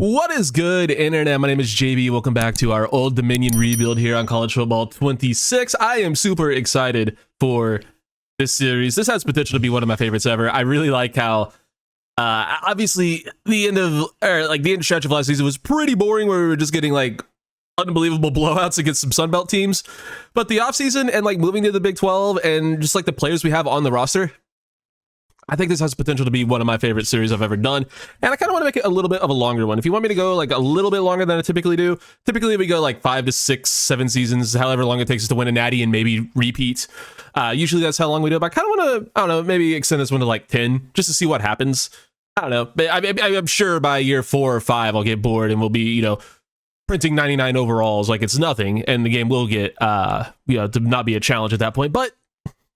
What is good, internet? My name is JB. Welcome back to our Old Dominion rebuild here on College Football 26. I am super excited for this series. This has potential to be one of my favorites ever. I really like how obviously the end stretch of last season was pretty boring, where we were just getting like unbelievable blowouts against some Sunbelt teams. But the offseason and like moving to the Big 12 and just like the players we have on the roster, I think this has potential to be one of my favorite series I've ever done. And I kind of want to make it a little bit of a longer one. If you want me to go like a little bit longer than I typically do, typically we go like 5 to 6, 7 seasons, however long it takes us to win a natty and maybe repeat. Usually that's how long we do it. But I kind of want to, I don't know, maybe extend this one to like 10 just to see what happens. I don't know. But I'm sure by year 4 or 5, I'll get bored and we'll be, printing 99 overalls like it's nothing. And the game will get, to not be a challenge at that point. But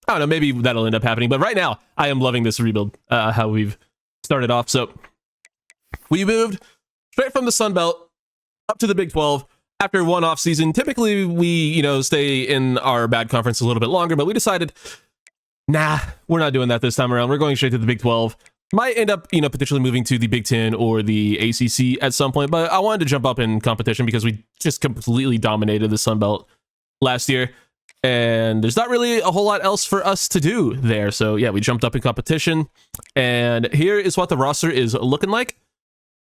I don't know, maybe that'll end up happening. But right now, I am loving this rebuild, how we've started off. So we moved straight from the Sun Belt up to the Big 12 after one off season. Typically, we, stay in our bad conference a little bit longer, but we decided, nah, we're not doing that this time around. We're going straight to the Big 12. Might end up, potentially moving to the Big 10 or the ACC at some point. But I wanted to jump up in competition because we just completely dominated the Sun Belt last year. And there's not really a whole lot else for us to do there. So yeah, we jumped up in competition. And here is what the roster is looking like.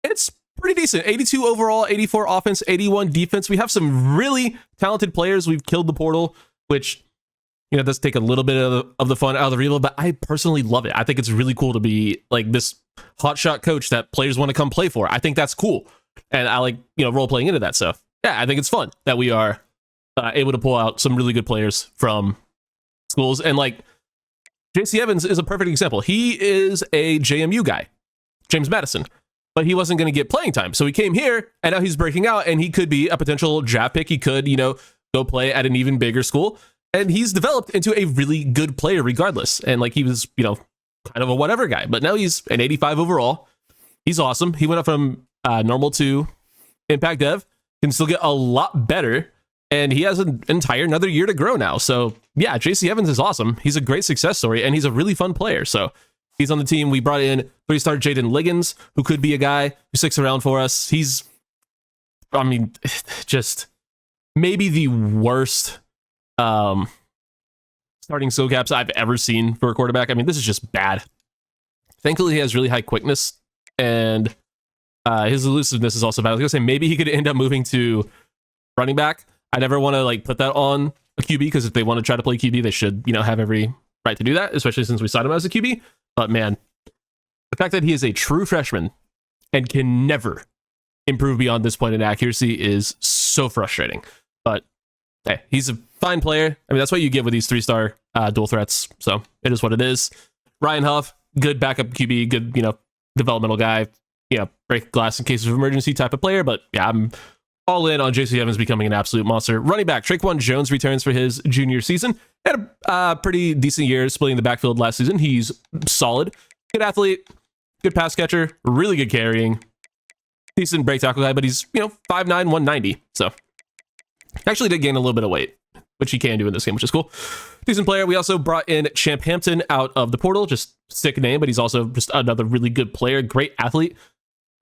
It's pretty decent. 82 overall, 84 offense, 81 defense. We have some really talented players. We've killed the portal, which, does take a little bit of the fun out of the rebuild. But I personally love it. I think it's really cool to be like this hotshot coach that players want to come play for. I think that's cool. And I like, role playing into that stuff. Yeah, I think it's fun that we are able to pull out some really good players from schools. And like JC Evans is a perfect example. He is a JMU guy, James Madison, but he wasn't going to get playing time. So he came here and now he's breaking out and he could be a potential draft pick. He could, go play at an even bigger school, and he's developed into a really good player regardless. And like, he was, kind of a whatever guy, but now he's an 85 overall. He's awesome. He went up from normal to impact dev, can still get a lot better. And he has an entire another year to grow now. So yeah, JC Evans is awesome. He's a great success story and he's a really fun player. So he's on the team. We brought in 3-star Jaden Liggins, who could be a guy who sticks around for us. He's, just maybe the worst starting skill caps I've ever seen for a quarterback. This is just bad. Thankfully, he has really high quickness and his elusiveness is also bad. I was going to say maybe he could end up moving to running back. I never want to put that on a QB, because if they want to try to play QB, they should, have every right to do that, especially since we signed him as a QB. But man, the fact that he is a true freshman and can never improve beyond this point in accuracy is so frustrating. But hey, he's a fine player. That's what you get with these 3-star dual threats. So it is what it is. Ryan Huff, good backup QB, good, developmental guy, break glass in case of emergency type of player. But yeah, I'm all in on JC Evans becoming an absolute monster. Running back, Traquan Jones returns for his junior season. Had a pretty decent year splitting the backfield last season. He's solid. Good athlete, good pass catcher, really good carrying. Decent break tackle guy, but he's, 5'9", 190. So actually did gain a little bit of weight, which he can do in this game, which is cool. Decent player. We also brought in Champ Hampton out of the portal. Just sick name, but he's also just another really good player. Great athlete.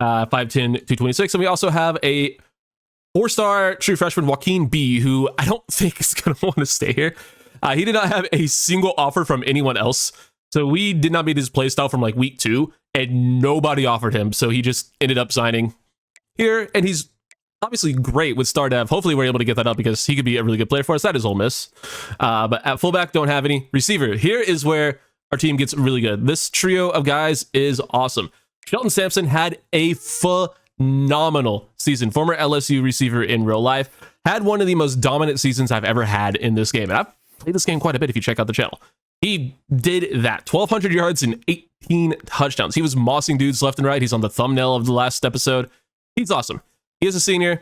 5'10", 226. And we also have a 4-star true freshman Joaquin B, who I don't think is going to want to stay here. He did not have a single offer from anyone else. So we did not meet his play style from like week 2, and nobody offered him. So he just ended up signing here, and he's obviously great with star dev. Hopefully we're able to get that up because he could be a really good player for us. That is Ole Miss. But at fullback, don't have any. Receiver, here is where our team gets really good. This trio of guys is awesome. Shelton Sampson had a phenomenal season. Former LSU receiver in real life. Had one of the most dominant seasons I've ever had in this game. And I've played this game quite a bit if you check out the channel. He did that. 1,200 yards and 18 touchdowns. He was mossing dudes left and right. He's on the thumbnail of the last episode. He's awesome. He is a senior,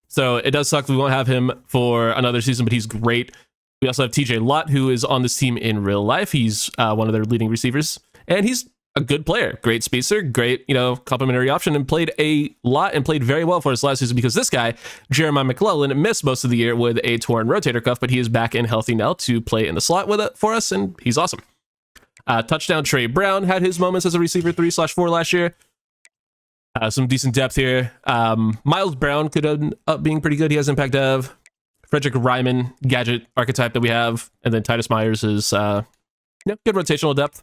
so it does suck we won't have him for another season, but he's great. We also have TJ Lott, who is on this team in real life. He's one of their leading receivers, and he's a good player. Great speedster, great, complimentary option, and played a lot and played very well for us last season, because this guy, Jeremiah McClellan, missed most of the year with a torn rotator cuff, but he is back and healthy now to play in the slot with it for us, and he's awesome. Touchdown Trey Brown had his moments as a receiver 3/4 last year. Some decent depth here. Miles Brown could end up being pretty good. He has impact dev. Frederick Ryman, gadget archetype that we have. And then Titus Myers is good rotational depth.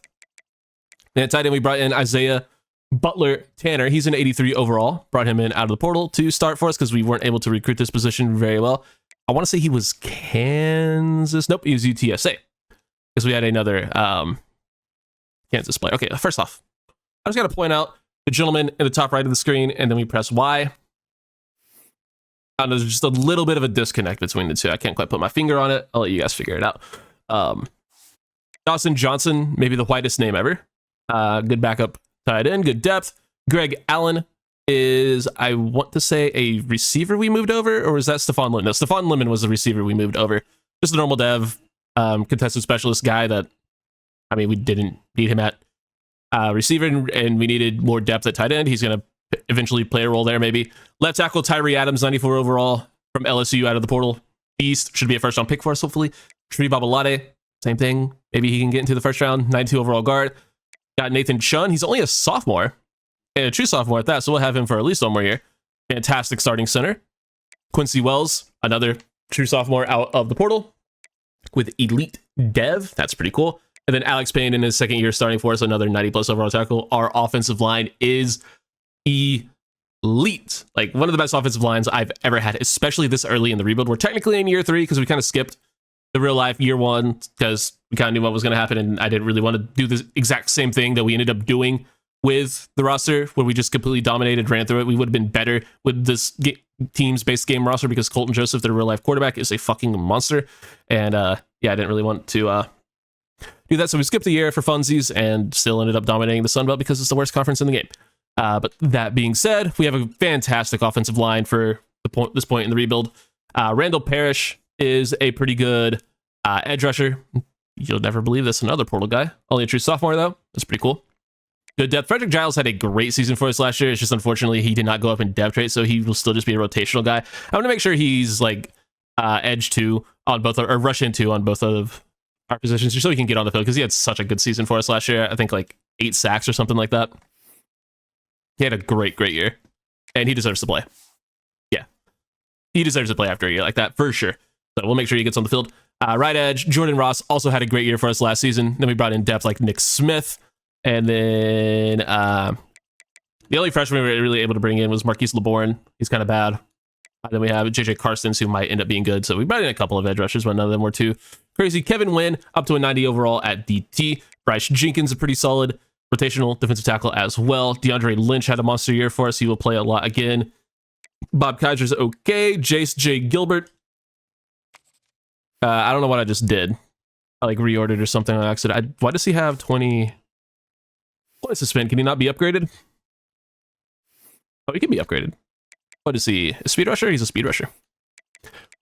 And at tight end, we brought in Isaiah Butler Tanner. He's an 83 overall. Brought him in out of the portal to start for us because we weren't able to recruit this position very well. I want to say he was Kansas. Nope, he was UTSA. Because we had another Kansas player. Okay, first off, I just got to point out the gentleman in the top right of the screen, and then we press Y. There's just a little bit of a disconnect between the two. I can't quite put my finger on it. I'll let you guys figure it out. Dawson Johnson, maybe the whitest name ever. Good backup tight end, good depth. Greg Allen is, I want to say, a receiver we moved over, or is that Stephon Lemon? No, Stephon Lemon was the receiver we moved over. Just a normal dev, contested specialist guy that, I mean, we didn't need him at receiver, and we needed more depth at tight end. He's going to eventually play a role there, maybe. Left tackle Tyree Adams, 94 overall from LSU out of the portal. East should be a first round pick for us, hopefully. Tree Babalade, same thing. Maybe he can get into the first round. 92 overall guard. Got Nathan Chun. He's only a sophomore, and a true sophomore at that, so we'll have him for at least one more year. Fantastic starting center. Quincy Wells, another true sophomore out of the portal with elite dev. That's pretty cool. And then Alex Payne in his second year starting for us, another 90 plus overall tackle. Our offensive line is elite. Like one of the best offensive lines I've ever had, especially this early in the rebuild. We're technically in year 3 because we kind of skipped the real life year 1 because we kind of knew what was going to happen, and I didn't really want to do the exact same thing that we ended up doing with the roster where we just completely dominated, ran through it. We would have been better with this teams-based game roster because Colton Joseph, the real life quarterback, is a fucking monster. And yeah, I didn't really want to do that, so we skipped the year for funsies and still ended up dominating the Sun Belt because it's the worst conference in the game. But that being said, we have a fantastic offensive line for this point in the rebuild. Randall Parrish is a pretty good edge rusher. You'll never believe this, another portal guy. Only a true sophomore, though. That's pretty cool. Good depth. Frederick Giles had a great season for us last year. It's just unfortunately he did not go up in depth rate, so he will still just be a rotational guy. I want to make sure he's like edge 2 on both, or rush into on both of our positions, just so he can get on the field because he had such a good season for us last year. I think like 8 sacks or something like that. He had a great year, and he deserves to play. Yeah, he deserves to play after a year like that, for sure. So we'll make sure he gets on the field. Right edge, Jordan Ross also had a great year for us last season. Then we brought in depth like Nick Smith, and then the only freshman we were really able to bring in was Marquise LeBourne. He's kind of bad. Then we have JJ Carstens, who might end up being good. So we brought in a couple of edge rushers, but none of them were too crazy. Kevin Wynn, up to a 90 overall at DT. Bryce Jenkins, a pretty solid rotational defensive tackle as well. DeAndre Lynch had a monster year for us. He will play a lot again. Bob Kaiser's okay. Jace J. Gilbert. I don't know what I just did. I like reordered or something on accident. Why does he have 20? What is the spin? Can he not be upgraded? Oh, he can be upgraded. What is he? A speed rusher? He's a speed rusher.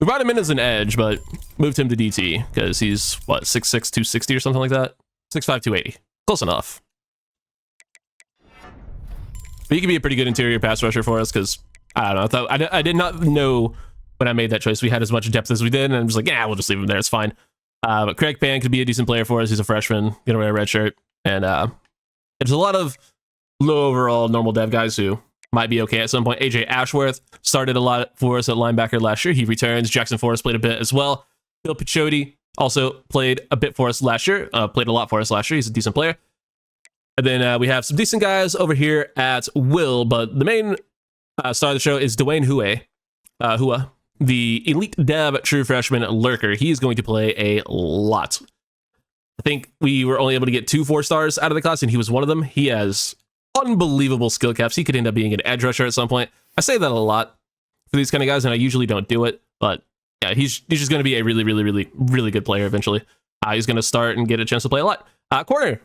We brought him in as an edge, but moved him to DT because he's, what, 6'6", 260 or something like that? 6'5", 280. Close enough. But he could be a pretty good interior pass rusher for us because, I don't know, I did not know when I made that choice we had as much depth as we did, and I was like, yeah, we'll just leave him there, it's fine. But Craig Pan could be a decent player for us. He's a freshman, gonna wear a red shirt, and there's a lot of low overall normal dev guys who might be okay at some point. AJ Ashworth started a lot for us at linebacker last year. He returns. Jackson Forrest played a bit as well. Bill Pichotti also played a bit for us last year. Played a lot for us last year. He's a decent player. And then we have some decent guys over here at Will, but the main star of the show is Dwayne Hua, the elite dev true freshman lurker. He's going to play a lot. I think we were only able to get 2 4-stars out of the class, and he was one of them. He has unbelievable skill caps. He could end up being an edge rusher at some point. I say that a lot for these kind of guys, and I usually don't do it, but yeah, he's just going to be a really good player eventually. He's going to start and get a chance to play a lot. Corner.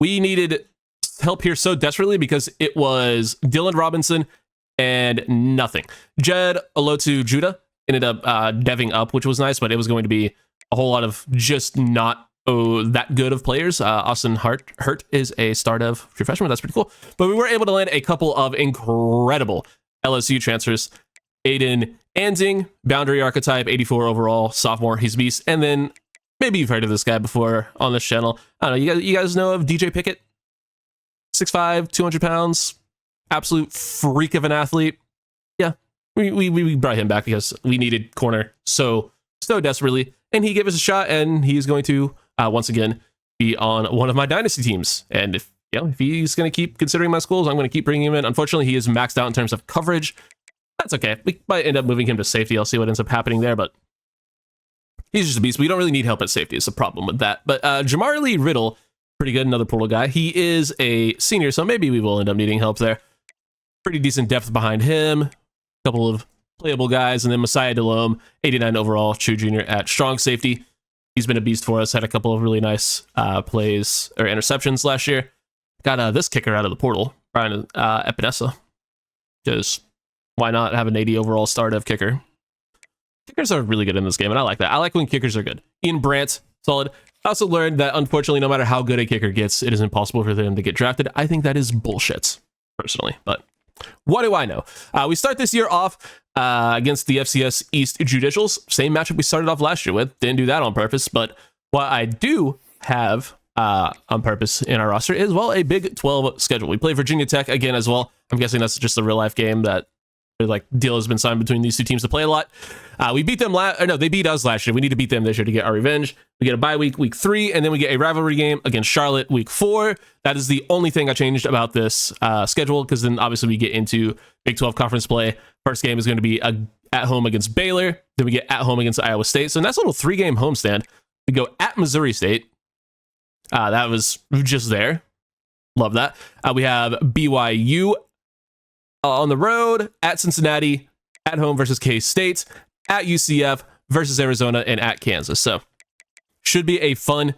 We needed help here so desperately because it was Dylan Robinson and nothing. Jed Olotu Judah ended up deving up, which was nice, but it was going to be a whole lot of just not that good of players. Austin Hurt is a star dev true freshman. That's pretty cool. But we were able to land a couple of incredible LSU transfers. Aiden Anzing, boundary archetype, 84 overall, sophomore. He's a beast. And then maybe you've heard of this guy before on this channel. I don't know. You guys know of DJ Pickett? 6'5", 200 pounds. absolute freak of an athlete. Yeah, we brought him back because we needed corner so desperately, and he gave us a shot, and he's going to once again be on one of my dynasty teams. And if he's going to keep considering my schools, I'm going to keep bringing him in. Unfortunately, he is maxed out in terms of coverage. That's okay. We might end up moving him to safety. I'll see what ends up happening there, but he's just a beast. We don't really need help at safety. It's a problem with that. But Jamar Lee Riddle, pretty good, another portal guy. He is a senior, so maybe we will end up needing help there. Pretty decent depth behind him. A couple of playable guys, and then Messiah Delhomme, 89 overall, true junior at strong safety. He's been a beast for us. Had a couple of really nice plays or interceptions last year. Got this kicker out of the portal, Brian Epinesa. Because why not have an 80 overall start of kicker? Kickers are really good in this game, and I like that. I like when kickers are good. Ian Brandt, solid. I also learned that, unfortunately, no matter how good a kicker gets, it is impossible for them to get drafted. I think that is bullshit, personally, but what do I know? We start this year off against the FCS East Judicials. Same matchup we started off last year with. Didn't do that on purpose, but what I do have on purpose in our roster is, well, a Big 12 schedule. We play Virginia Tech again as well. I'm guessing that's just a real life game that like deal has been signed between these two teams to play a lot. We beat them they beat us last year. We need to beat them this year to get our revenge. We get a bye week 3, and then we get a rivalry game against Charlotte week 4. That is the only thing I changed about this schedule, because then obviously we get into Big 12 conference play. First game is going to be at home against Baylor. Then we get at home against Iowa State. So that's a little 3-game homestand. We go at Missouri State. That was just there. Love that. We have BYU on the road, at Cincinnati, at home versus K-State, at UCF versus Arizona, and at Kansas. So should be a fun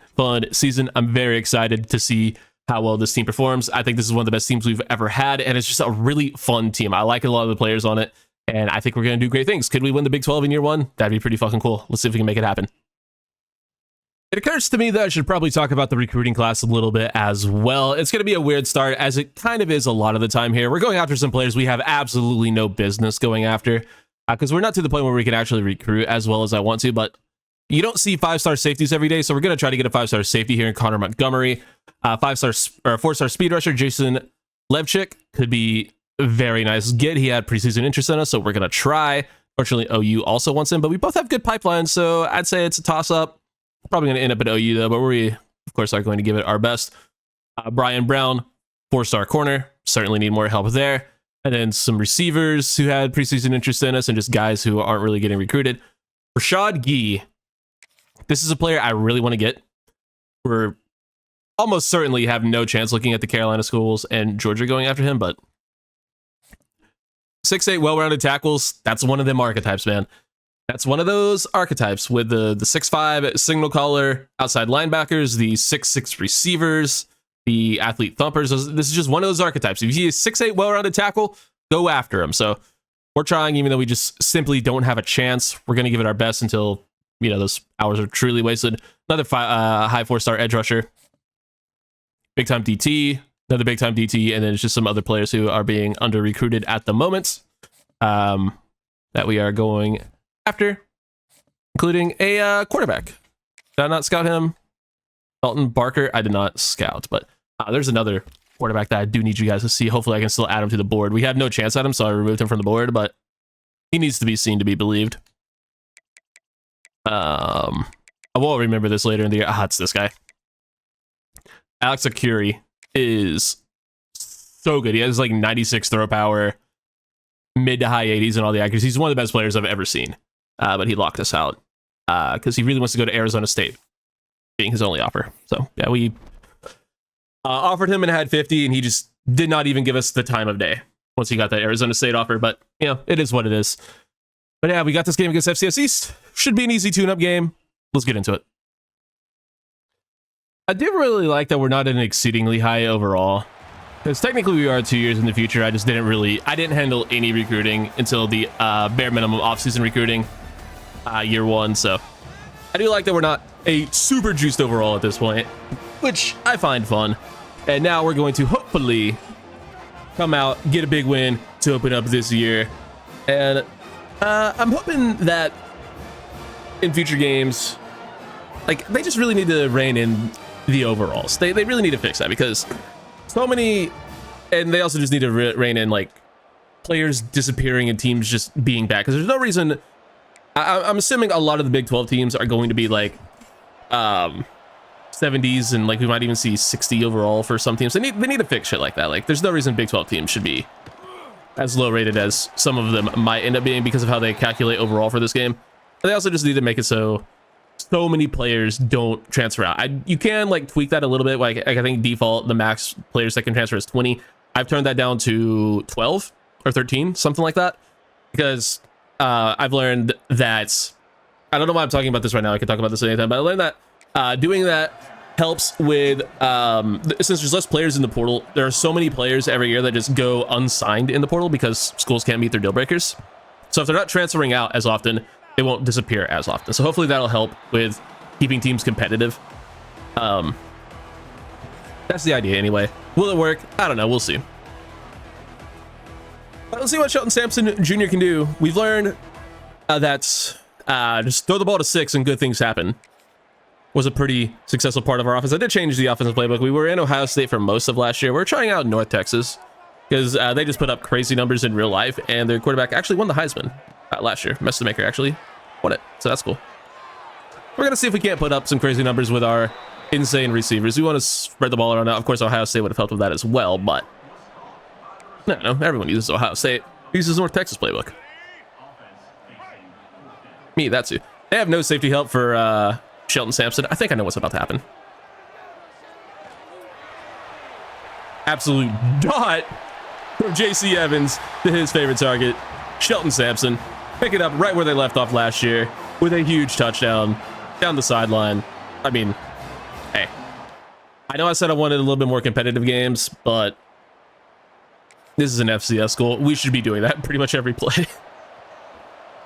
season. I'm very excited to see how well this team performs. I think this is one of the best teams we've ever had, and it's just a really fun team. I like a lot of the players on it, and I think we're going to do great things. Could we win the Big 12 in year 1? That'd be pretty fucking cool. Let's see if we can make it happen. It occurs to me that I should probably talk about the recruiting class a little bit as well. It's going to be a weird start, as it kind of is a lot of the time here. We're going after some players we have absolutely no business going after, because we're not to the point where we can actually recruit as well as I want to, but you don't see 5-star safeties every day, so we're going to try to get a 5-star safety here in Connor Montgomery. 4-star speed rusher Jason Levchik could be a very nice get. He had preseason interest in us, so we're going to try. Fortunately, OU also wants him, but we both have good pipelines, so I'd say it's a toss-up. Probably going to end up at OU, though, but we, of course, are going to give it our best. Brian Brown, 4-star corner. Certainly need more help there. And then some receivers who had preseason interest in us, and just guys who aren't really getting recruited. Rashad Gee. This is a player I really want to get. We're almost certainly have no chance looking at the Carolina schools and Georgia going after him, but 6'8", well-rounded tackles. That's one of them archetypes, man. That's one of those archetypes with the 6'5" signal caller outside linebackers, the 6'6" receivers, the athlete thumpers. This is just one of those archetypes. If you see a 6'8" well-rounded tackle, go after him. So we're trying, even though we just simply don't have a chance. We're going to give it our best until, those hours are truly wasted. Another high 4-star edge rusher. Big time DT, another big time DT, and then it's just some other players who are being under recruited at the moment that we are going after, including a quarterback. Did I not scout him? Dalton Barker, I did not scout, but there's another quarterback that I do need you guys to see. Hopefully I can still add him to the board. We have no chance at him, so I removed him from the board, but he needs to be seen to be believed. I won't remember this later in the year. It's this guy. Alex Akuri is so good. He has like 96 throw power, mid to high 80s, and all the accuracy. He's one of the best players I've ever seen. But he locked us out because he really wants to go to Arizona State, being his only offer. So yeah, we offered him and had 50, and he just did not even give us the time of day once he got that Arizona State offer. But it is what it is. But yeah, we got this game against FCS East. Should be an easy tune-up game. Let's get into it. I do really like that we're not an exceedingly high overall, because technically we are 2 years in the future. I didn't handle any recruiting until the bare minimum off-season recruiting year 1. So I do like that we're not a super juiced overall at this point, which I find fun. And now we're going to hopefully come out, get a big win to open up this year. And I'm hoping that in future games, they just really need to rein in the overalls. They really need to fix that, because so many And they also just need to rein in like players disappearing and teams just being back, because there's no reason. I'm assuming a lot of the Big 12 teams are going to be like 70s, and like we might even see 60 overall for some teams. They need to fix shit like that. Like there's no reason Big 12 teams should be as low rated as some of them might end up being because of how they calculate overall for this game. And they also just need to make it so many players don't transfer out. You can like tweak that a little bit. Like I think default the max players that can transfer is 20. I've turned that down to 12 or 13, something like that, because I've learned that, I don't know why I'm talking about this right now, I could talk about this anytime, but I learned that doing that helps with since there's less players in the portal. There are so many players every year that just go unsigned in the portal because schools can't meet their deal breakers. So if they're not transferring out as often, they won't disappear as often. So hopefully that'll help with keeping teams competitive. That's the idea anyway. Will it work? I don't know. We'll see. But let's see what Shelton Sampson Jr. can do. We've learned that just throw the ball to 6 and good things happen was a pretty successful part of our offense. I did change the offensive playbook. We were in Ohio State for most of last year. We're trying out North Texas because they just put up crazy numbers in real life, and their quarterback actually won the Heisman last year. Maker actually won it, so that's cool. We're gonna see if we can't put up some crazy numbers with our insane receivers. We want to spread the ball around. Of course, Ohio State would have helped with that as well, but no, everyone uses Ohio State. Uses North Texas playbook. Me, that's who. They have no safety help for Shelton Sampson. I think I know what's about to happen. Absolute dot from JC Evans to his favorite target, Shelton Sampson. Pick it up right where they left off last year with a huge touchdown down the sideline. I mean, hey, I know I said I wanted a little bit more competitive games, but this is an FCS school. We should be doing that pretty much every play.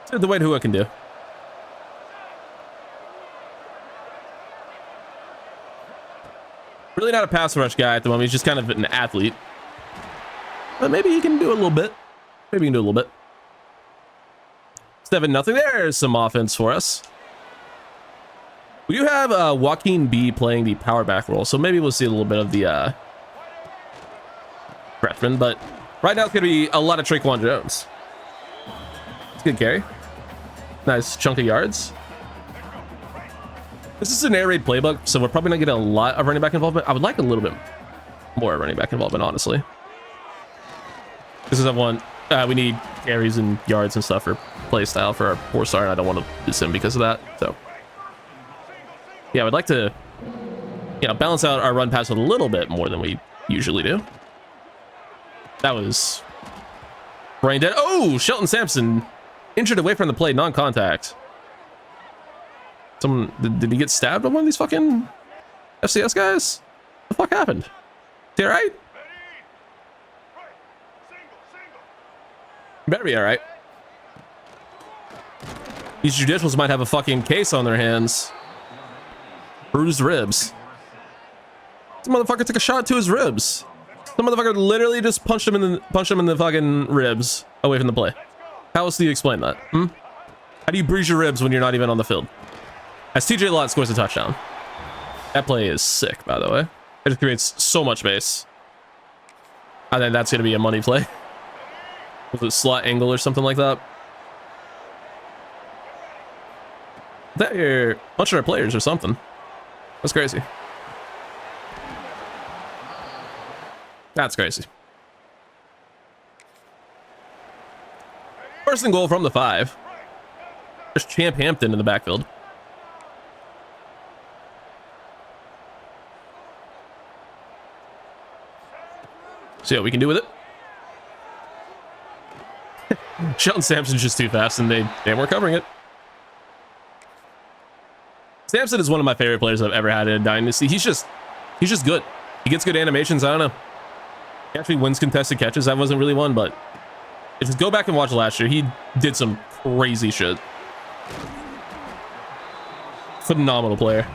It's the way who I can do. Really not a pass rush guy at the moment. He's just kind of an athlete. But maybe he can do a little bit. Maybe he can do a little bit. 7-0. There's some offense for us. We do have Joaquin B playing the power back role, so maybe we'll see a little bit of the freshman. But right now it's going to be a lot of Traquan Jones. It's good carry. Nice chunk of yards. This is an air raid playbook, so we're probably not getting a lot of running back involvement. I would like a little bit more running back involvement, honestly. This is we need carries and yards and stuff for play style for our 4-star, and I don't want to lose him because of that. So yeah, I would like to, balance out our run pass a little bit more than we usually do. That was brain dead. Oh, Shelton Sampson injured away from the play, non-contact. Someone did he get stabbed by one of these fucking FCS guys? What the fuck happened? Is he all right? Better be all right. These judicials might have a fucking case on their hands. Bruised ribs. This motherfucker took a shot to his ribs. The motherfucker literally just punched him in the fucking ribs away from the play. How else do you explain that? How do you bruise your ribs when you're not even on the field? As TJ Lott scores a touchdown. That play is sick, by the way. It just creates so much space. I think that's going to be a money play. With a slot angle or something like that. That you're punching our players or something. That's crazy. That's crazy. First and goal from the 5. There's Champ Hampton in the backfield. See what we can do with it. Shelton Sampson's just too fast, and they weren't covering it. Sampson is one of my favorite players I've ever had in a Dynasty. He's just good. He gets good animations. I don't know. He actually wins contested catches. That wasn't really one, but if you go back and watch last year, he did some crazy shit. Phenomenal player.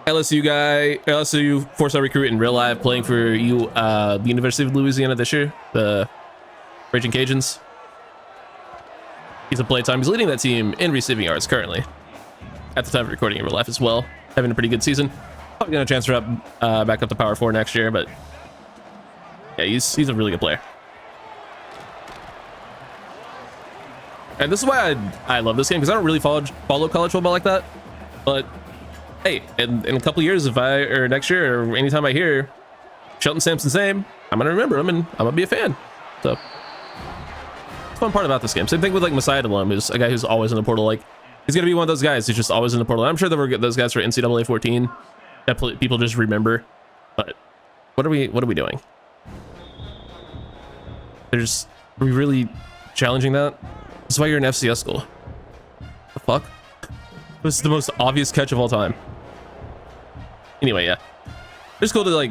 LSU guy, LSU 4-star recruit in real life, playing for the University of Louisiana this year, the Raging Cajuns. He's a playtime. He's leading that team in receiving yards currently. At the time of recording in real life as well, having a pretty good season. Probably gonna transfer up back up to power 4 next year, but yeah, he's a really good player. And this is why I love this game, because I don't really follow college football like that. But hey, in a couple years, or next year, or anytime I hear Shelton Sampson's name, I'm gonna remember him and I'm gonna be a fan. So it's a fun part about this game. Same thing with like Messiah Delum, who's a guy who's always in the portal. Like he's gonna be one of those guys who's just always in the portal. I'm sure there were those guys for NCAA 14 that people just remember. But what are we doing? Are we really challenging that? That's why you're in FCS school. The fuck? This is the most obvious catch of all time. Anyway, yeah. It's cool to like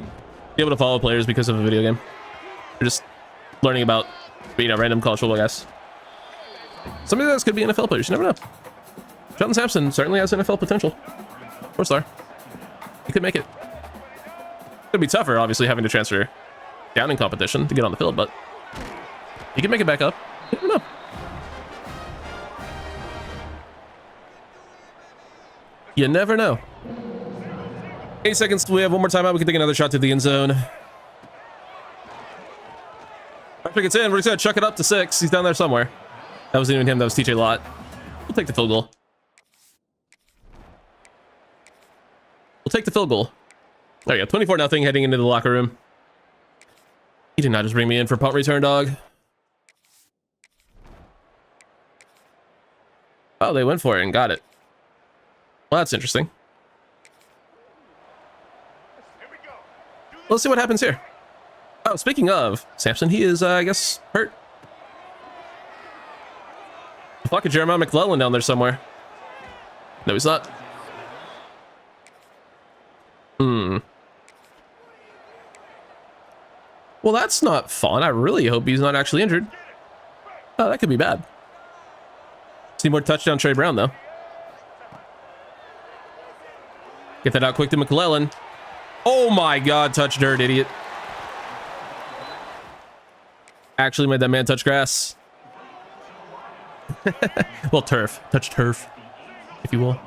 be able to follow players because of a video game. You're just learning about, you know, random college football guys. Some of those could be NFL players. You never know. Shelton Sampson certainly has NFL potential. 4-star. He could make it. It'd be tougher, obviously, having to transfer down in competition to get on the field, but he can make it back up. You never know. You never know. 8 seconds. We have one more timeout. We can take another shot to the end zone. After he gets in, we're just gonna chuck it up to 6. He's down there somewhere. That wasn't even him. That was TJ Lott. We'll take the field goal. We'll take the field goal. There you go. 24-0 heading into the locker room. He did not just bring me in for punt return, dog. Oh, they went for it and got it. Well, that's interesting. Let's see what happens here. Oh, speaking of Sampson, he is, I guess, hurt. Fuck a Jeremiah McClellan down there somewhere. No, he's not. Well, that's not fun. I really hope he's not actually injured. Oh, that could be bad. Need more touchdown Trey Brown, though. Get that out quick to McClellan. Oh my god, touch dirt, idiot. Actually made that man touch grass. Well, turf. Touch turf, if you will.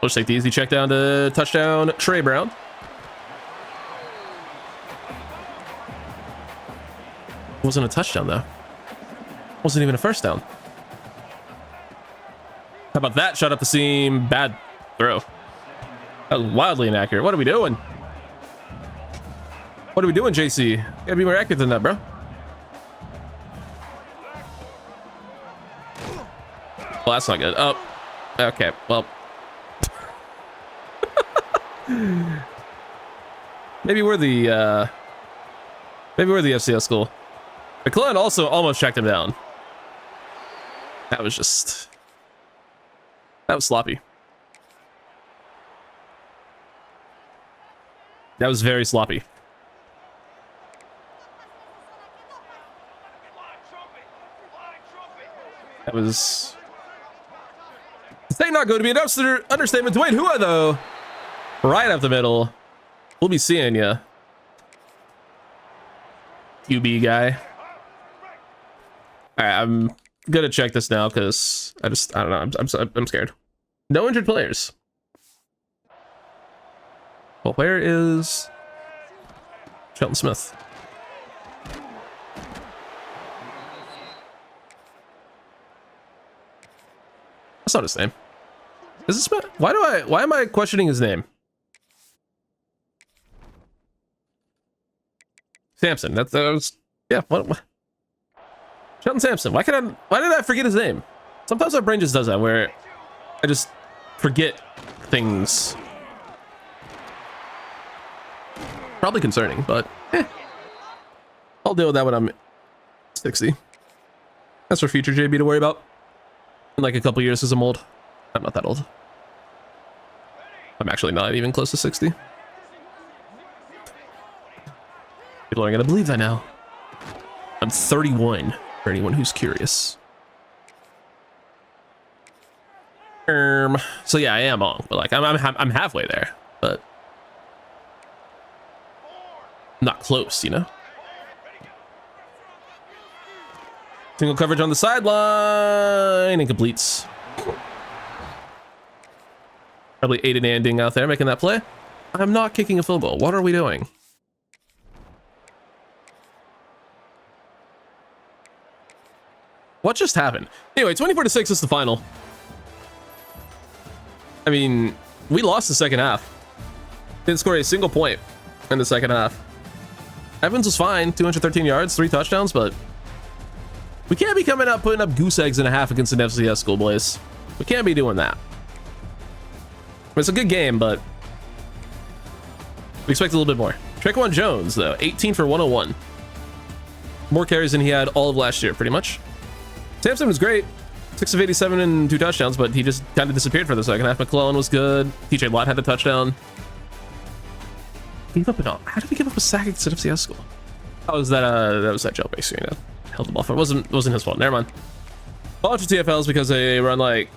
Let's take the easy check down to touchdown Trey Brown. Wasn't a touchdown, though. Wasn't even a first down. How about that? Shot up the seam. Bad throw. That was wildly inaccurate. What are we doing? What are we doing, JC? You gotta be more accurate than that, bro. Well, that's not good. Oh, okay. Well, maybe we're the FCS school. McClellan also almost checked him down. That was sloppy. That was very sloppy. That was... This ain't not going to be an understatement. Dwayne Hua, though, right up the middle. We'll be seeing ya, QB guy. All right, I'm gonna check this now because I don't know. I'm scared. No injured players. Well, where is Shelton Smith? That's not his name. Is this Smith? Why am I questioning his name? Sampson. That was, yeah. What? Shelton Sampson. Why did I forget his name? Sometimes my brain just does that, where I just forget things. Probably concerning, but I'll deal with that when I'm 60. That's for future JB to worry about. In like a couple years, because I'm old. I'm not that old. I'm actually not even close to 60. People aren't gonna believe that now. I'm 31. For anyone who's curious. So yeah, I am on, but like I'm halfway there, but not close, you know. Single coverage on the sideline, incompletes. Probably Aiden Anding out there making that play. I'm not kicking a field goal. What are we doing? What just happened? Anyway, 24-6 is the final. I mean, we lost the second half. Didn't score a single point in the second half. Evans was fine, 213 yards, 3 touchdowns, but we can't be coming up putting up goose eggs and a half against an FCS school, boys. We can't be doing that. It's a good game, but we expect a little bit more. Traquan Jones, though, 18 for 101. More carries than he had all of last year, pretty much. Sampson was great. 6 of 87 and 2 touchdowns, but he just kind of disappeared for the second half. McClellan was good. TJ Watt had the touchdown. Gave up an all. How did we give up a sack against FCS school? Oh, was that was that jailbreak screen? Held them off. It wasn't his fault. Never mind. A bunch of TFLs because they run like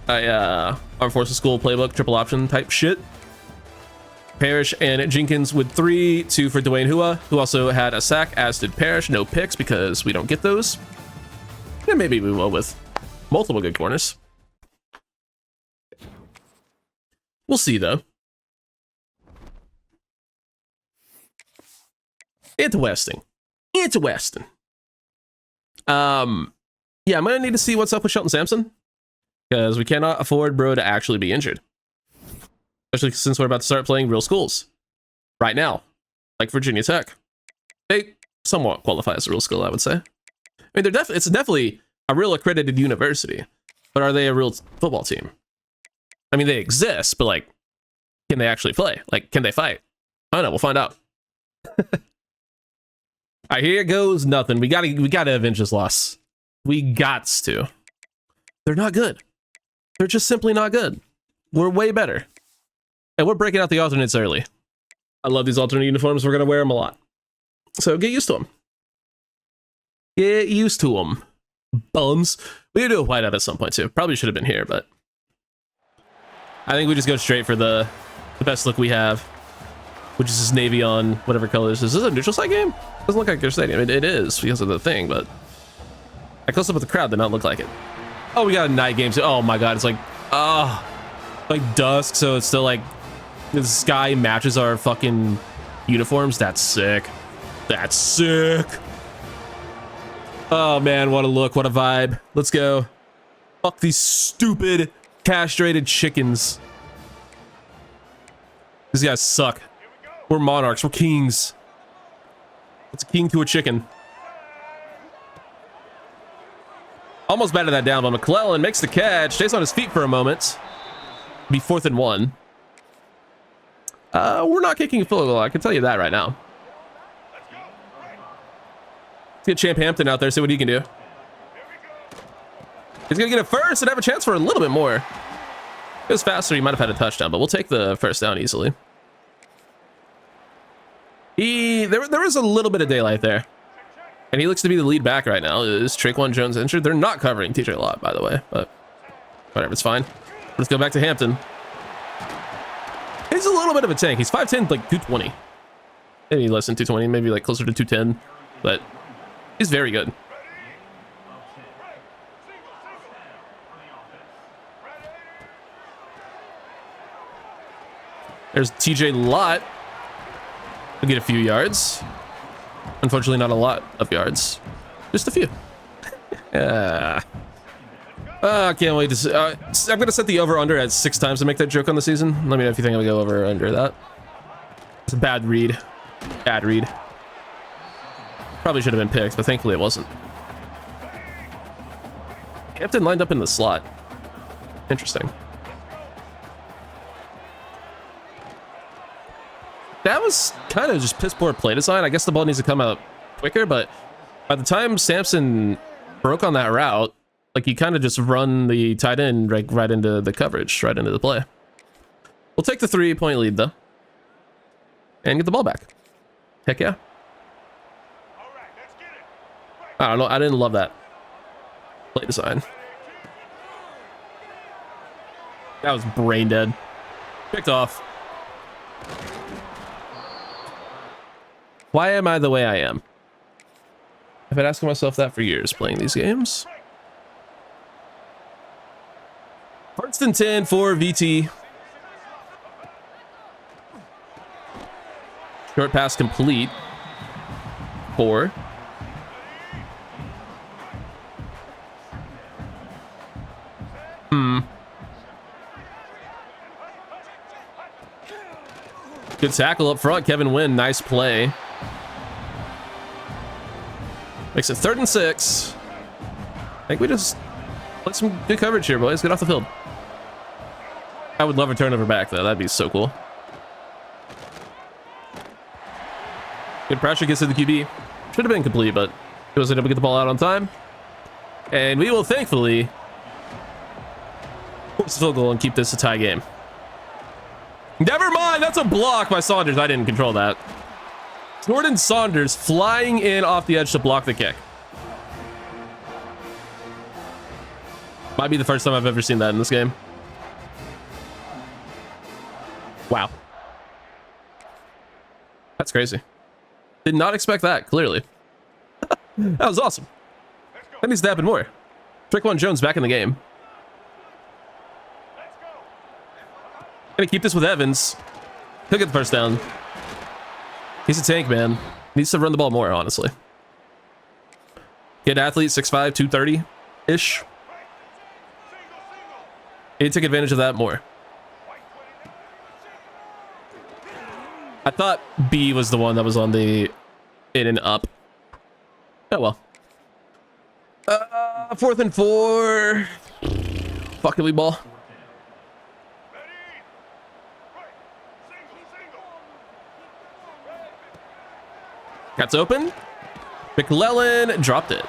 a Armed Forces School playbook, triple option type shit. Parrish and Jenkins with 3, 2 for Dwayne Hua, who also had a sack, as did Parrish. No picks because we don't get those. And maybe we will with multiple good corners. We'll see, though. Interesting. Interesting. Yeah, I'm gonna need to see what's up with Shelton Sampson, because we cannot afford bro to actually be injured, especially since we're about to start playing real schools right now, like Virginia Tech. They somewhat qualify as a real school, I would say. I mean, it's definitely a real accredited university, but are they a real football team? I mean, they exist, but like, can they actually play? Like, can they fight? I don't know. We'll find out. All right, here goes nothing. We gotta avenge this loss. We gots to. They're not good. They're just simply not good. We're way better. And we're breaking out the alternates early. I love these alternate uniforms. We're gonna wear them a lot. So get used to them. Get used to them. Bums. We could do a whiteout at some point too. Probably should have been here, but I think we just go straight for the best look we have, which is this navy on whatever colors. Is this a neutral site game? Doesn't look like their stadium. It is because of the thing, but I close up with the crowd did not look like it. Oh, we got a night game too. Oh my god, it's like like dusk, so it's still like the sky matches our fucking uniforms. That's sick. That's sick. Oh man, what a look, what a vibe. Let's go. Fuck these stupid castrated chickens. These guys suck. We're monarchs, we're kings. It's a king to a chicken. Almost batted that down, but McClellan makes the catch, stays on his feet for a moment. Be 4th and 1. We're not kicking a field goal, I can tell you that right now. Let's get Champ Hampton out there, see what he can do. He's gonna get it first and have a chance for a little bit more. If it was faster, he might have had a touchdown, but we'll take the first down easily. There was a little bit of daylight there. And he looks to be the lead back right now. Is Traquan Jones injured? They're not covering TJ Lott, by the way, but whatever, it's fine. Let's go back to Hampton. He's a little bit of a tank. He's 5'10", like 220. Maybe less than 220, maybe like closer to 210, but he's very good. There's TJ Lott. We'll get a few yards. Unfortunately, not a lot of yards. Just a few. I can't wait to see. I'm going to set the over-under at 6 times to make that joke on the season. Let me know if you think I'll go over or under that. It's a bad read. Bad read. Probably should have been picked, but thankfully it wasn't. Hampton lined up in the slot. Interesting. That was kind of just piss poor play design. I guess the ball needs to come out quicker, but by the time Sampson broke on that route, like, he kind of just run the tight end right into the coverage, right into the play. We'll take the 3-point lead, though, and get the ball back. Heck yeah. I don't know. I didn't love that play design. That was brain dead. Picked off. Why am I the way I am? I've been asking myself that for years playing these games. 1st and 10 for VT. Short pass complete. 4. Good tackle up front. Kevin Wynn, nice play. Makes it 3rd and 6. I think we just play some good coverage here, boys. Get off the field. I would love a turnover back, though. That'd be so cool. Good pressure gets to the QB. Should have been complete, but he wasn't able to get the ball out on time. And we will thankfully force a field goal and keep this a tie game. Never mind, that's a block by Saunders. I didn't control that. Jordan Saunders flying in off the edge to block the kick. Might be the first time I've ever seen that in this game. Wow. That's crazy. Did not expect that, clearly. That was awesome. That needs to happen more. Trick-one Jones back in the game. Gonna keep this with Evans. He'll get the first down. He's a tank, man. Needs to run the ball more, honestly. Good athlete, 6'5", 230-ish. He took advantage of that more. I thought B was the one that was on the in and up. Oh, well. 4th and 4. Fucking lead ball. Cat's open. McClellan dropped it.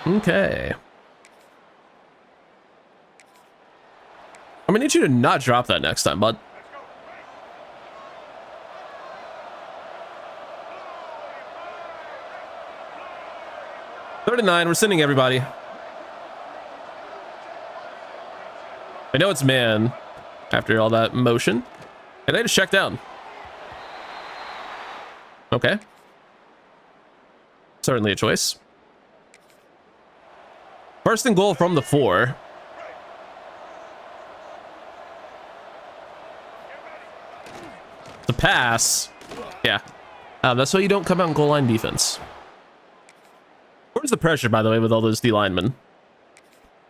Okay. I'm gonna need you to not drop that next time, bud. Third and 9. We're sending everybody. I know it's man after all that motion. And they just check down. Okay. Certainly a choice. 1st and goal from the 4. The pass. Yeah. That's why you don't come out in goal line defense. Where's the pressure, by the way, with all those D linemen?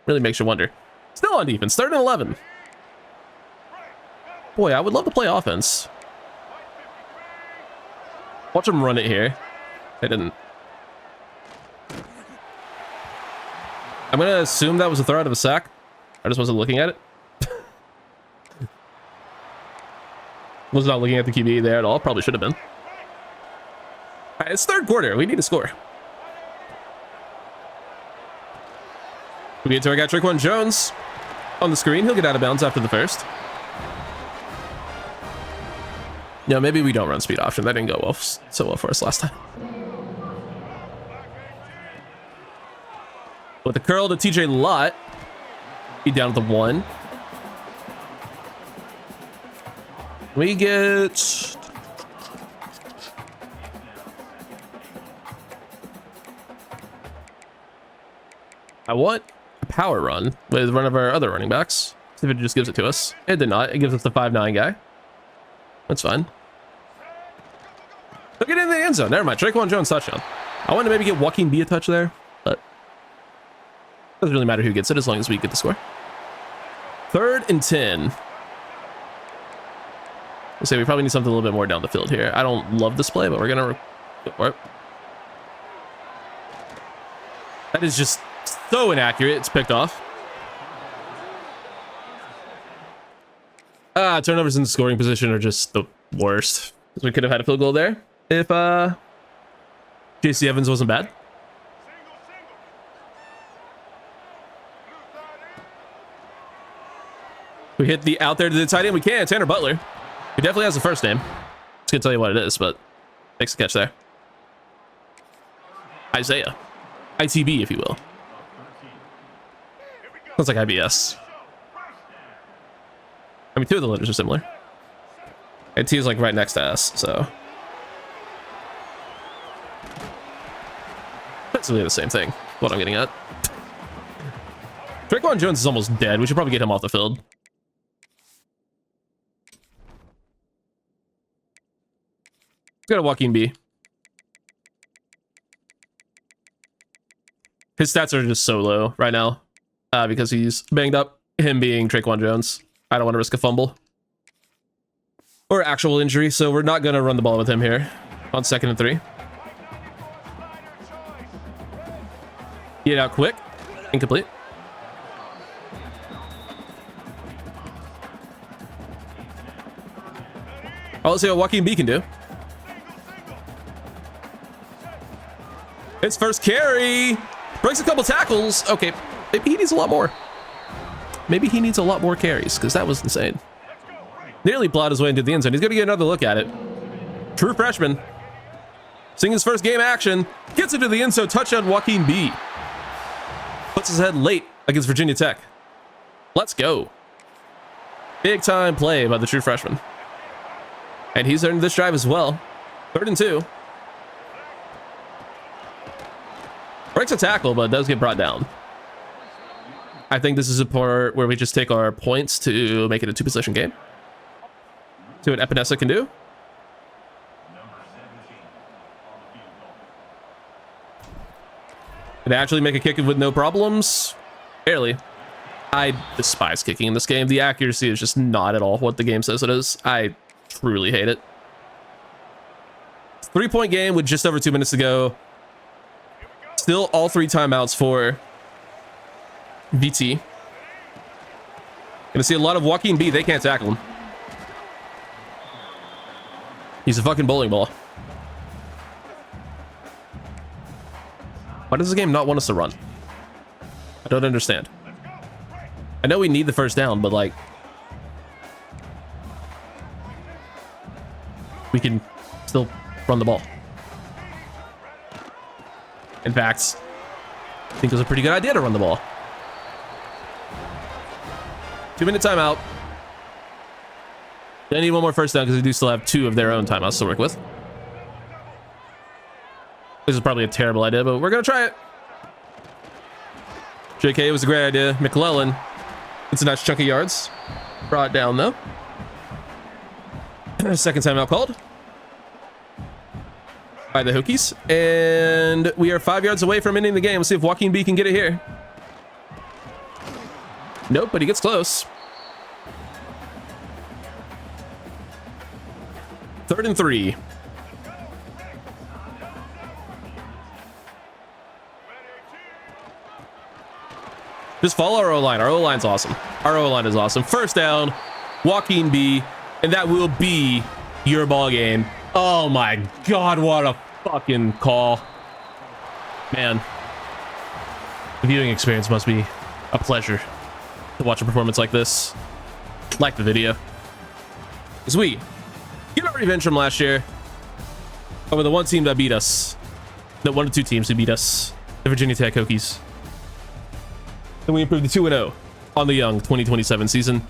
Really makes you wonder. Still on defense. 3rd and 11. Boy, I would love to play offense. Watch them run it here. They didn't. I'm going to assume that was a throw out of a sack. I just wasn't looking at it. Was not looking at the QB there at all. Probably should have been. All right, it's 3rd quarter. We need to score. We get to our guy Trick-one Jones on the screen. He'll get out of bounds after the 1st. No, maybe we don't run speed option. That didn't go well, so well for us last time. With the curl to TJ Lott. Be down at the 1. We get... I want a power run with one of our other running backs. See if it just gives it to us. It did not. It gives us the 5'9" guy. That's fine. Look it in the end zone. Never mind. Trick-one Jones touchdown. I want to maybe get Joaquin B a touch there, but doesn't really matter who gets it as long as we get the score. 3rd and 10. Let's say we probably need something a little bit more down the field here. I don't love this play, but we're gonna go for it. That is just so inaccurate. It's picked off. Turnovers in the scoring position are just the worst. We could have had a field goal there if JC Evans wasn't bad. We hit the out there to the tight end. We can. Tanner Butler. He definitely has the first name. Just gonna tell you what it is, but makes the catch there. Isaiah. ITB, if you will. Sounds like IBS. I mean, 2 of the letters are similar. And T is like right next to S, so. Basically the same thing, what I'm getting at. Trick-one Jones is almost dead. We should probably get him off the field. Let's go to Joaquin B. His stats are just so low right now because he's banged up. Him being Traquan Jones. I don't want to risk a fumble or actual injury, so we're not going to run the ball with him here on 2nd and 3. Get out quick. Incomplete. Oh, let's see what Joaquin B can do. His first carry. Breaks a couple tackles. Okay, maybe he needs a lot more. Maybe he needs a lot more carries, because that was insane. Nearly plowed his way into the end zone. He's going to get another look at it. True freshman. Seeing his first game action. Gets into the end zone. Touchdown, Joaquin B. Puts his head late against Virginia Tech. Let's go. Big time play by the true freshman. And he's earned this drive as well. 3rd and 2. Breaks a tackle, but does get brought down. I think this is a part where we just take our points to make it a 2-possession game. See what Epinesa can do. Can actually make a kick with no problems. Barely. I despise kicking in this game. The accuracy is just not at all what the game says it is. I truly hate it. 3-point game with just over 2 minutes to go. Still all 3 timeouts for VT. Gonna see a lot of Joaquin B. They can't tackle him. He's a fucking bowling ball. Why does this game not want us to run? I don't understand. I know we need the first down, but like, we can still run the ball. In fact, I think it was a pretty good idea to run the ball. 2-minute timeout. They need one more first down because they do still have 2 of their own timeouts to work with. This is probably a terrible idea, but we're going to try it. JK, it was a great idea. McClellan, it's a nice chunk of yards. Brought down, though. 2nd timeout called by the Hokies. And we are 5 yards away from ending the game. Let's see if Joaquin B can get it here. Nope, but he gets close. 3rd and 3. Just follow our O-line. Our O-line's awesome. Our O-line is awesome. First down, Joaquin B, and that will be your ball game. Oh my God, what a fucking call. Man, the viewing experience must be a pleasure to watch a performance like this. Like the video. Because we get our revenge from last year over the one team that beat us. The 1 of 2 teams who beat us. The Virginia Tech Hokies. And we improved to 2-0 on the young 2027 season.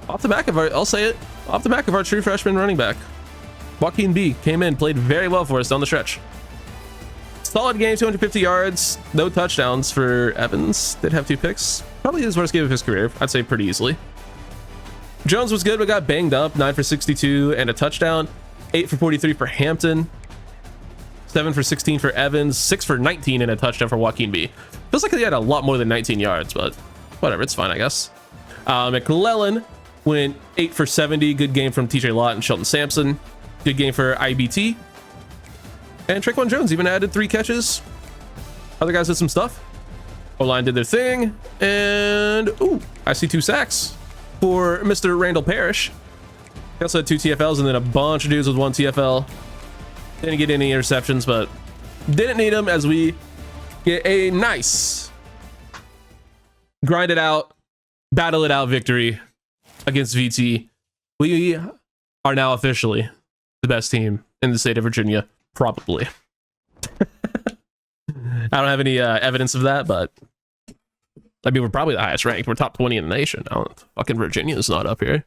Off the back of our, I'll say it, off the back of our true freshman running back. Joaquin B came in, played very well for us down the stretch. Solid game, 250 yards, no touchdowns for Evans. Did have 2 picks. Probably his worst game of his career, I'd say pretty easily. Jones was good, but got banged up. 9 for 62 and a touchdown. 8 for 43 for Hampton. 7 for 16 for Evans. 6 for 19 and a touchdown for Joaquin B. Feels like he had a lot more than 19 yards, but whatever, it's fine, I guess. McClellan went 8 for 70. Good game from TJ Lott and Shelton Sampson. Good game for IBT. And Traquan Jones even added 3 catches. Other guys did some stuff. O-line did their thing. And, ooh, I see 2 sacks for Mr. Randall Parrish. He also had 2 TFLs and then a bunch of dudes with 1 TFL. Didn't get any interceptions, but didn't need them as we get a nice grind it out, battle it out victory against VT. We are now officially the best team in the state of Virginia, probably. I don't have any evidence of that, but I mean, we're probably the highest ranked. We're top 20 in the nation. I don't, fucking Virginia's not up here.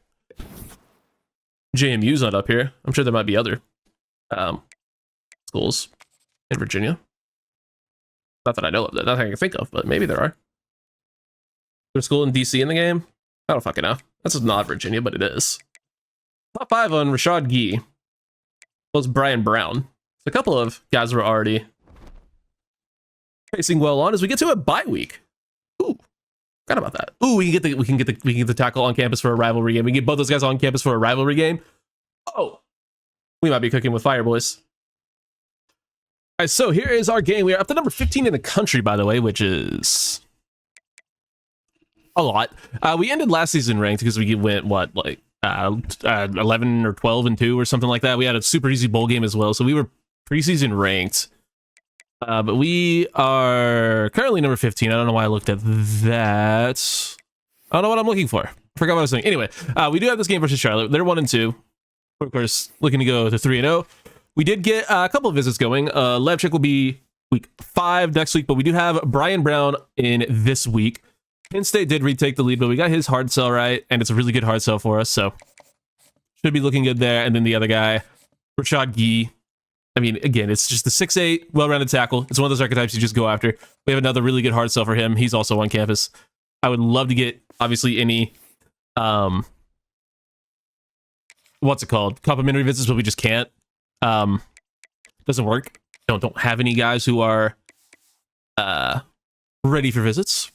JMU's not up here. I'm sure there might be other schools in Virginia. Not that I know of, that nothing I can think of, but maybe there are. There's a school in DC in the game? I don't fucking know. That's not Virginia, but it is. Top 5 on Rashad Gee. was Brian Brown. So a couple of guys were already pacing well on as we get to a bye week. Ooh, forgot about that. Ooh, we can get the tackle on campus for a rivalry game. We can get both those guys on campus for a rivalry game. Oh, we might be cooking with fire, boys. All right, so here is our game. We are up to number 15 in the country, by the way, which is a lot. We ended last season ranked because we went, what, like 11 or 12-2 or something like that. We had a super easy bowl game as well, so we were preseason ranked. But we are currently number 15. I don't know why I looked at that. I don't know what I'm looking for. I forgot what I was saying. Anyway, we do have this game versus Charlotte. They're 1-2. We're, of course, looking to go to 3-0. We did get a couple of visits going. Levchik will be week 5 next week, but we do have Brian Brown in this week. Penn State did retake the lead, but we got his hard sell right, and it's a really good hard sell for us, so should be looking good there. And then the other guy, Rashad Gee. I mean, again, it's just the 6'8", well-rounded tackle. It's one of those archetypes you just go after. We have another really good hard sell for him. He's also on campus. I would love to get, obviously, any, what's it called? Complimentary visits, but we just can't. Doesn't work. Don't have any guys who are ready for visits.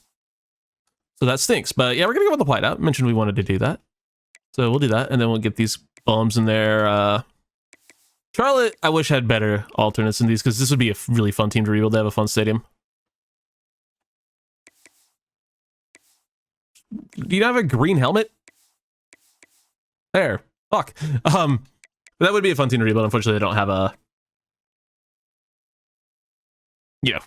So that stinks. But yeah, we're gonna go with the whiteout. Mentioned we wanted to do that. So we'll do that, and then we'll get these bums in there. Charlotte, I wish had better alternates in these, because this would be a really fun team to rebuild. They have a fun stadium. Do you not have a green helmet? There. Fuck. That would be a fun team to rebuild. Unfortunately, they don't have a... Yeah.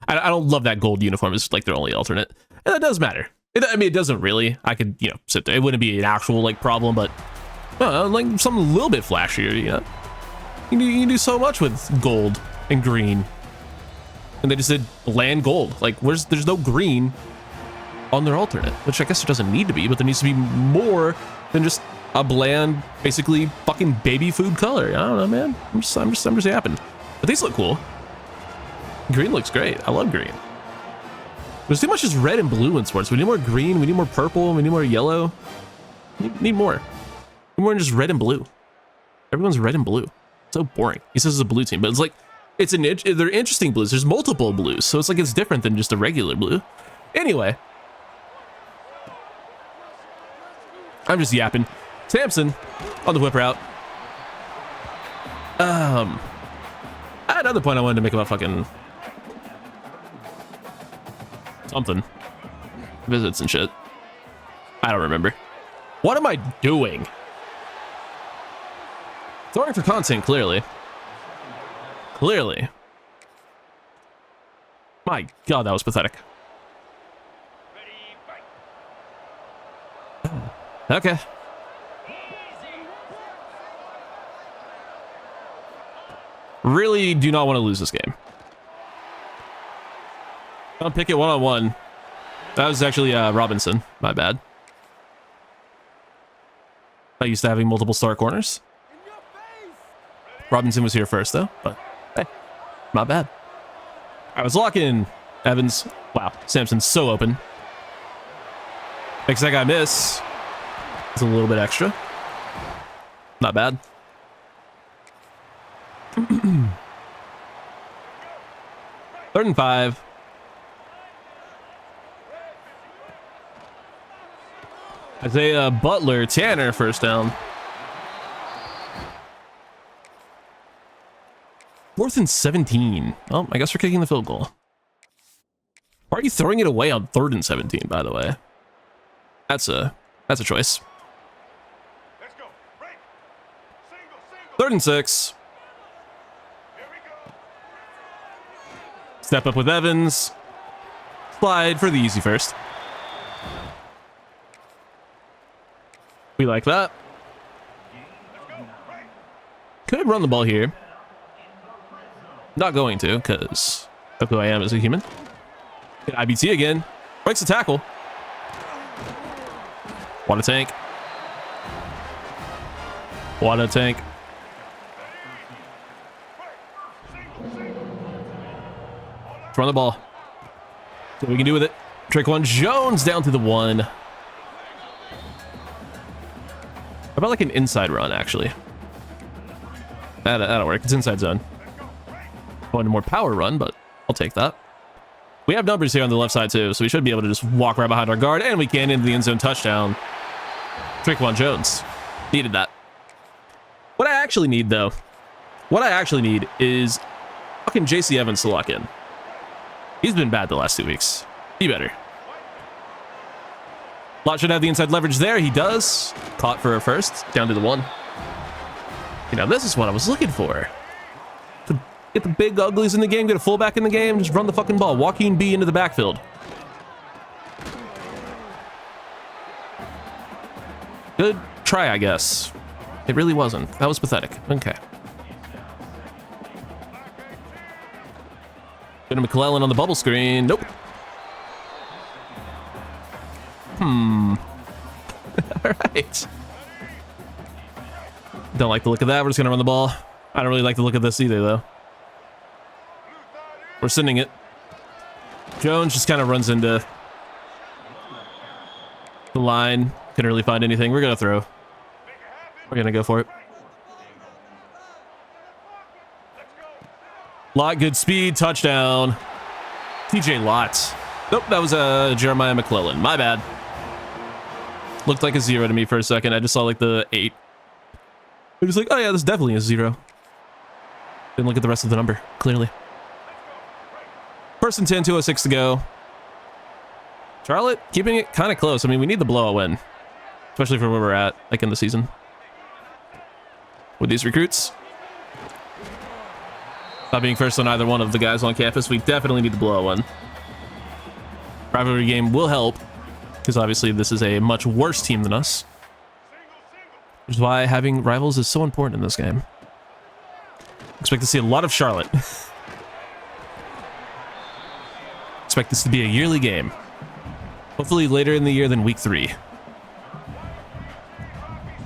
I don't love that gold uniform. It's like their only alternate. And that does matter. I mean, it doesn't really. I could, sit there. It wouldn't be an actual, like, problem, but... like, something a little bit flashier, You can do so much with gold and green. And they just did bland gold. Like, there's no green on their alternate, which I guess there doesn't need to be, but there needs to be more than just a bland, basically fucking baby food color. I don't know, man. I'm just yapping. But these look cool. Green looks great. I love green. There's too much just red and blue in sports. We need more green. We need more purple. We need more yellow. Need more. Need more than just red and blue. Everyone's red and blue. So boring. He says it's a blue team, but it's like, they're interesting blues. There's multiple blues, so it's like it's different than just a regular blue. Anyway. I'm just yapping. Samson on the whip route. I had another point I wanted to make about fucking something. Visits and shit. I don't remember. What am I doing? Throwing for content, clearly. Clearly. My God, that was pathetic. Okay. Really do not want to lose this game. I'll pick it one-on-one. That was actually Robinson. My bad. I used to having multiple star corners. Robinson was here first, though. But, hey, not bad. I was locking Evans. Wow, Samson's so open. Makes that guy miss. It's a little bit extra. Not bad. Third and 5. Isaiah Butler, Tanner, first down. 4th and 17. Oh, I guess we're kicking the field goal. Why are you throwing it away on 3rd and 17, by the way? That's a choice. Let's go. Break. Single. 3rd and 6. Here we go. Step up with Evans. Slide for the easy first. We like that. Could run the ball here. Not going to, because of who I am as a human. IBT again. Breaks the tackle. What a tank. What a tank. Let's run the ball. See what we can do with it. Traquan Jones down to the 1. How about like an inside run, actually? That'll work. It's inside zone. Wanted a more power run, but I'll take that. We have numbers here on the left side too, so we should be able to just walk right behind our guard, and we can into the end zone touchdown. Traquan Jones. Needed that. What I actually need, though, is fucking JC Evans to lock in. He's been bad the last 2 weeks. Be better. Lott should have the inside leverage there. He does. Caught for a first. Down to the 1. You know, this is what I was looking for. To get the big uglies in the game, get a fullback in the game, just run the fucking ball. Joaquin B into the backfield. Good try, I guess. It really wasn't. That was pathetic. Okay. Go to McClellan on the bubble screen. Nope. All right. Don't like the look of that. We're just going to run the ball. I don't really like the look of this either, though. We're sending it. Jones just kind of runs into the line. Couldn't really find anything. We're going to throw. We're going to go for it. Lott, good speed. Touchdown. TJ Lott. Nope, that was Jeremiah McClellan. My bad. Looked like a 0 to me for a second. I just saw like the 8. I was like, oh yeah, this is definitely a 0. Didn't look at the rest of the number, clearly. 1st and 10, 2:06 to go. Charlotte keeping it kind of close. I mean, we need the blowout win, especially for where we're at, like in the season. With these recruits. Not being first on either one of the guys on campus, we definitely need the blowout win. Rivalry game will help, because obviously this is a much worse team than us. Which is why having rivals is so important in this game. Expect to see a lot of Charlotte. Expect this to be a yearly game. Hopefully later in the year than week 3.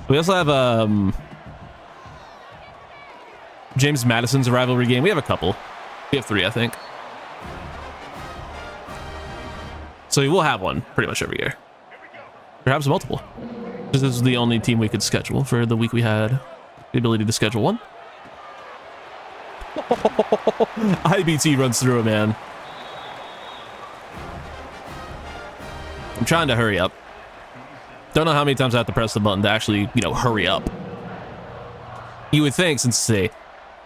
We also have James Madison's a rivalry game. We have a couple. We have 3, I think. So we will have one pretty much every year. Perhaps multiple. This is the only team we could schedule for the week we had the ability to schedule one. IBT runs through it, man. I'm trying to hurry up. Don't know how many times I have to press the button to actually, you know, hurry up. You would think, since say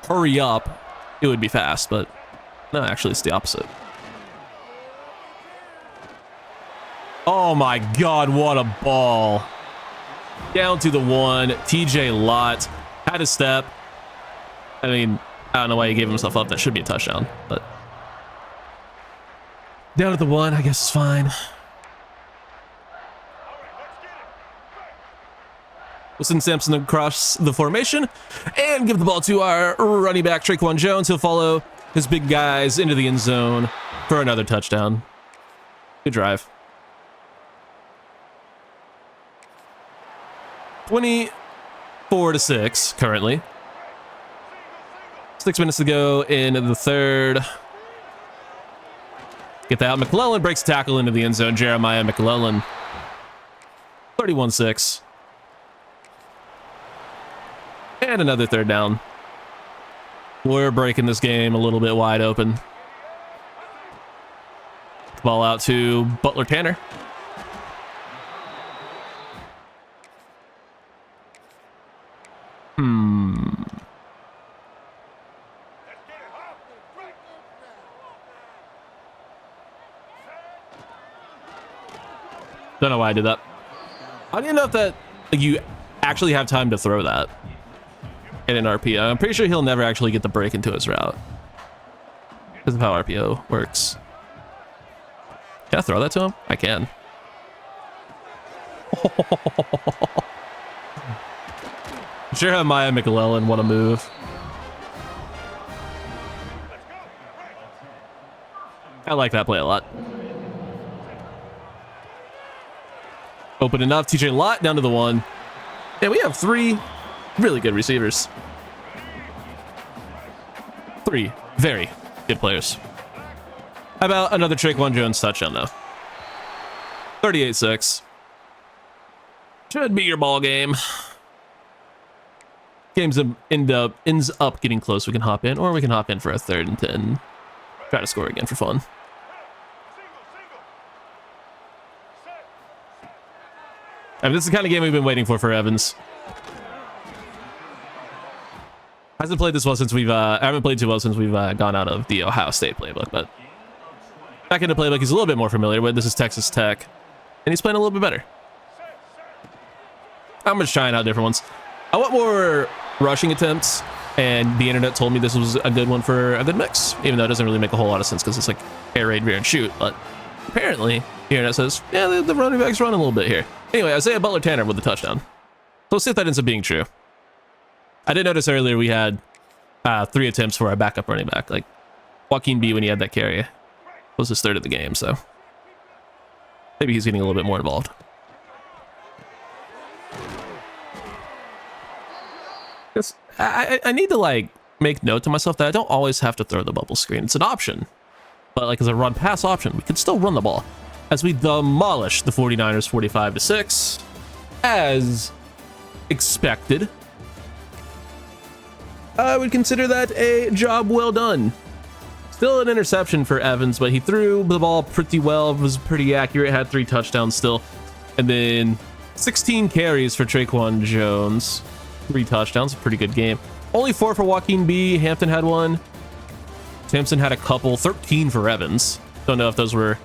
hurry up, it would be fast, but no, actually it's the opposite. Oh my god, what a ball. Down to the 1. TJ Lott had a step. I mean, I don't know why he gave himself up. That should be a touchdown, but down at the 1, I guess it's fine. We'll send Sampson across the formation and give the ball to our running back, Traquan Jones. He'll follow his big guys into the end zone for another touchdown. Good drive. 24-6 currently. 6 minutes to go in the 3rd. Get that out. McClellan breaks tackle into the end zone. Jeremiah McClellan. 31-6. And another 3rd down. We're breaking this game a little bit wide open. Ball out to Butler Tanner. Don't know why I did that. I don't even know if that, like, you actually have time to throw that in an RPO. I'm pretty sure he'll never actually get the break into his route because of how RPO works. Can I throw that to him? I can. Jeremiah McClellan, what a move. I like that play a lot. Open enough. TJ Lott down to the 1. And we have 3 really good receivers. 3 very good players. How about another Traquan Jones touchdown, though? 38-6. Should be your ball game. games ends up getting close, we can hop in, or we can hop in for a 3rd and 10. Try to score again for fun. I mean, this is the kind of game we've been waiting for Evans. Hasn't played this well since we've I haven't played too well since we've gone out of the Ohio State playbook, but back into playbook he's a little bit more familiar with. This is Texas Tech, and he's playing a little bit better. I'm just trying out different ones. I want more rushing attempts, and the internet told me this was a good one for a good mix, even though it doesn't really make a whole lot of sense because it's like air raid, veer, and shoot. But apparently, the internet says, yeah, the running backs run a little bit here. Anyway, Isaiah Butler-Tanner with the touchdown. So let's see if that ends up being true. I did notice earlier we had 3 attempts for our backup running back. Like Joaquin B, when he had that carry, was his 3rd of the game, so maybe he's getting a little bit more involved. I need to like make note to myself that I don't always have to throw the bubble screen. It's an option, but like as a run pass option, we could still run the ball as we demolish the 49ers 45-6 as expected. I would consider that a job well done. Still an interception for Evans, but he threw the ball pretty well, was pretty accurate, had 3 touchdowns still, and then 16 carries for Traquan Jones. 3 touchdowns, a pretty good game. Only 4 for Joaquin B. Hampton had 1. Sampson had a couple. 13 for Evans. Don't know if those were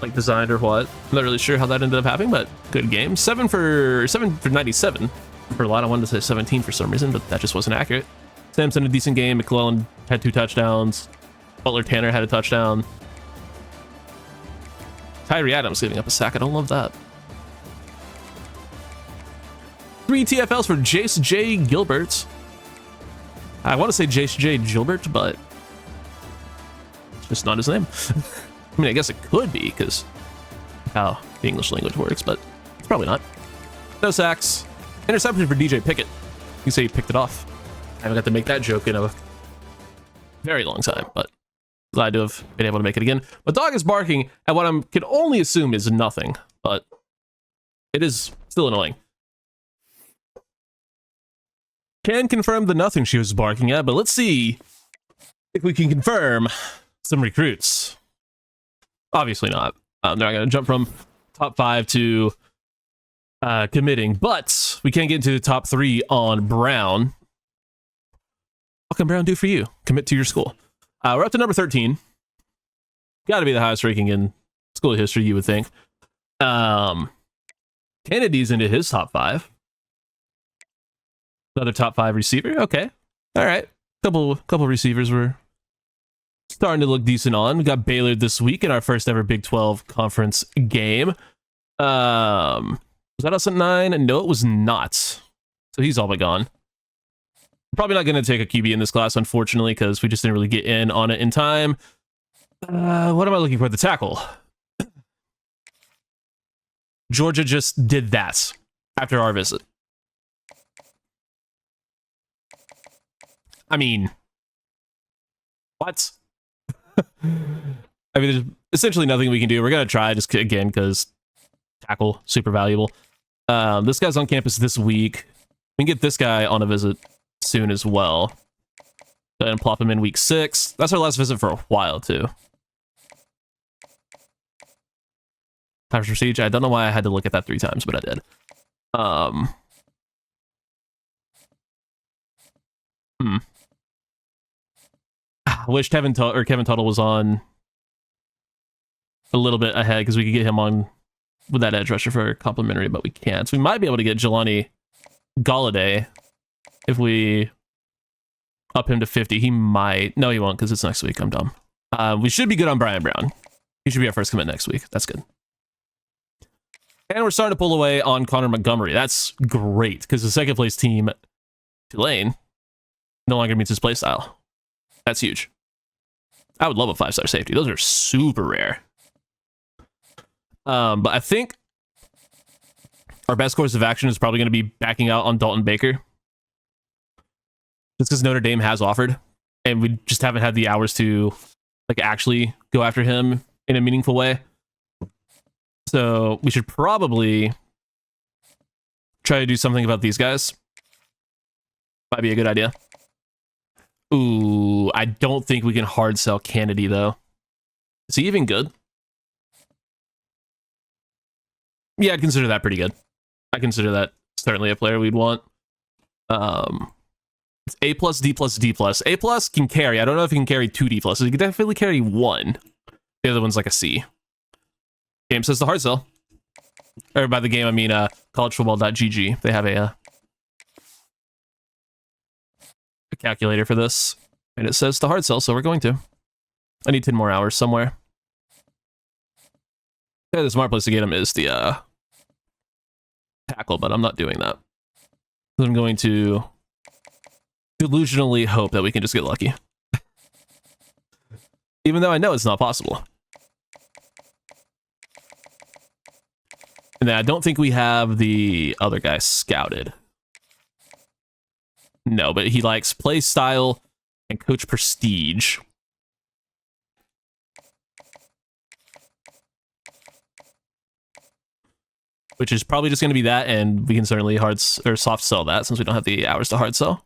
like designed or what. I'm not really sure how that ended up happening, but good game. 7 for 97. For a lot, I wanted to say 17 for some reason, but that just wasn't accurate. Sampson a decent game. McClellan had 2 touchdowns. Butler-Tanner had a touchdown. Tyree Adams giving up a sack. I don't love that. 3 TFLs for Jace J. Gilbert. I want to say Jace J. Gilbert, but it's just not his name. I mean, I guess it could be because how the English language works, but it's probably not. No sacks. Interception for DJ Pickett. You can say he picked it off. I haven't got to make that joke in a very long time, but glad to have been able to make it again. My dog is barking at what I can only assume is nothing, but it is still annoying. Can confirm the nothing she was barking at, but let's see if we can confirm some recruits. Obviously not. They're not going to jump from top 5 to committing, but we can get into the top 3 on Brown. What can Brown do for you? Commit to your school. We're up to number 13. Got to be the highest ranking in school history, you would think. Kennedy's into his top 5. Another top 5 receiver. Okay. All right. Couple receivers were starting to look decent on. We got Baylor this week in our first ever Big 12 conference game. Was that us at 9? No, it was not. So he's all but gone. Probably not going to take a QB in this class, unfortunately, because we just didn't really get in on it in time. What am I looking for? The tackle. Georgia just did that after our visit. I mean, what? I mean, there's essentially nothing we can do. We're going to try just again because tackle, super valuable. This guy's on campus this week. We can get this guy on a visit soon as well. Go ahead and plop him in week 6. That's our last visit for a while, too. Times for siege. I don't know why I had to look at that 3 times, but I did. I wish Kevin Tuttle was on a little bit ahead because we could get him on with that edge rusher for complimentary, but we can't. So we might be able to get Jelani Galladay if we up him to 50. He might. No, he won't because it's next week. I'm dumb. We should be good on Brian Brown. He should be our first commit next week. That's good. And we're starting to pull away on Connor Montgomery. That's great because the second place team, Tulane, no longer meets his play style. That's huge. I would love a 5-star safety. Those are super rare. But I think our best course of action is probably going to be backing out on Dalton Baker. Just because Notre Dame has offered, and we just haven't had the hours to like actually go after him in a meaningful way. So we should probably try to do something about these guys. Might be a good idea. Ooh, I don't think we can hard sell Kennedy, though. Is he even good? Yeah, I'd consider that pretty good. I consider that certainly a player we'd want. It's A plus, D plus, D plus. A plus can carry. I don't know if he can carry 2 D pluses. He can definitely carry 1. The other one's like a C. Game says the hard sell. Or by the game, I mean collegefootball.gg. They have a calculator for this. And it says the hard sell, so we're going to. I need 10 more hours somewhere. Yeah, the smart place to get him is the tackle, but I'm not doing that. I'm going to delusionally hope that we can just get lucky. Even though I know it's not possible. And then I don't think we have the other guy scouted. No, but he likes play style and coach prestige. Which is probably just going to be that, and we can certainly hard or soft sell that since we don't have the hours to hard sell.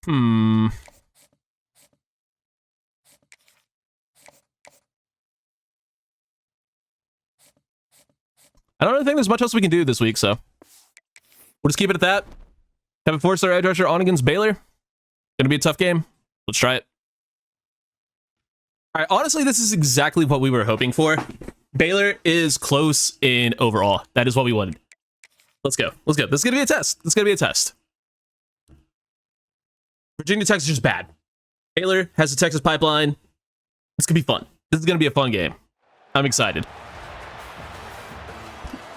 I don't really think there's much else we can do this week, so we'll just keep it at that. Have a 4-star edge rusher on against Baylor. Gonna be a tough game. Let's try it. All right, honestly, this is exactly what we were hoping for. Baylor is close in overall. That is what we wanted. Let's go. Let's go. This is gonna be a test. This is gonna be a test. Virginia Tech is just bad. Baylor has the Texas pipeline. This could be fun. This is gonna be a fun game. I'm excited.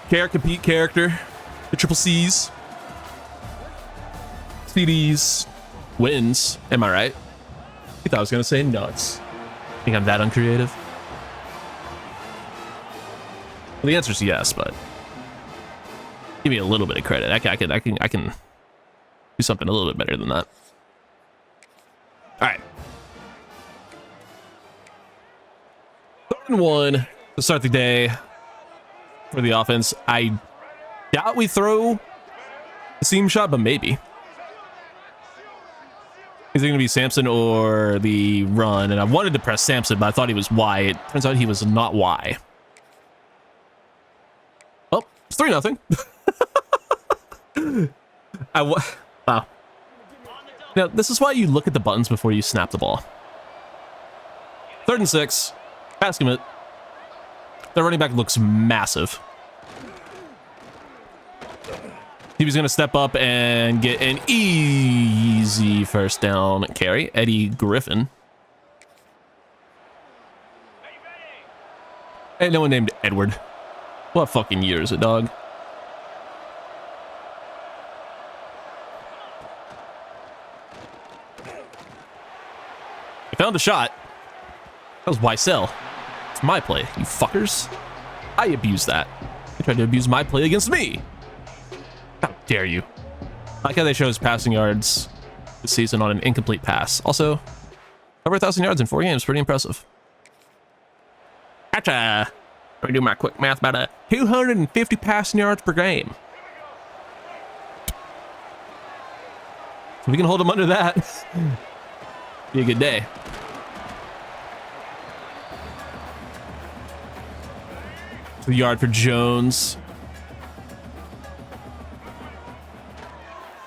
Compete character. The triple C's. CDs. Wins. Am I right? I thought I was gonna say nuts. Think I'm that uncreative? Well, the answer is yes, but give me a little bit of credit. I can do something a little bit better than that. All right. 3rd and 1 to start the day for the offense. I doubt we throw the seam shot, but maybe. Is it going to be Samson or the run? And I wanted to press Samson, but I thought he was Y. It turns out he was not Y. Oh, it's 3-0. Wow. Now, this is why you look at the buttons before you snap the ball. 3rd and 6. Pass commit. The running back looks massive. He was going to step up and get an easy first down carry. Eddie Griffin. Ain't no one named Edward. What fucking year is it, dog? I found a shot. That was Weissel. It's my play, you fuckers. I abused that. They tried to abuse my play against me. How dare you? I like how they show his passing yards this season on an incomplete pass. Also, over 1,000 yards in 4 games. Pretty impressive. Gotcha. Let me do my quick math. About 250 passing yards per game. If we can hold him under that, be a good day. The yard for Jones.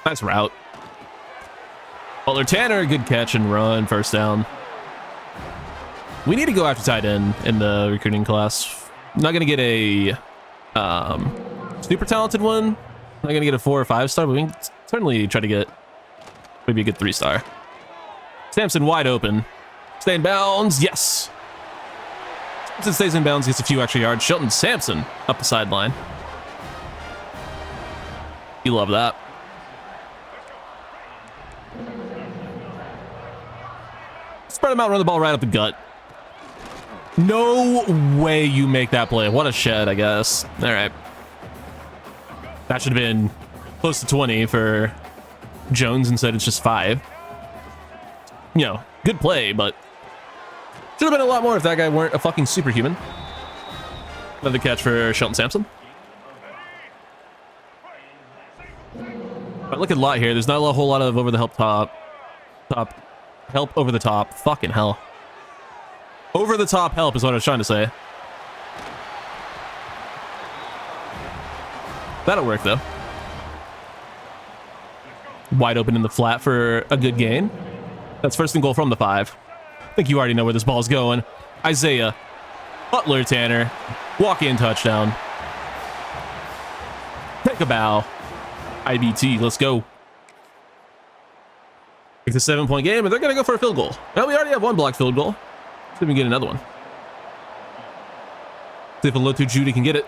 Nice route. Butler Tanner, good catch and run, first down. We need to go after tight end in the recruiting class. I'm not going to get a super talented one. I'm not going to get a 4 or 5 star, but we can certainly try to get maybe a good 3-star. Samson wide open. Stay in bounds. Yes. Samson stays in bounds, gets a few extra yards. Shelton Sampson up the sideline. You love that. Spread him out, run the ball right up the gut. No way you make that play. What a shed, I guess. All right. That should have been close to 20 for Jones. Instead, it's just 5. You know, good play, but should have been a lot more if that guy weren't a fucking superhuman. Another catch for Shelton Sampson. But look at a lot here. There's not a whole lot of over the help help over the top. Fucking hell. Over the top help is what I was trying to say. That'll work though. Wide open in the flat for a good gain. That's first and goal from the 5. I think you already know where this ball's going. Isaiah Butler Tanner. Walk-in touchdown. Take a bow. IBT, let's go. It's a 7-point game, and they're going to go for a field goal. Well, we already have one blocked field goal. Let's see if we can get another one. See if Alotu Judy can get it.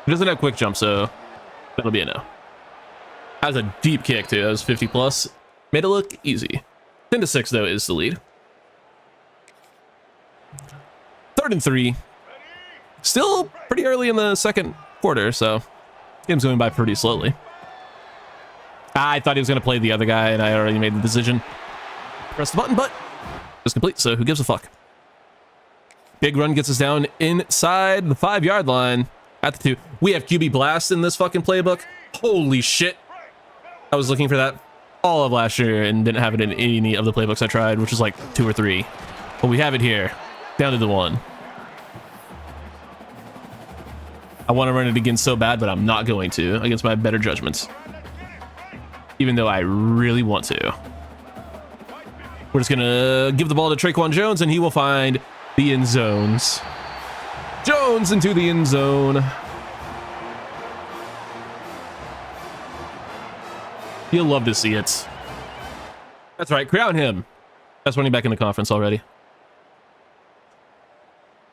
He doesn't have quick jump, so that'll be a no. That was a deep kick, too. That was 50 plus. Made it look easy. 10-6, though, is the lead. 3rd and 3. Still pretty early in the second quarter, so game's going by pretty slowly. I thought he was going to play the other guy, and I already made the decision. Press the button, but it's complete, so who gives a fuck? Big run gets us down inside the 5-yard line at the 2. We have QB blast in this fucking playbook. Holy shit. I was looking for that all of last year and didn't have it in any of the playbooks I tried, which is like 2 or 3. But we have it here, down to the 1. I want to run it again so bad, but I'm not going to, against my better judgments. Even though I really want to. We're just going to give the ball to Traquan Jones, and he will find the end zones. Jones into the end zone. You'll love to see it. That's right, crown him. Best running back in the conference already.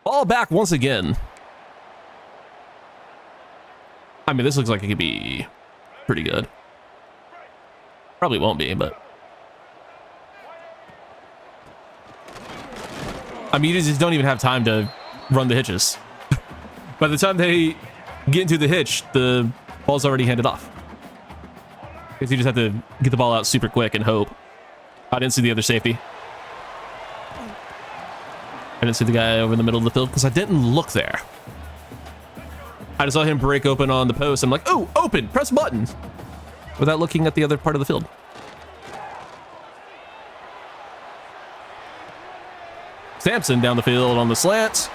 Ball back once again. I mean, this looks like it could be pretty good. Probably won't be, but... I mean, you just don't even have time to run the hitches. By the time they get into the hitch, the ball's already handed off. Because you just have to get the ball out super quick and hope. I didn't see the other safety. I didn't see the guy over in the middle of the field because I didn't look there. I just saw him break open on the post. I'm like, oh, open, press button. Without looking at the other part of the field. Sampson down the field on the slant.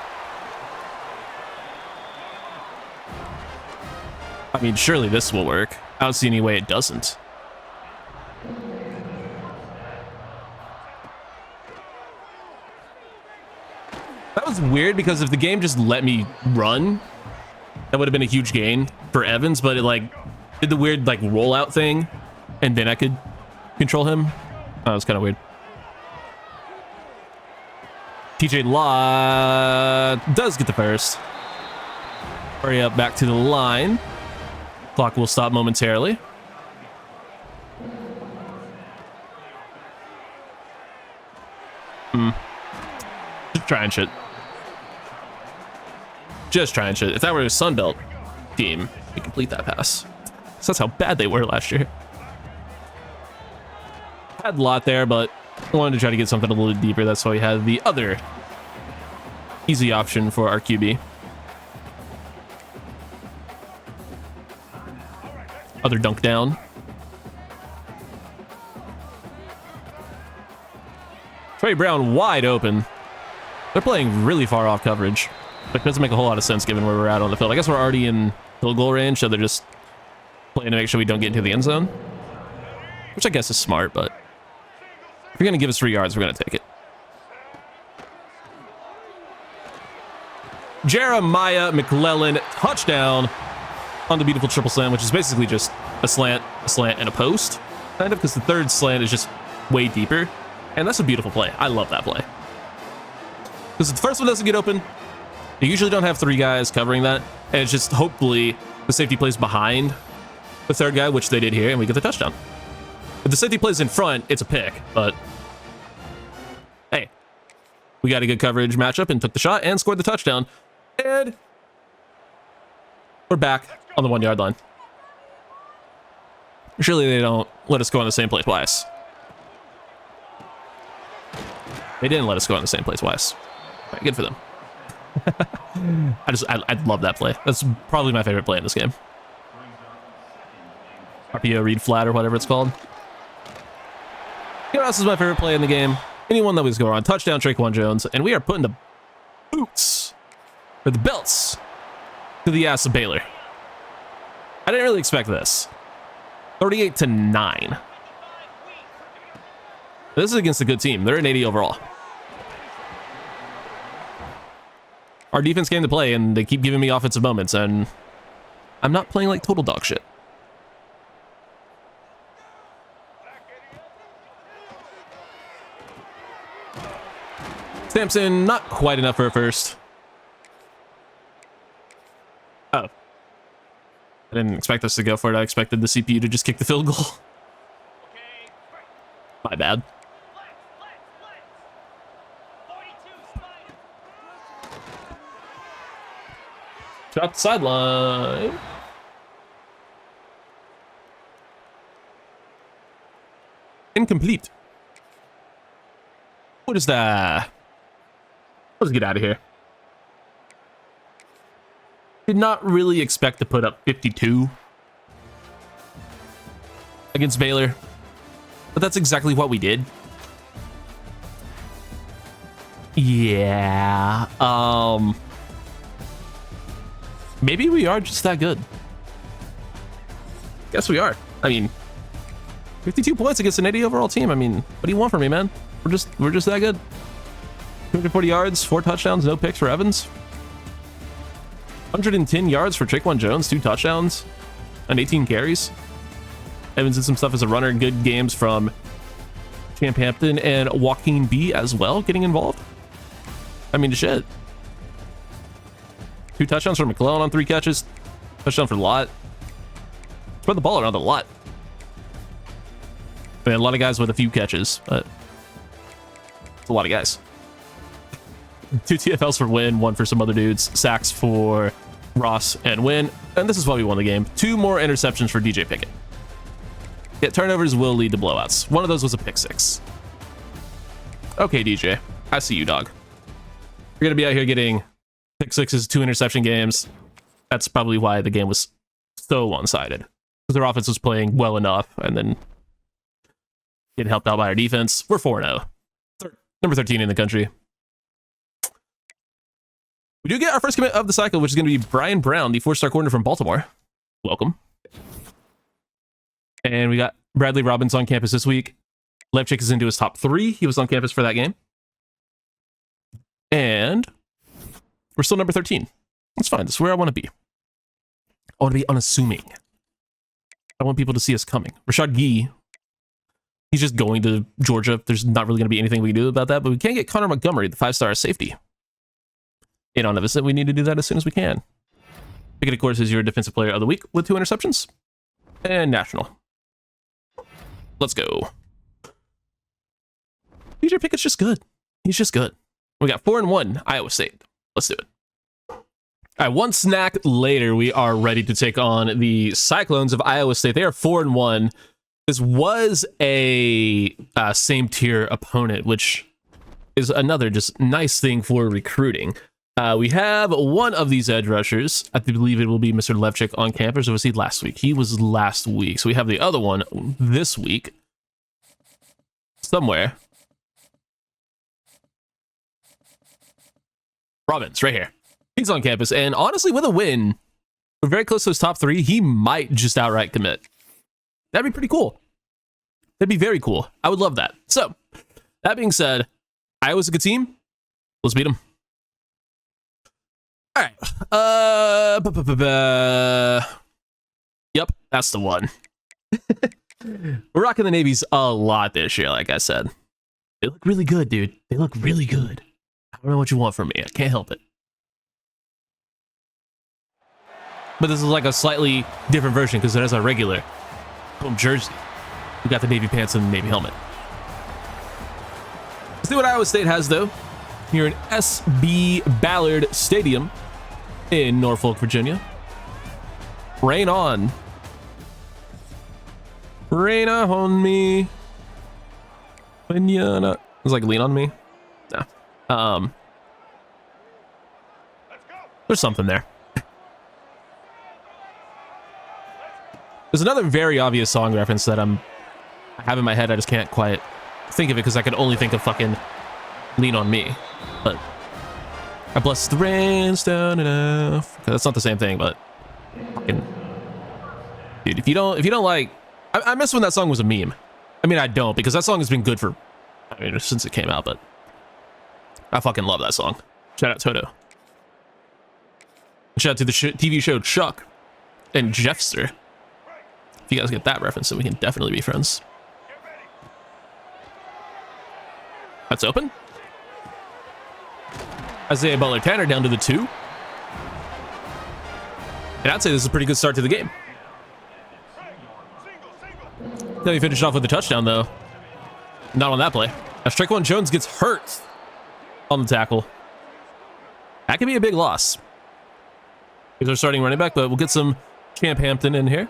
I mean, surely this will work. I don't see any way it doesn't. That was weird because if the game just let me run, that would have been a huge gain for Evans, but it like did the weird like rollout thing and then I could control him. That was kind of weird. TJ Law does get the first. Hurry up back to the line. Clock will stop momentarily. Just try and shit. Just try and shit. If that were a Sunbelt team, we complete that pass. So that's how bad they were last year. Had a lot there, but I wanted to try to get something a little deeper. That's why we had the other easy option for our QB. Other dunk down. Trey Brown wide open. They're playing really far off coverage. It doesn't make a whole lot of sense given where we're at on the field. I guess we're already in field goal range, so they're just playing to make sure we don't get into the end zone. Which I guess is smart, but if you're going to give us 3 yards, we're going to take it. Jeremiah McClellan, touchdown on the beautiful triple slant, which is basically just a slant, and a post, kind of, because the third slant is just way deeper. And that's a beautiful play. I love that play. Because if the first one doesn't get open, you usually don't have 3 guys covering that. And it's just hopefully the safety plays behind the third guy, which they did here, and we get the touchdown. If the safety plays in front, it's a pick, but hey, we got a good coverage matchup and took the shot and scored the touchdown. And we're back on the 1 yard line. Surely they don't let us go on the same play twice. They didn't let us go on the same play twice. All right, good for them. I love that play. That's probably my favorite play in this game. RPO read flat or whatever it's called. You know what else is my favorite play in the game? Anyone that we score on. Touchdown, Traquan Jones. And we are putting the boots, or the belts, to the ass of Baylor. I didn't really expect this. 38-9. This is against a good team. They're an 80 overall. Our defense came to play, and they keep giving me offensive moments, and I'm not playing like total dog shit. Sampson, not quite enough for a first. Oh. I didn't expect us to go for it. I expected the CPU to just kick the field goal. My bad. Shot the sideline. Incomplete. What is that? Let's get out of here. Did not really expect to put up 52 against Baylor, but that's exactly what we did. Yeah. Maybe we are just that good. Guess we are. I mean, 52 points against an 80 overall team. I mean, what do you want from me, man? We're just that good. 240 yards, 4 touchdowns, no picks for Evans. 110 yards for Traquan Jones, 2 touchdowns, and 18 carries. Evans did some stuff as a runner. Good games from Champ Hampton and Joaquin B as well, getting involved. I mean, shit. 2 touchdowns for McClellan on 3 catches. Touchdown for Lott. Spread the ball around a lot. Man, a lot of guys with a few catches, but it's a lot of guys. 2 TFLs for Win, 1 for some other dudes. Sacks for Ross and Win. And this is why we won the game. 2 more interceptions for DJ Pickett. Yeah, turnovers will lead to blowouts. One of those was a pick 6. Okay, DJ. I see you, dog. You're going to be out here getting pick 6s, 2 interception games. That's probably why the game was so one-sided. Because their offense was playing well enough and then getting helped out by our defense. We're 4-0. Number 13 in the country. We do get our first commit of the cycle, which is going to be Brian Brown, the 4-star corner from Baltimore. Welcome. And we got Bradley Robbins on campus this week. Levchik is into his top 3. He was on campus for that game. And we're still number 13. That's fine. That's where I want to be. I want to be unassuming. I want people to see us coming. Rashad Gee, he's just going to Georgia. There's not really going to be anything we can do about that, but we can't get Connor Montgomery, the 5-star safety, in on us. We need to do that as soon as we can. Pickett, of course, is your defensive player of the week with 2 interceptions. And national. Let's go. DJ Pickett's just good. He's just good. We got 4-1, Iowa State. Let's do it. All right, one snack later, we are ready to take on the Cyclones of Iowa State. They are 4-1. This was a same tier opponent, which is another just nice thing for recruiting. We have one of these edge rushers. I believe it will be Mr. Levchik on campus, or was he last week? He was last week. So we have the other one this week. Somewhere. Robbins, right here. He's on campus, and honestly, with a win, we're very close to his top 3. He might just outright commit. That'd be pretty cool. That'd be very cool. I would love that. So, that being said, Iowa's a good team. Let's beat them. All right. Yep, that's the one. We're rocking the navies a lot this year, like I said. They look really good, dude. They look really good. I don't know what you want from me. I can't help it. But this is like a slightly different version because it has a regular home jersey. We got the navy pants and the navy helmet. Let's see what Iowa State has, though. Here in SB Ballard Stadium in Norfolk, Virginia. Rain on. Rain on me. When you're not... It was like lean on me. No. There's something there. There's another very obvious song reference that I have in my head. I just can't quite think of it because I could only think of fucking Lean on Me. But I bless the rains down enough. That's not the same thing, but fucking dude, if you don't like, I miss when that song was a meme. I mean, I don't, because that song has been good for, I mean, since it came out, but I fucking love that song. Shout out Toto. Shout out to the TV show Chuck and Jeffster. If you guys get that reference, then we can definitely be friends. That's open. Isaiah Butler-Tanner down to the 2. And I'd say this is a pretty good start to the game. Then he finished off with a touchdown, though. Not on that play. As Tre'Quan Jones gets hurt on the tackle. That could be a big loss. He's our starting running back, but we'll get some Champ Hampton in here.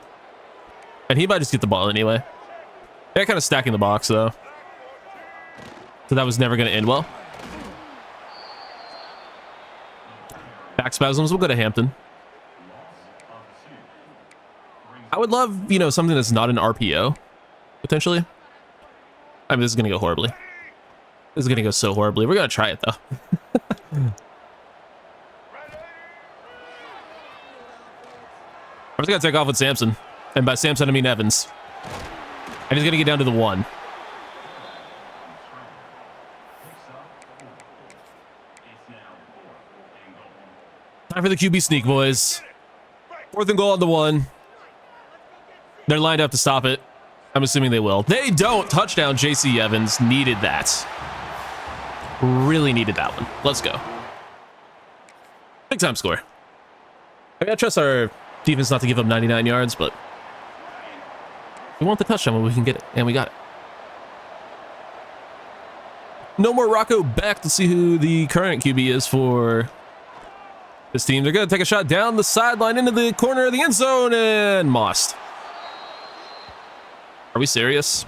And he might just get the ball anyway. They're kind of stacking the box, though. So that was never going to end well. Back spasms, we'll go to Hampton. I would love, you know, something that's not an RPO, potentially. I mean, this is going to go horribly. This is going to go so horribly. We're going to try it, though. I'm just going to take off with Samson. And by Samson, I mean Evans. And he's going to get down to the 1. Time for the QB sneak, boys. 4th and goal on the 1. They're lined up to stop it. I'm assuming they will. They don't. Touchdown, JC Evans. Needed that. Really needed that one. Let's go. Big time score. I gotta trust our defense not to give up 99 yards, but we want the touchdown when we can get it, and we got it. No more Rocco back to see who the current QB is for this team. They're going to take a shot down the sideline into the corner of the end zone, and Mossed. Are we serious?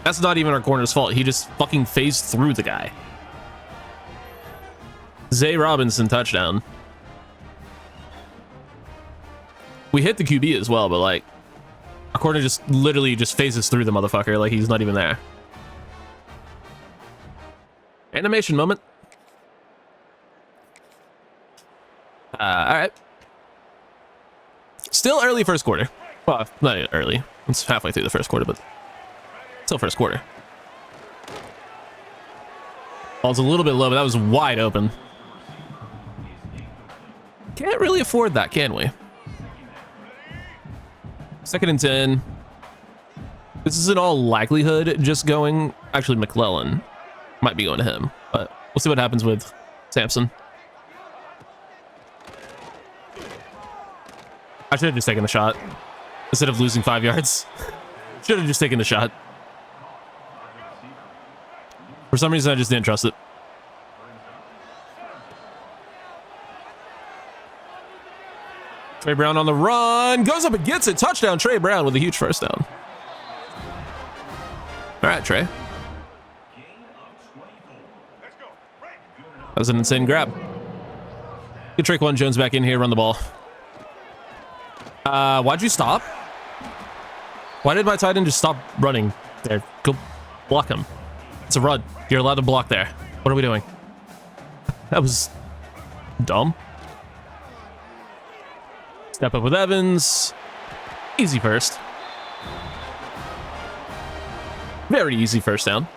That's not even our corner's fault. He just fucking phased through the guy. Zay Robinson touchdown. We hit the QB as well, but like, our corner just literally just phases through the motherfucker like he's not even there. Animation moment. All right. Still early first quarter. Well, not early. It's halfway through the first quarter, but still first quarter. Ball's a little bit low, but that was wide open. Can't really afford that, can we? 2nd and 10. This is in all likelihood just going... Actually, McClellan might be going to him, but we'll see what happens with Sampson. I should have just taken the shot instead of losing 5 yards. Should have just taken the shot. For some reason, I just didn't trust it. Trey Brown on the run. Goes up and gets it. Touchdown, Trey Brown with a huge first down. All right, Trey. That was an insane grab. Get Tre'Quan Jones back in here. Run the ball. Why'd you stop? Why did my tight end just stop running there? Go block him. It's a run. You're allowed to block there. What are we doing? That was dumb. Step up with Evans. Easy first. Very easy first down.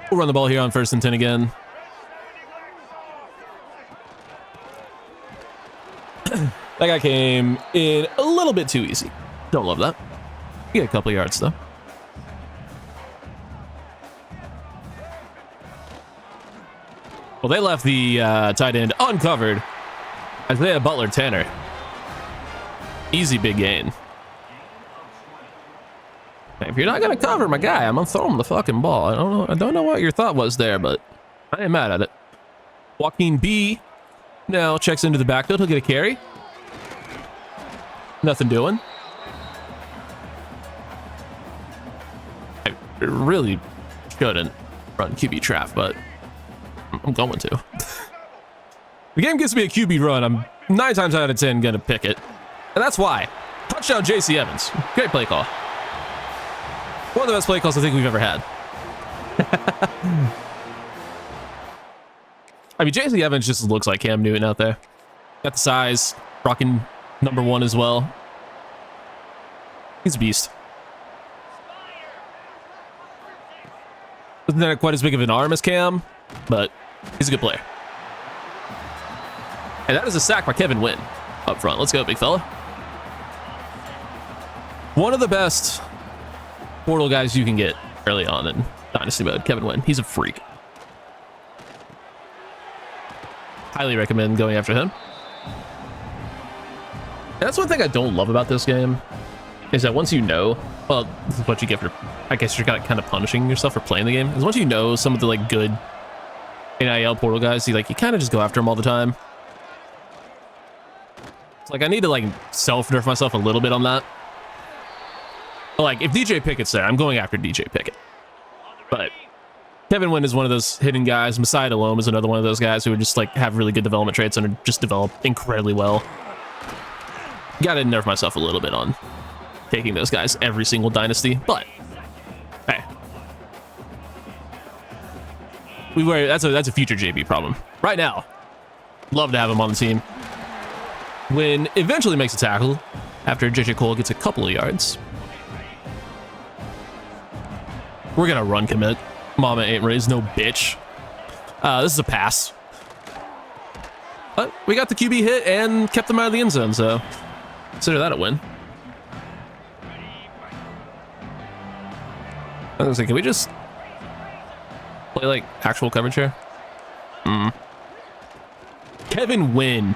We'll run the ball here on 1st and 10 again. That guy came in a little bit too easy. Don't love that. You get a couple yards though. Well, they left the tight end uncovered. Isaiah Butler-Tanner. Easy big gain. If you're not gonna cover my guy, I'm gonna throw him the fucking ball. I don't know what your thought was there, but I ain't mad at it. Joaquin B now checks into the backfield. He'll get a carry. Nothing doing. I really shouldn't run QB trap, but I'm going to. The game gives me a QB run, I'm 9 times out of 10 gonna pick it. And that's why. Touchdown JC Evans. Great play call. One of the best play calls I think we've ever had. I mean, JC Evans just looks like Cam Newton out there. Got the size, rocking #1 as well. He's a beast. Doesn't have quite as big of an arm as Cam, but he's a good player. And that is a sack by Kevin Wynn up front. Let's go, big fella. One of the best portal guys you can get early on in Dynasty mode, Kevin Wynn. He's a freak. Highly recommend going after him. And that's one thing I don't love about this game, is that once you know, well, this is what you get for, I guess you're kind of punishing yourself for playing the game, is once you know some of the like good NIL portal guys, you kind of just go after them all the time. It's like I need to like self-nerf myself a little bit on that. But, like if DJ Pickett's there, I'm going after DJ Pickett. But Kevin Wynn is one of those hidden guys. Messiah Delhomme is another one of those guys who would just like have really good development traits and just develop incredibly well. Gotta nerf myself a little bit on taking those guys every single dynasty, but hey, that's a future JB problem. Right now, love to have him on the team. When eventually makes a tackle after JJ Cole gets a couple of yards, we're gonna run commit. Mama ain't raised no bitch. This is a pass, but we got the QB hit and kept them out of the end zone, so consider that a win. I was like, can we just play like actual coverage here? Kevin Wynn.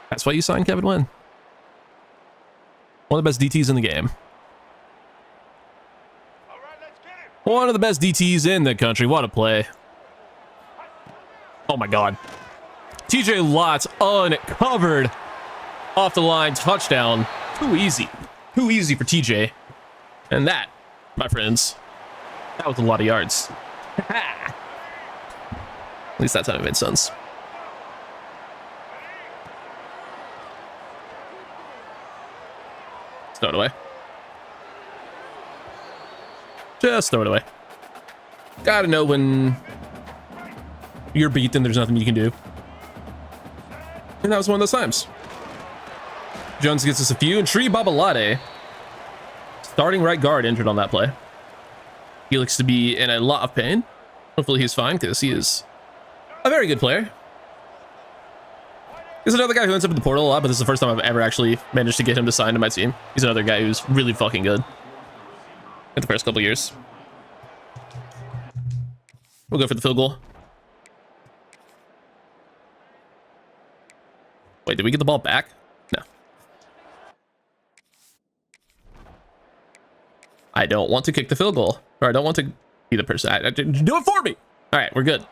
That's why you signed Kevin Wynn. One of the best DTs in the game. One of the best DTs in the country. What a play. Oh my God. TJ Lott's uncovered. Off the line, touchdown. Too easy. Too easy for TJ. And that, my friends, that was a lot of yards. At least that time it made sense. Throw it away. Just throw it away. Gotta know when you're beat, then there's nothing you can do. And that was one of those times. Jones gets us a few, and Tree Babalade, starting right guard, injured on that play. He looks to be in a lot of pain. Hopefully he's fine, because he is a very good player. He's another guy who ends up in the portal a lot, but this is the first time I've ever actually managed to get him to sign to my team. He's another guy who's really fucking good in the first couple years. We'll go for the field goal. Wait, did we get the ball back? No. I don't want to kick the field goal. Or I don't want to be the person. Do it for me! All right, we're good.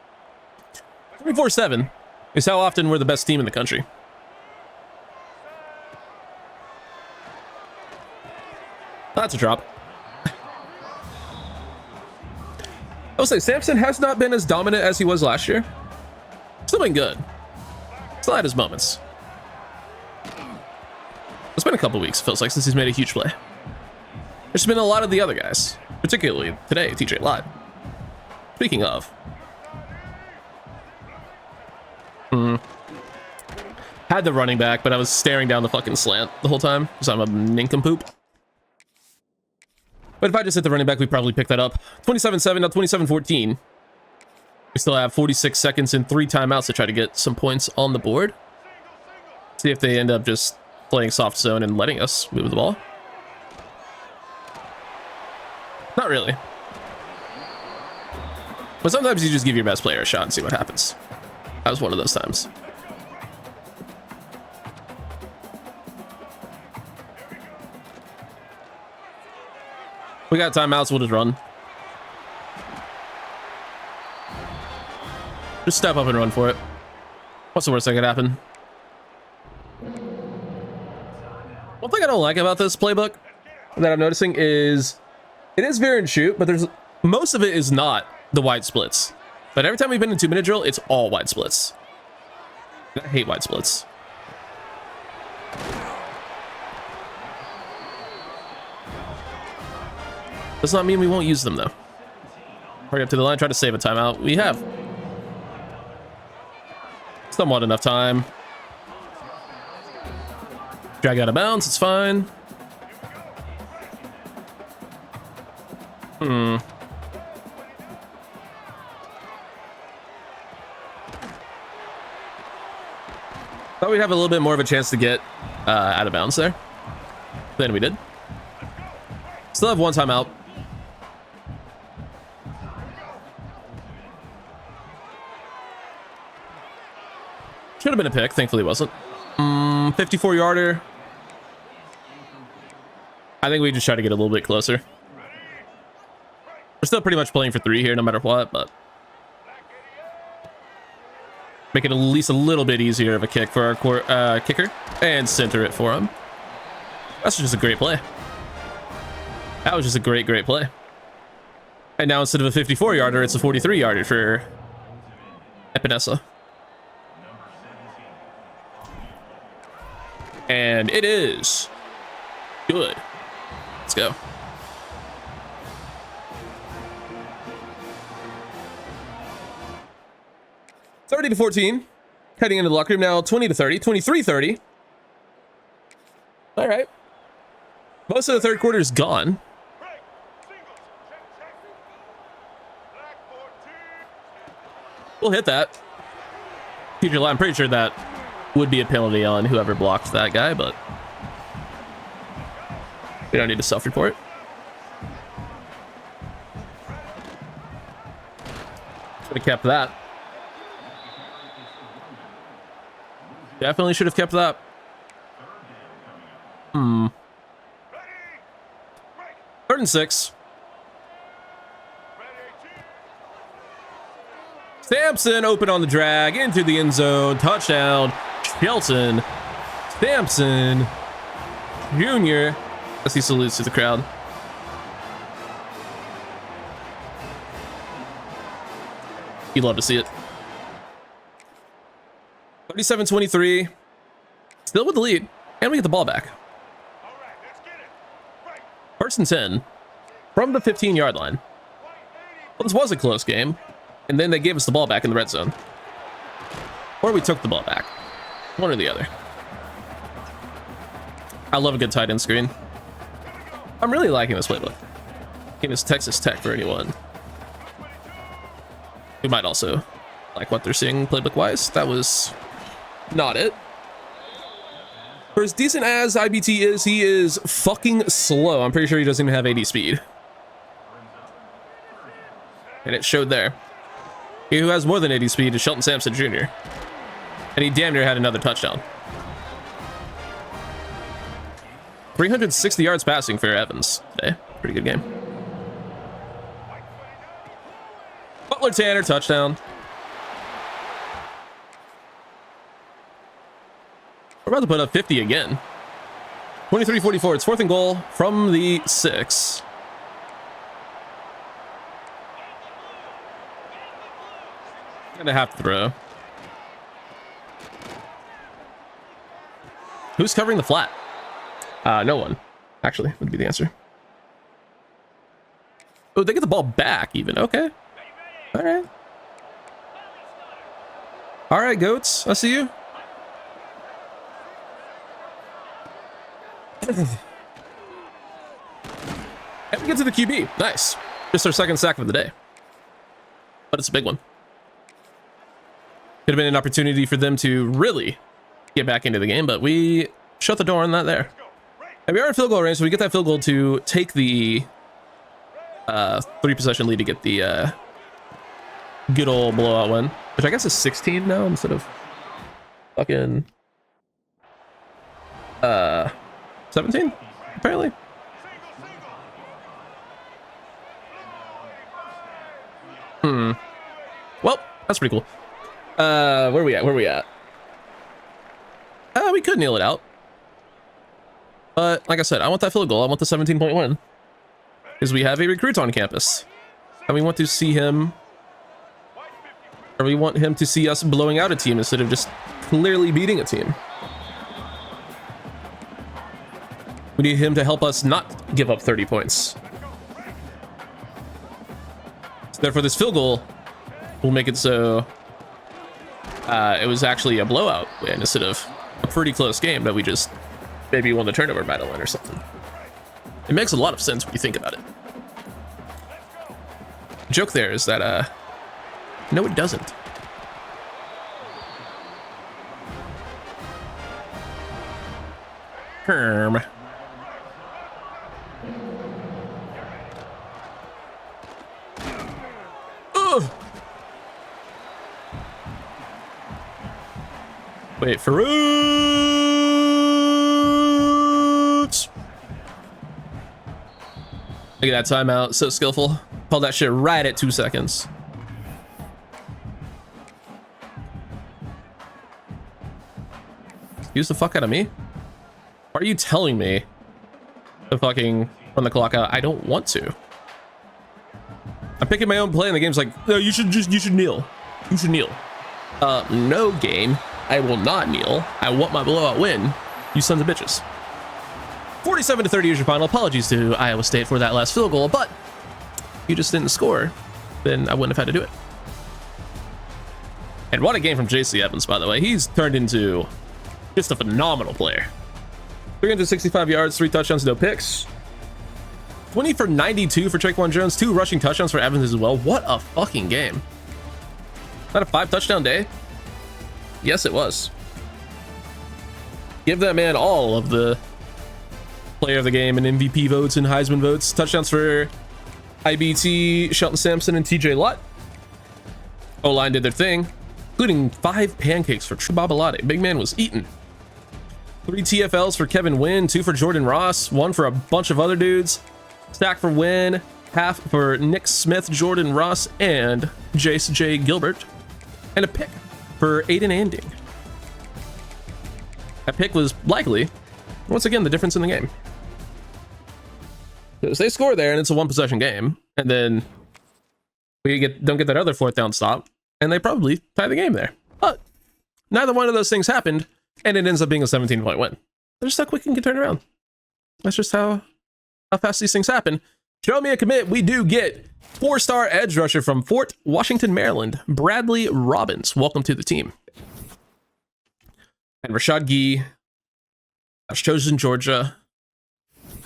24-7 is how often we're the best team in the country. That's a drop. I will say, Samson has not been as dominant as he was last year. Still been good. Still had his moments. It's been a couple weeks, it feels like, since he's made a huge play. There's been a lot of the other guys, particularly today, TJ Lott. Speaking of. Had the running back, but I was staring down the fucking slant the whole time, because I'm a nincompoop. But if I just hit the running back, we probably pick that up. 27-7, now 27-14. We still have 46 seconds and 3 timeouts to try to get some points on the board. See if they end up just playing soft zone and letting us move the ball. Not really. But sometimes you just give your best player a shot and see what happens. That was one of those times. We got timeouts, we'll just run. Just step up and run for it. What's the worst that could happen? One thing I don't like about this playbook that I'm noticing is it is veer and shoot, but there's most of it is not the wide splits. But every time we've been in 2-minute drill, it's all wide splits. I hate wide splits. Does not mean we won't use them, though. Hurry up to the line, try to save a timeout. We have somewhat enough time. Drag out of bounds, it's fine. Thought we'd have a little bit more of a chance to get out of bounds there than we did. Still have one timeout. Should have been a pick, thankfully it wasn't. 54-yarder. I think we just try to get a little bit closer. We're still pretty much playing for 3 here, no matter what, but make it at least a little bit easier of a kick for our kicker and center it for him. That's just a great play. That was just a great play. And now instead of a 54-yarder, it's a 43-yarder for Epinesa. And it is good. Let's go. $30-14. Heading into the locker room now. 20-30. 23-30. All right. Most of the third quarter is gone. We'll hit that. I'm pretty sure that would be a penalty on whoever blocked that guy, but we don't need to self-report. Should have kept that. Definitely should have kept that. 3rd and 6. Sampson open on the drag into the end zone. Touchdown. Shelton. Sampson Jr. As he salutes to the crowd. You'd love to see it. 37-23. Still with the lead. And we get the ball back. 1st and 10. From the 15-yard line. Well, this was a close game. And then they gave us the ball back in the red zone. Or we took the ball back. One or the other. I love a good tight end screen. I'm really liking this playbook. Game is Texas Tech for anyone. We might also like what they're seeing playbook-wise. That was not it. For as decent as IBT is, he is fucking slow. I'm pretty sure he doesn't even have 80 speed. And it showed there. He who has more than 80 speed is Shelton Sampson Jr. And he damn near had another touchdown. 360 yards passing for Evans today. Pretty good game. Butler Tanner, touchdown. We're about to put up 50 again. 23-44. It's 4th and goal from the 6. Gonna have to throw. Who's covering the flat? No one, actually, would be the answer. Oh, they get the ball back even. Okay. All right. All right, goats. I see you. And we get to the QB. Nice. Just our 2nd sack of the day. But it's a big one. Could have been an opportunity for them to really get back into the game, but we shut the door on that there. And we are in field goal range, so we get that field goal to take the 3-possession lead to get the good old blowout win, which I guess is 16 now instead of fucking 17, apparently. Well, that's pretty cool. Where are we at? We could kneel it out. But like I said, I want that field goal. I want the 17-point win. Because we have a recruit on campus. And we want to see him Or we want him to see us blowing out a team instead of just clearly beating a team. We need him to help us not give up 30 points. So therefore, this field goal will make it so it was actually a blowout win instead of a pretty close game that we just maybe won the turnover battle in or something. It makes a lot of sense when you think about it. The joke there is that, no, it doesn't. Herm. Ugh. Wait for roots. Look at that timeout, so skillful. Called that shit right at 2 seconds. Excuse the fuck out of me? Why are you telling me to fucking run the clock out? I don't want to. I'm picking my own play and the game's like, no, you should kneel. You should kneel. No game. I will not kneel. I want my blowout win. You sons of bitches. 47-30 is your final. Apologies to Iowa State for that last field goal, but you just didn't score. Then I wouldn't have had to do it. And what a game from JC Evans, by the way. He's turned into just a phenomenal player. 365 yards, 3 touchdowns, no picks. 20 for 92 for Traquan Jones, 2 rushing touchdowns for Evans as well. What a fucking game. Is that a 5 touchdown day? Yes, it was. Give that man all of the player of the game and MVP votes and Heisman votes. Touchdowns for IBT, Shelton Sampson, and TJ Lott. O-line did their thing, including 5 pancakes for Babalade. Big man was eaten. 3 TFLs for Kevin Wynn, 2 for Jordan Ross, 1 for a bunch of other dudes. Stack for Wynn, half for Nick Smith, Jordan Ross, and Jace J. Gilbert. And a pick for Aiden Anding. That pick was likely, once again, the difference in the game. Because they score there and it's a 1-possession game, and then we don't get that other 4th down stop, and they probably tie the game there. But neither one of those things happened, and it ends up being a 17-point win. They're just how quick you can turn around. That's just how fast these things happen. Show me a commit. We do get 4-star edge rusher from Fort Washington, Maryland, Bradley Robbins. Welcome to the team. And Rashad Gee has chosen Georgia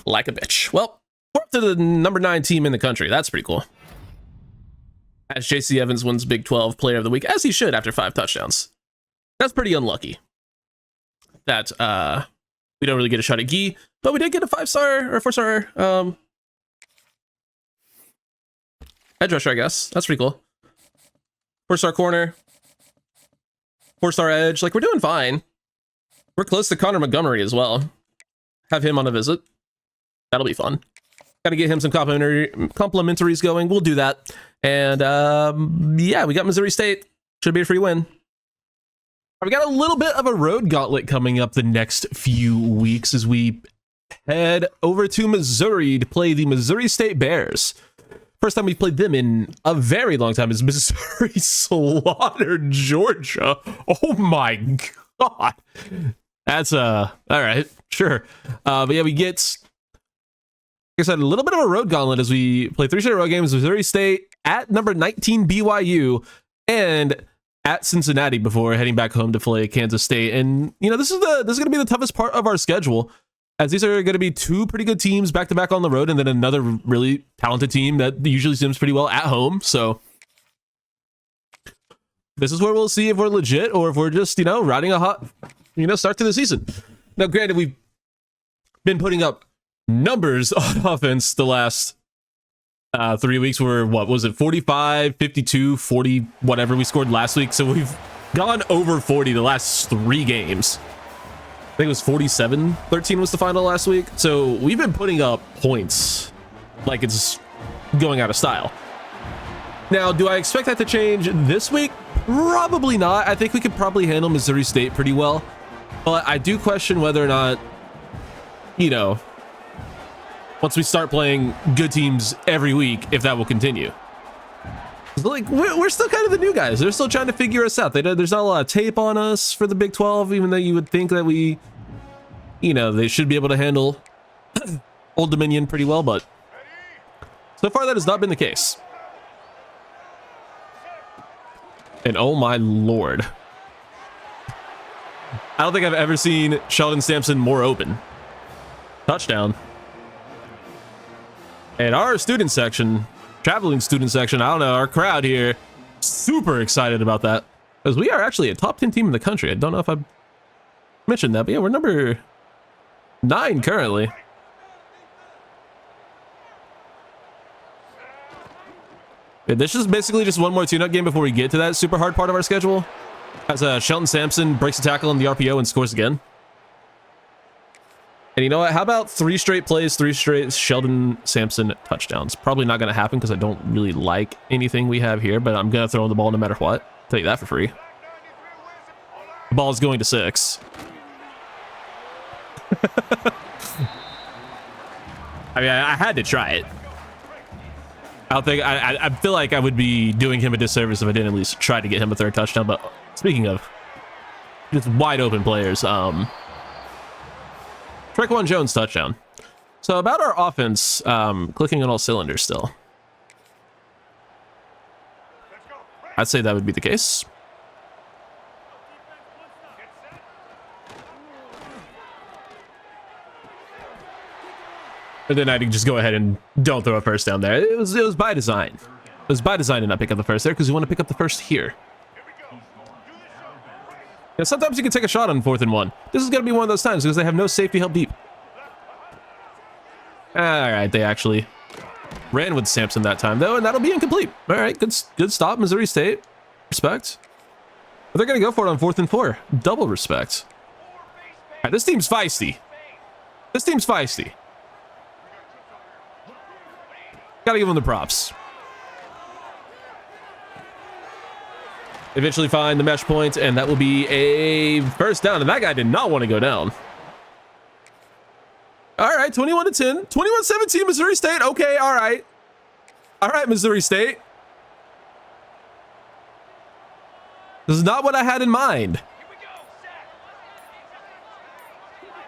like a bitch. Well, we're up to the number 9 team in the country. That's pretty cool. As JC Evans wins Big 12 Player of the Week, as he should after 5 touchdowns. That's pretty unlucky that we don't really get a shot at Gee, but we did get a 5-star or 4-star edge rusher, I guess. That's pretty cool. 4-star corner, 4-star edge. Like, we're doing fine. We're close to Connor Montgomery as well. Have him on a visit. That'll be fun. Gotta get him some complimentaries going. We'll do that. And yeah, we got Missouri State. Should be a free win. We got a little bit of a road gauntlet coming up the next few weeks as we head over to Missouri to play the Missouri State Bears. First time we played them in a very long time is Missouri slaughtered Georgia. Oh my God. That's all right, sure. But yeah, we get, like I said, a little bit of a road gauntlet as we play 3 straight road games. Missouri State at number 19 BYU and at Cincinnati before heading back home to play Kansas State. And you know, this is going to be the toughest part of our schedule, as these are going to be 2 pretty good teams back to back on the road, and then another really talented team that usually seems pretty well at home. So this is where we'll see if we're legit or if we're just, you know, riding a hot, you know, start to the season. Now, granted, we've been putting up numbers on offense the last 3 weeks. Were, what was it, 45, 52, 40, whatever we scored last week. So we've gone over 40 the last 3 games. I think it was 47-13 was the final last week. So we've been putting up points like it's going out of style. Now, do I expect that to change this week? Probably not. I think we could probably handle Missouri State pretty well. But I do question whether or not, you know, once we start playing good teams every week, if that will continue. Like, we're still kind of the new guys. They're still trying to figure us out. There's not a lot of tape on us for the Big 12, even though you would think that we, you know, they should be able to handle Old Dominion pretty well, but so far that has not been the case. And oh my lord. I don't think I've ever seen Sheldon Sampson more open. Touchdown. And our student section, traveling student section, I don't know, our crowd here, super excited about that. Because we are actually a top 10 team in the country. I don't know if I've mentioned that, but yeah, we're number 9 currently. Yeah, this is basically just one more tune-up game before we get to that super hard part of our schedule. As Sheldon Sampson breaks a tackle on the RPO and scores again. And you know what? How about 3 straight plays, 3 straight Sheldon Sampson touchdowns? Probably not going to happen because I don't really like anything we have here, but I'm going to throw in the ball no matter what. I'll tell you that for free. The ball is going to 6. I mean, I had to try it. I don't think I feel like I would be doing him a disservice if I didn't at least try to get him a 3rd touchdown. But speaking of just wide open players, Tre'Quan Jones touchdown. So about our offense, clicking on all cylinders still. I'd say that would be the case. And then I can just go ahead and don't throw a first down there. It was by design. It was by design to not pick up the first there because we want to pick up the first here. Yeah, sometimes you can take a shot on 4th and 1. This is going to be one of those times because they have no safety help deep. All right, they actually ran with Sampson that time though, and that'll be incomplete. All right, good stop, Missouri State. Respect. But they're going to go for it on 4th and 4. Double respect. All right, this team's feisty. This team's feisty. Gotta give them the props. Eventually find the mesh point, and that will be a first down. And that guy did not want to go down. All right, 21-10. 21-17, Missouri State. Okay, all right. All right, Missouri State. This is not what I had in mind.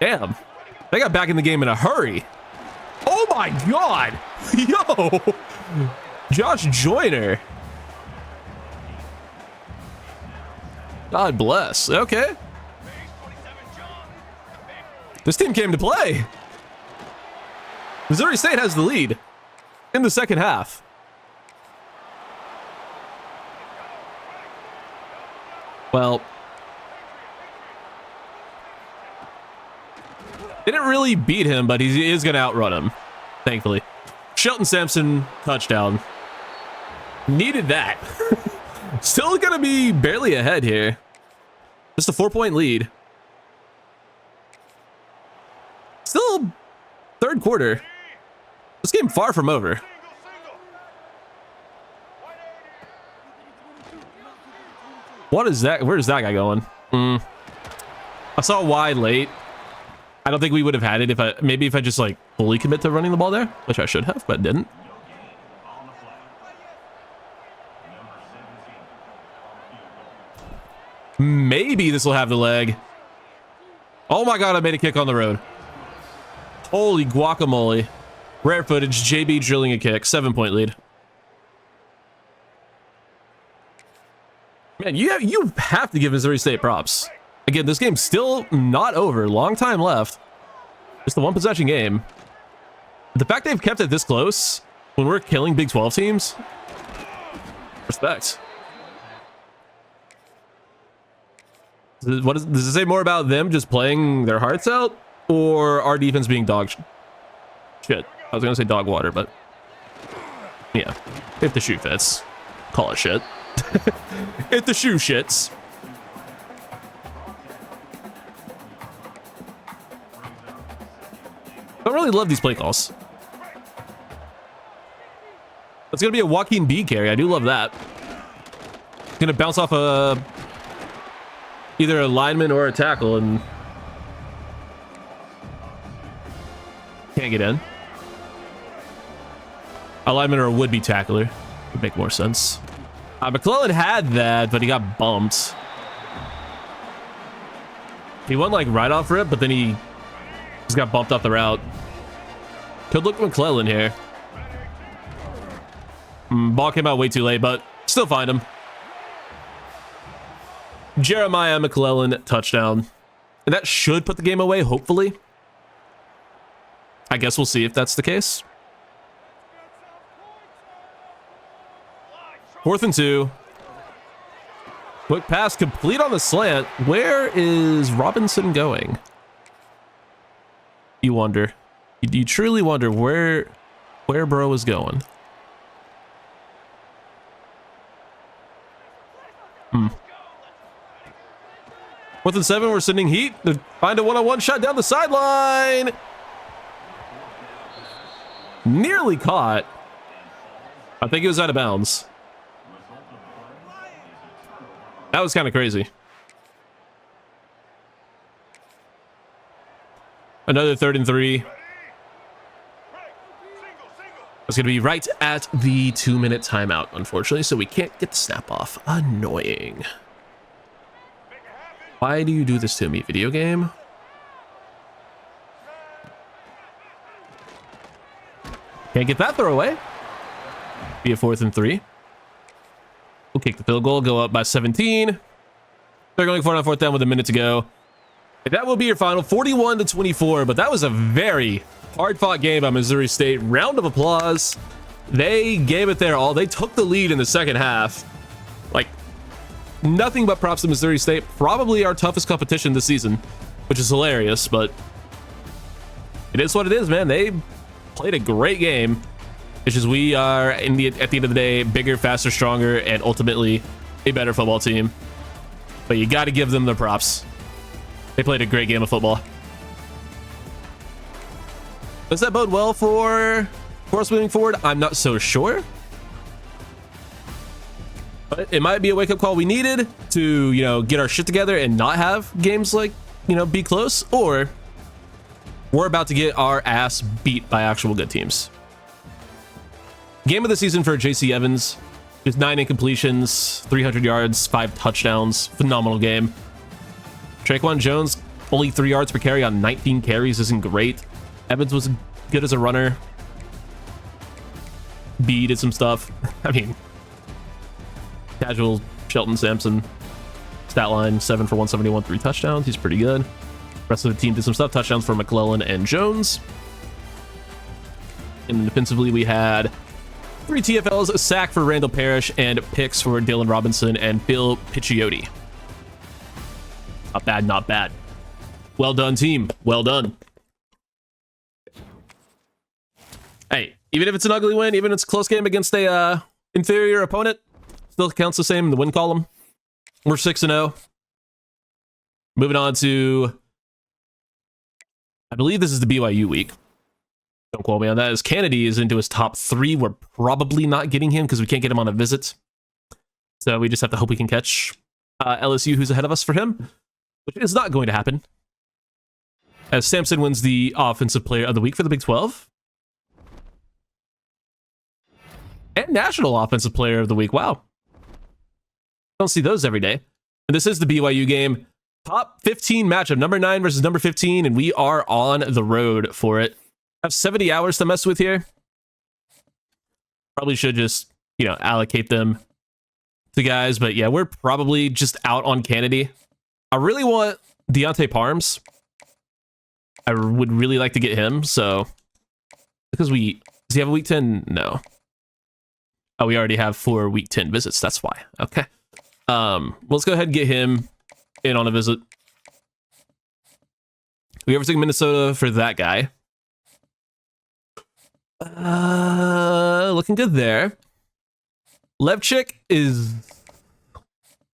Damn. They got back in the game in a hurry. Oh my God. Yo. Josh Joyner. God bless. Okay. This team came to play. Missouri State has the lead in the second half. Well, didn't really beat him, but he is going to outrun him, thankfully. Shelton Sampson, touchdown. Needed that. Still going to be barely ahead here. Just a 4-point lead. Still 3rd quarter. This game far from over. What is that? Where is that guy going? I saw wide late. I don't think we would have had it if I just like fully commit to running the ball there, which I should have, but didn't. Maybe this will have the leg. Oh my God, I made a kick on the road. Holy guacamole. Rare footage, JB drilling a kick, 7-point lead. Man, you have to give Missouri State props. Again, this game's still not over. Long time left. Just the 1 possession game. But the fact they've kept it this close when we're killing Big 12 teams, respect. Does it say more about them just playing their hearts out, or our defense being dog shit? I was gonna say dog water, but yeah, if the shoe fits, call it shit. If the shoe shits. I don't really love these play calls. It's gonna be a Joaquin B carry. I do love that. It's gonna bounce off either a lineman or a tackle and can't get in. A lineman or a would-be tackler would make more sense. McClellan had that, but he got bumped. He went like right off rip, but then he just got bumped off the route. Could look McClellan here. Ball came out way too late, but still find him. Jeremiah McClellan touchdown. And that should put the game away, hopefully. I guess we'll see if that's the case. 4th and 2. Quick pass complete on the slant. Where is Robinson going? You wonder. You truly wonder where bro is going. 4th and 7, we're sending heat to find a one-on-one shot down the sideline. Nearly caught. I think it was out of bounds. That was kind of crazy. Another 3rd and 3. It's going to be right at the 2-minute timeout, unfortunately, so we can't get the snap off. Annoying. Why do you do this to me, video game? Can't get that throw away. Be a 4th and 3. We'll kick the field goal, go up by 17. They're going for it on 4th down with a minute to go. And that will be your final, 41-24. But that was a very hard-fought game by Missouri State. Round of applause. They gave it their all. They took the lead in the second half. Like, nothing but props to Missouri State. Probably our toughest competition this season, which is hilarious, but it is what it is, man. They played a great game. It's just we are, at the end of the day, bigger, faster, stronger, and ultimately a better football team. But you got to give them the props. They played a great game of football. Does that bode well for us moving forward? I'm not so sure. But it might be a wake-up call we needed to, you know, get our shit together and not have games like, you know, be close. Or we're about to get our ass beat by actual good teams. Game of the season for JC Evans. Just 9 incompletions, 300 yards, 5 touchdowns. Phenomenal game. Traquan Jones, only 3 yards per carry on 19 carries isn't great. Evans was good as a runner. B did some stuff. I mean, casual Shelton Sampson. Stat line, 7 for 171, 3 touchdowns. He's pretty good. Rest of the team did some stuff. Touchdowns for McClellan and Jones. And defensively, we had 3 TFLs, a sack for Randall Parrish, and picks for Dylan Robinson and Phil Picciotti. Not bad, not bad. Well done, team. Well done. Hey, even if it's an ugly win, even if it's a close game against a inferior opponent, still counts the same in the win column. We're 6-0. Moving on to, I believe this is the BYU week. Don't quote me on that. As Kennedy is into his top 3, we're probably not getting him because we can't get him on a visit. So we just have to hope we can catch LSU, who's ahead of us for him, which is not going to happen. As Sampson wins the Offensive Player of the Week for the Big 12. And National Offensive Player of the Week. Wow. Don't see those every day. And this is the BYU game. Top 15 matchup. Number 9 versus number 15. And we are on the road for it. Have 70 hours to mess with here. Probably should just, you know, allocate them to guys. But yeah, we're probably just out on Kennedy. I really want Deontay Parms. I would really like to get him. So, because does he have a week 10? No. Oh, we already have 4 week 10 visits. That's why. Okay. Let's go ahead and get him in on a visit. We ever take Minnesota for that guy? Looking good there. Levchik is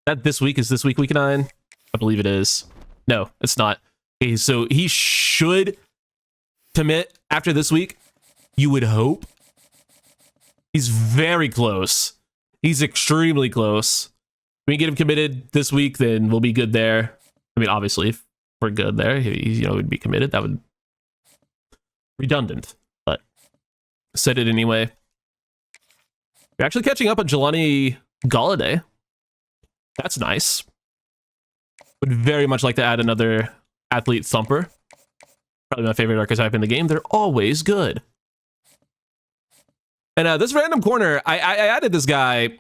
that this week? Is this week week 9? I believe it is. No, it's not. Okay, so he should commit after this week. You would hope. He's very close. He's extremely close. If we get him committed this week, then we'll be good there. I mean, obviously, if we're good there, he would be committed. That would redundant, but said it anyway. We're actually catching up on Jelani Galladay. That's nice. Would very much like to add another athlete thumper. Probably my favorite archetype in the game. They're always good. And this random corner, I added this guy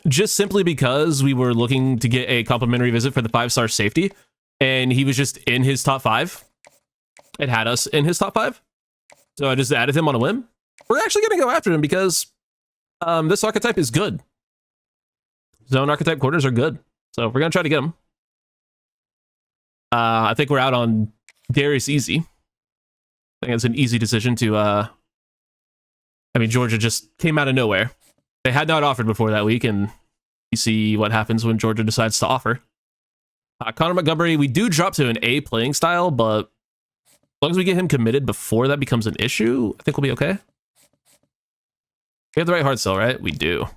just simply because we were looking to get a complimentary visit for the 5-star safety, and he was just in his top 5. It had us in his top 5, so I just added him on a whim. We're actually going to go after him because this archetype is good. Zone archetype corners are good, so we're going to try to get him. I think we're out on Darius Easy. I think it's an easy decision to... I mean, Georgia just came out of nowhere. They had not offered before that week, and you see what happens when Georgia decides to offer. Connor Montgomery, we do drop to an A playing style, but as long as we get him committed before that becomes an issue, I think we'll be okay. We have the right hard sell, right? We do.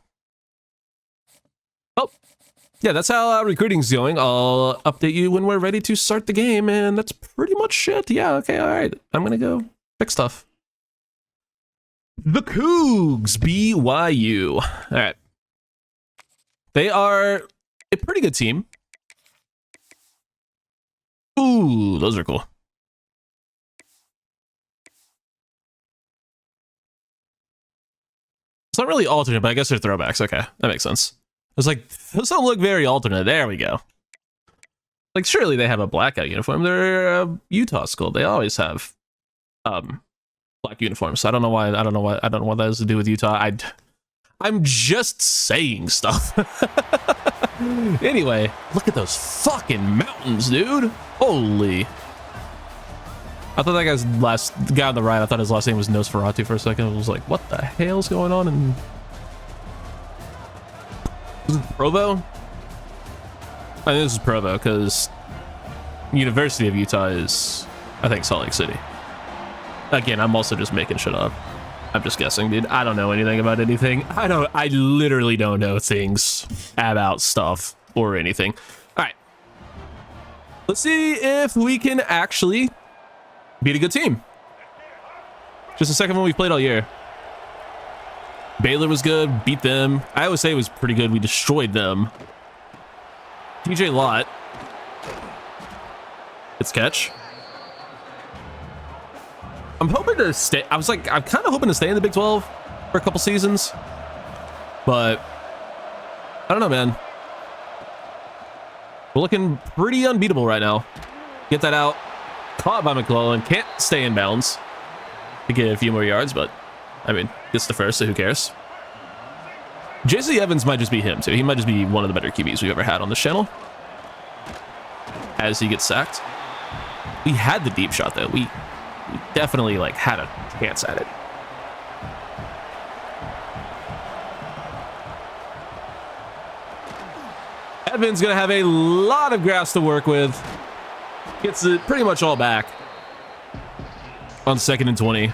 Oh, yeah, that's how recruiting's going. I'll update you when we're ready to start the game, and that's pretty much it. Yeah, okay, all right. I'm going to go pick stuff. The Cougs, BYU. All right. They are a pretty good team. Ooh, those are cool. It's not really alternate, but I guess they're throwbacks. Okay, that makes sense. It's like, those don't look very alternate. There we go. Like, surely they have a blackout uniform. They're a Utah school. They always have black uniforms. So I don't know why that has to do with Utah. I'm just saying stuff. Anyway, look at those fucking mountains, dude. Holy. I thought that guy's the guy on the right, I thought his last name was Nosferatu for a second. I was like, what the hell's going on in... Is it Provo? I think this is Provo, because University of Utah is, I think, Salt Lake City. Again, I'm also just making shit up. I'm just guessing, dude. I don't know anything about anything. I literally don't know things about stuff or anything. All right. Let's see if we can actually beat a good team. Just the second one we've played all year. Baylor was good, beat them. I always say it was pretty good. We destroyed them. TJ Lott. It's catch. I'm hoping to stay. I'm kind of hoping to stay in the Big 12 for a couple seasons. But I don't know, man. We're looking pretty unbeatable right now. Get that out. Caught by McClellan. Can't stay in bounds to get a few more yards, but I mean, gets the first, so who cares? JC Evans might just be him, too. He might just be one of the better QBs we've ever had on this channel. As he gets sacked. We had the deep shot, though. We definitely, like, had a chance at it. Evans going to have a lot of grass to work with. Gets it pretty much all back. On 2nd and 20.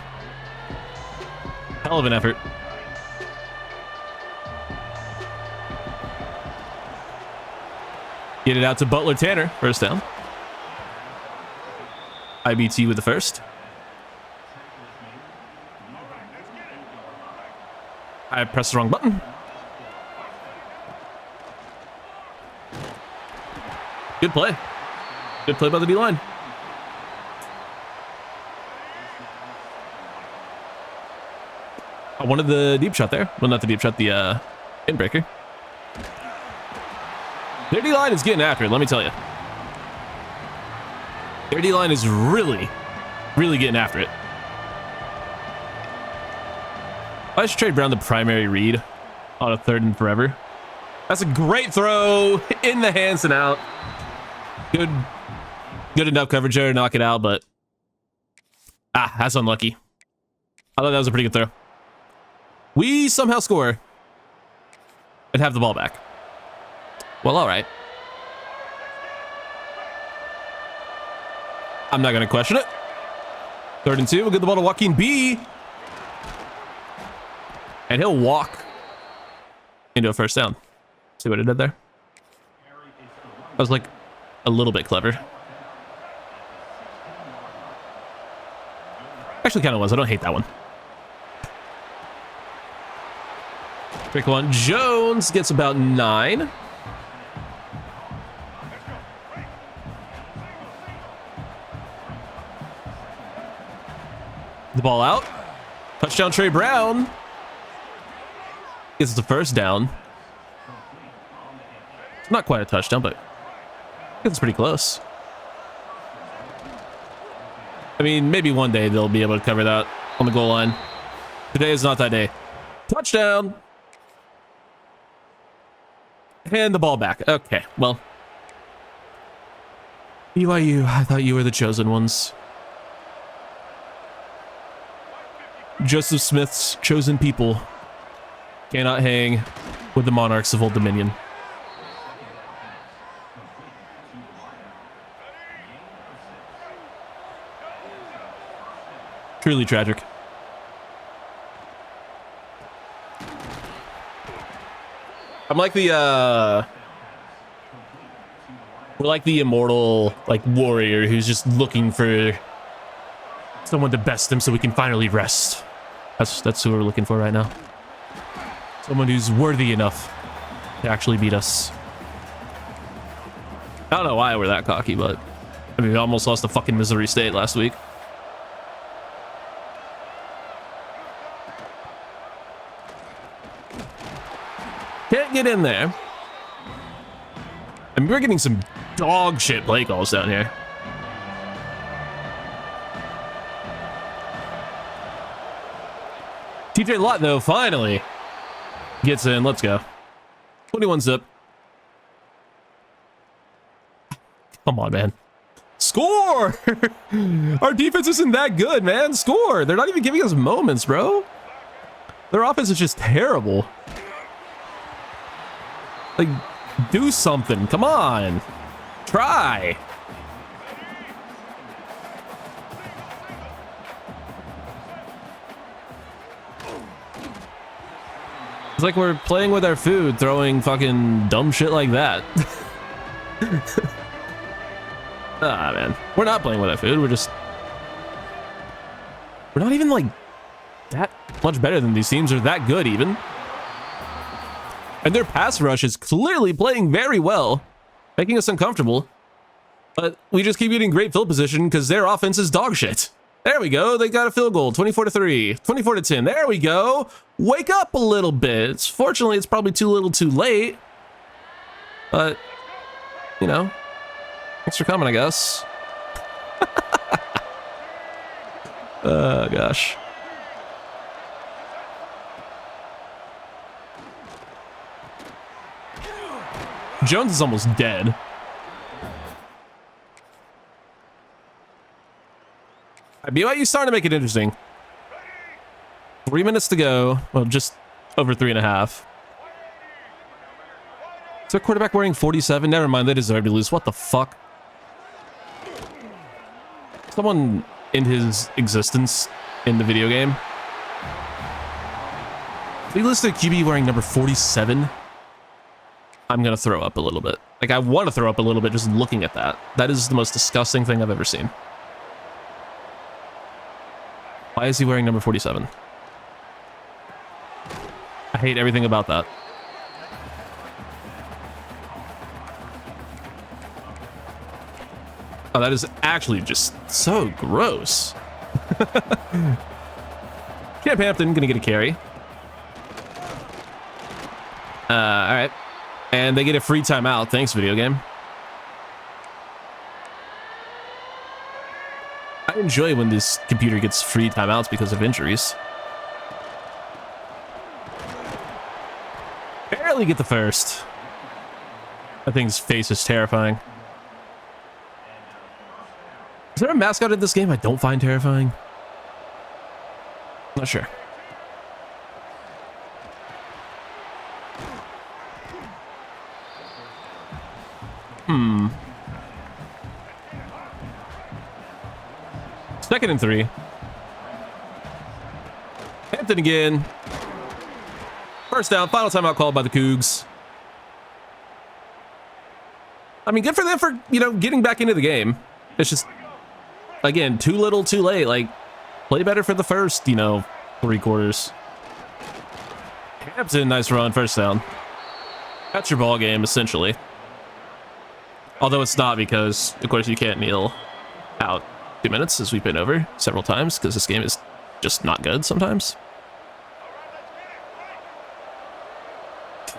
Hell of an effort. Get it out to Butler Tanner. First down. IBT with the first. I pressed the wrong button. Good play. Good play by the D-line. I wanted the deep shot there. Well, not the deep shot, the inbreaker. Their D-line is getting after it, let me tell you. Their D-line is really, really getting after it. I should trade Brown the primary read on a 3rd and forever. That's a great throw in the hands and out. Good enough coverage there to knock it out, but that's unlucky. I thought that was a pretty good throw. We somehow score and have the ball back. Well, all right. I'm not going to question it. 3rd and 2. We'll get the ball to Joaquin B. And he'll walk into a first down. See what I did there? I was like a little bit clever. Actually kind of was. I don't hate that one. Quick one. Jones gets about 9. The ball out. Touchdown, Trey Brown. Gets the first down. It's not quite a touchdown, but it's pretty close. I mean, maybe one day they'll be able to cover that on the goal line. Today is not that day. Touchdown. Hand the ball back. Okay, well. BYU, I thought you were the chosen ones. Joseph Smith's chosen people cannot hang with the monarchs of Old Dominion. Truly tragic. I'm like the we're like the immortal like warrior who's just looking for someone to best him so we can finally rest. That's who we're looking for right now. Someone who's worthy enough to actually beat us. I don't know why we're that cocky, but I mean, we almost lost to fucking Missouri State last week. Can't get in there. I mean, we're getting some dog shit play calls down here. TJ Lott, though, finally gets in. Let's go. 21 zip. Come on, man. Score! Our defense isn't that good, man. Score! They're not even giving us moments, bro. Their offense is just terrible. Like, do something. Come on. Try. It's like we're playing with our food, throwing fucking dumb shit like that. Ah, man. We're not playing with our food. We're not even, like, that much better than these teams, or that good, even. And their pass rush is clearly playing very well, making us uncomfortable. But we just keep getting great field position because their offense is dog shit. There we go. They got a field goal. 24-3. 24-10. There we go. Wake up a little bit. Fortunately, it's probably too little too late. But, you know, thanks for coming, I guess. Oh, gosh. Jones is almost dead. BYU's starting to make it interesting. 3 minutes to go. Well, just over 3.5. Is their quarterback wearing 47? Never mind, they deserve to lose. What the fuck? Someone in his existence in the video game. If we listed a QB wearing number 47, I'm gonna throw up a little bit. Like, I want to throw up a little bit just looking at that. That is the most disgusting thing I've ever seen. Why is he wearing number 47? I hate everything about that. Oh, that is actually just so gross. Camp Hampton gonna get a carry. All right. And they get a free timeout. Thanks, video game. I enjoy when this computer gets free timeouts because of injuries. Barely get the first. That thing's face is terrifying. Is there a mascot in this game I don't find terrifying? Not sure. Second and 3. Hampton again. First down. Final timeout called by the Cougs. I mean, good for them for, you know, getting back into the game. It's just, again, too little, too late. Like, play better for the first, you know, 3 quarters. Hampton, nice run, first down. That's your ball game, essentially. Although it's not, because, of course, you can't kneel out 2 minutes, as we've been over several times, because this game is just not good sometimes.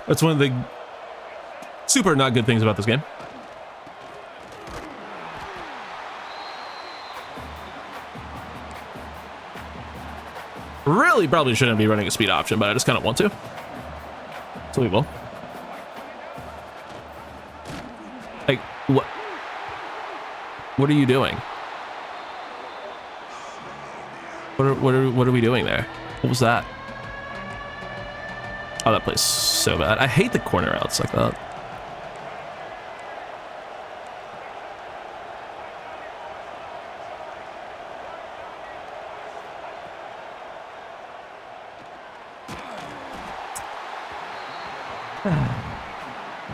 That's one of the super not good things about this game. Really probably shouldn't be running a speed option, but I just kind of want to. So we will. Like, what? What are you doing? What are we doing there? What was that? Oh, that plays so bad. I hate the corner routes like that.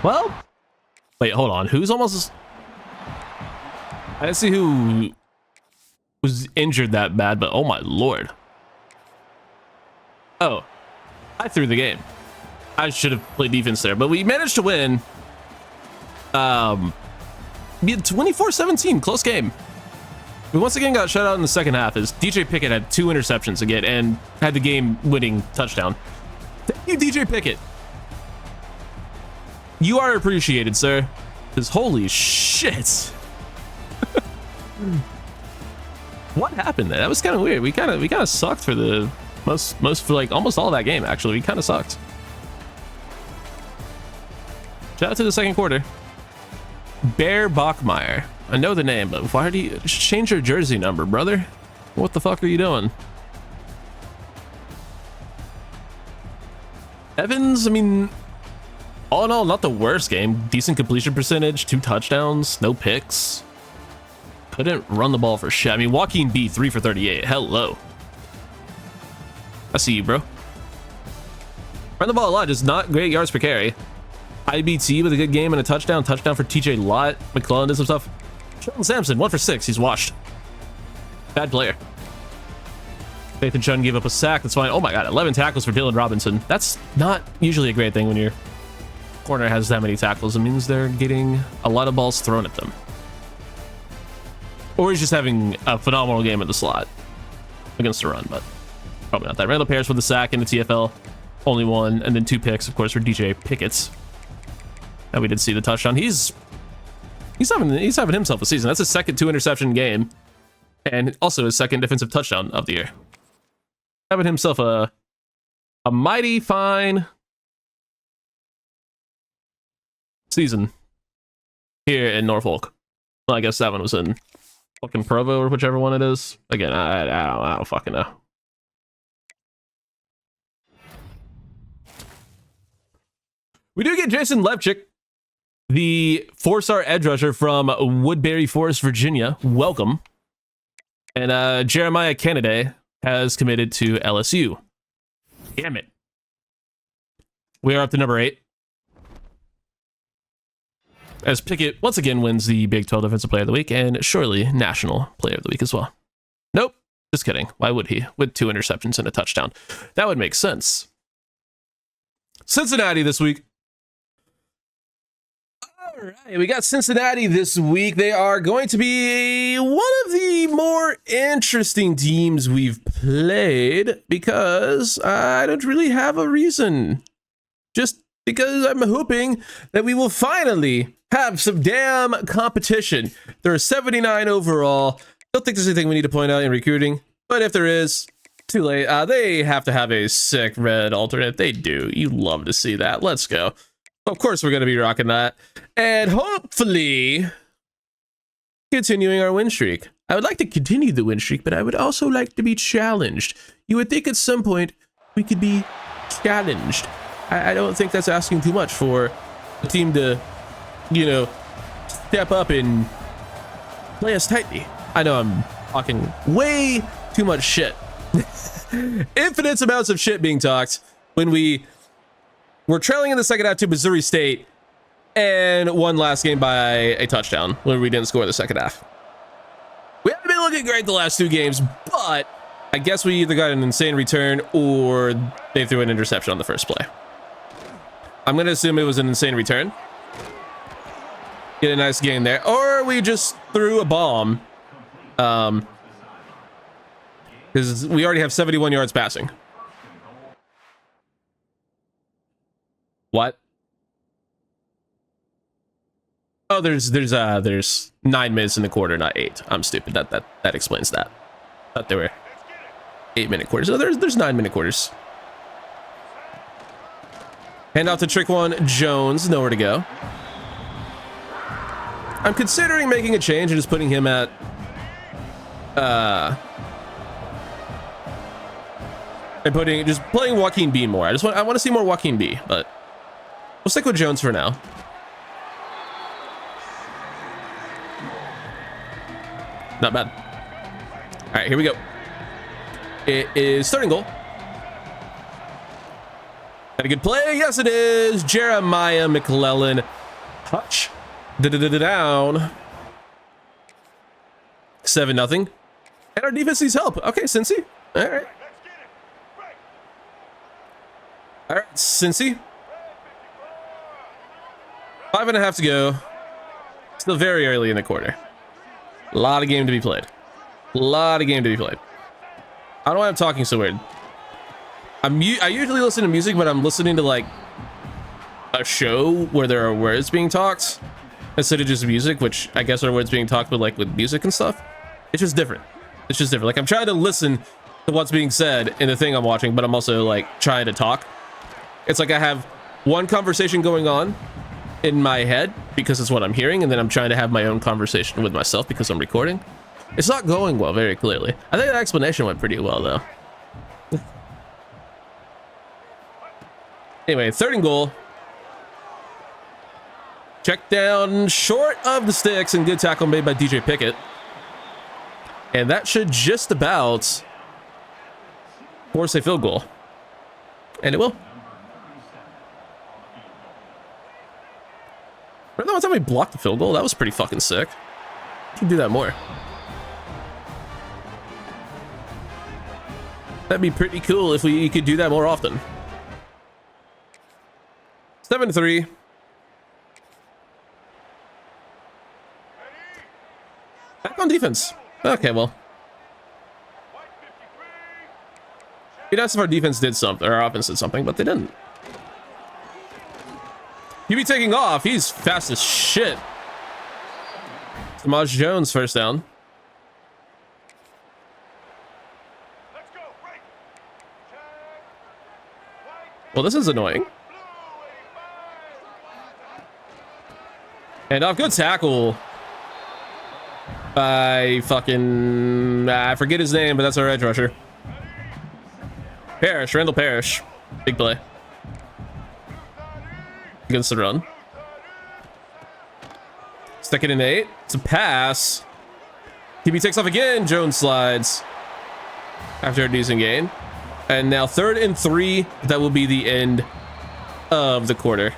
Well, wait, hold on. Who's almost... I didn't see who was injured that bad, but oh my lord. Oh, I threw the game. I should have played defense there, but we managed to win. We had 24-17, close game. We once again got shut out in the second half as DJ Pickett had 2 interceptions again and had the game-winning touchdown. Thank you, DJ Pickett. You are appreciated, sir. Because holy shit. What happened there? That was kind of weird. We kind of sucked for the most for like almost all of that game. Actually, we kind of sucked. Shout out to the second quarter. Bear Bachmeyer. I know the name, but why do you change your jersey number, brother? What the fuck are you doing? Evans, I mean, all in all, not the worst game. Decent completion percentage, 2 touchdowns, no picks. Couldn't run the ball for shit. I mean, Joaquin B, 3 for 38. Hello. I see you, bro. Run the ball a lot, just not great yards per carry. IBT with a good game and a touchdown. Touchdown for TJ Lott. McClellan did some stuff. Sheldon Sampson, 1 for 6. He's washed. Bad player. Nathan Chun gave up a sack. That's fine. Oh my god, 11 tackles for Dylan Robinson. That's not usually a great thing when your corner has that many tackles. It means they're getting a lot of balls thrown at them. Or he's just having a phenomenal game at the slot against the run, but probably not that. Randall Parrish with the sack in the TFL. Only 1, and then 2 picks, of course, for DJ Pickett's. And we did see the touchdown. He's having himself a season. That's his second 2-interception game, and also his second defensive touchdown of the year. Having himself a mighty fine season here in Norfolk. Well, I guess that one was in fucking Provo or whichever one it is. Again, I don't fucking know. We do get Jason Lepchick, the 4-star edge rusher from Woodbury Forest, Virginia. Welcome. And Jeremiah Kennedy has committed to LSU. Damn it. We are up to number 8. As Pickett once again wins the Big 12 Defensive Player of the Week and surely National Player of the Week as well. Nope. Just kidding. Why would he? With 2 interceptions and a touchdown. That would make sense. Cincinnati this week. All right, we got Cincinnati this week. They are going to be one of the more interesting teams we've played because I don't really have a reason. Just because I'm hoping that we will finally have some damn competition. There are 79 overall. Don't think there's anything we need to point out in recruiting, but if there is, too late. They have to have a sick red alternate. They do. You love to see that. Let's go. Of course, we're going to be rocking that. And hopefully, continuing our win streak. I would like to continue the win streak, but I would also like to be challenged. You would think at some point we could be challenged. I don't think that's asking too much for a team to, you know, step up and play us tightly. I know I'm talking way too much shit. Infinite amounts of shit being talked when we were trailing in the second half to Missouri State and won last game by a touchdown when we didn't score the second half. We haven't been looking great the last 2 games, but I guess we either got an insane return or they threw an interception on the first play. I'm going to assume it was an insane return. Get a nice gain there. Or we just threw a bomb. Because we already have 71 yards passing. What? Oh, there's 9 minutes in the quarter, not 8. I'm stupid. That explains that. Thought there were 8-minute quarters. Oh, there's 9-minute quarters. Hand out to trick one. Jones, nowhere to go. I'm considering making a change and just putting him at and just playing Joaquin B more. I want to see more Joaquin B, but we'll stick with Jones for now. Not bad. All right, here we go. It is starting goal. Had a good play. Yes, it is. Jeremiah McClellan. Touch. Down. 7-0. And our defense needs help. Okay, Cincy. All right. All right, Cincy. 5.5 to go. Still very early in the quarter. A lot of game to be played. A lot of game to be played. I don't know why I'm talking so weird. I usually listen to music, but I'm listening to like a show where there are words being talked instead of just music, which I guess are words being talked, but like with music and stuff. It's just different. It's just different. Like I'm trying to listen to what's being said in the thing I'm watching, but I'm also like trying to talk. It's like I have one conversation going on in my head because it's what I'm hearing, and then I'm trying to have my own conversation with myself because I'm recording. It's not going well, very clearly. I think that explanation went pretty well, though. Anyway, 3rd and goal. Check down short of the sticks, and good tackle made by DJ Pickett. And that should just about force a field goal. And it will. Remember the one time we blocked the field goal? That was pretty fucking sick. We should do that more. That'd be pretty cool if we could do that more often. 7-3. Back on defense. Okay, well. It'd be nice if our defense did something, or our offense did something, but they didn't. You be taking off. He's fast as shit. Samaj Jones, first down. Well, this is annoying. And off, good tackle by fucking I forget his name, but that's our edge rusher. Parrish, Randall Parrish, big play against the run. Stick it in 8. It's a pass. TB takes off again. Jones slides after a decent gain. And now 3rd and 3. That will be the end of the quarter.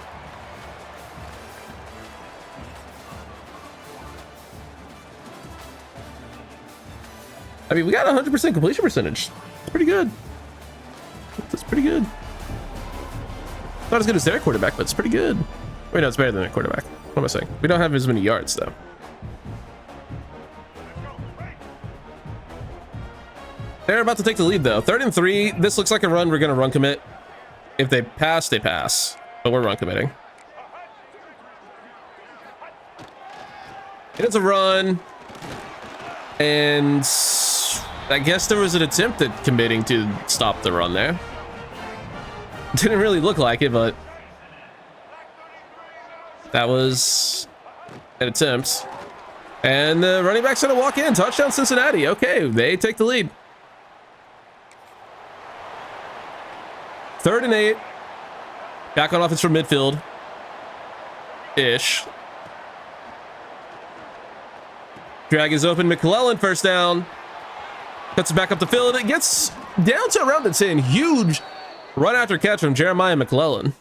I mean, we got 100% completion percentage. It's pretty good. That's pretty good. Not as good as their quarterback, but it's pretty good. Wait, no, it's better than their quarterback. What am I saying? We don't have as many yards, though. They're about to take the lead, though. 3rd and 3. This looks like a run. We're going to run commit. If they pass, they pass. But we're run committing. And it's a run. And I guess there was an attempt at committing to stop the run there. Didn't really look like it, but that was an attempt. And the running back's gonna walk in. Touchdown, Cincinnati. Okay, they take the lead. 3rd and 8. Back on offense from midfield. Ish. Drag is open. McClellan, first down. Cuts it back up the field. It gets down to around the 10. Huge run after catch from Jeremiah McClellan.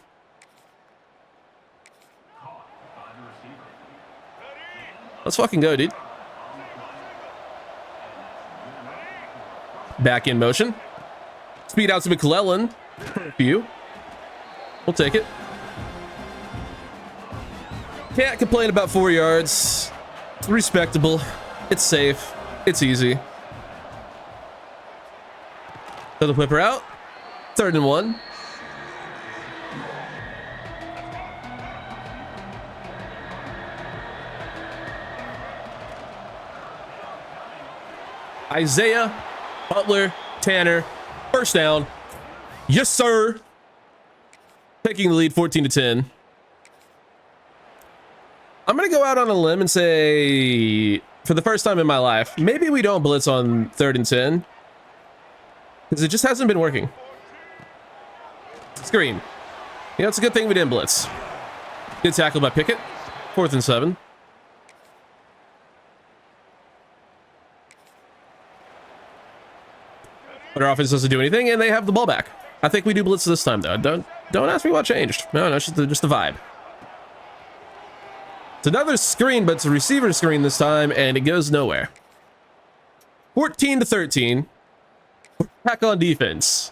Let's fucking go, dude. Back in motion. Speed out to McClellan. For a few. We'll take it. Can't complain about 4 yards. It's respectable. It's safe. It's easy. Throw the whipper out. 3rd and 1. Isaiah, Butler, Tanner, first down. Yes, sir. Taking the lead 14-10. I'm going to go out on a limb and say, for the first time in my life, maybe we don't blitz on 3rd and 10. Because it just hasn't been working. Screen. You know, it's a good thing we didn't blitz. Good tackle by Pickett. 4th and 7. But our offense doesn't do anything, and they have the ball back. I think we do blitz this time, though. Don't ask me what changed. No, it's just the vibe. It's another screen, but it's a receiver screen this time, and it goes nowhere. 14-13. Back on defense.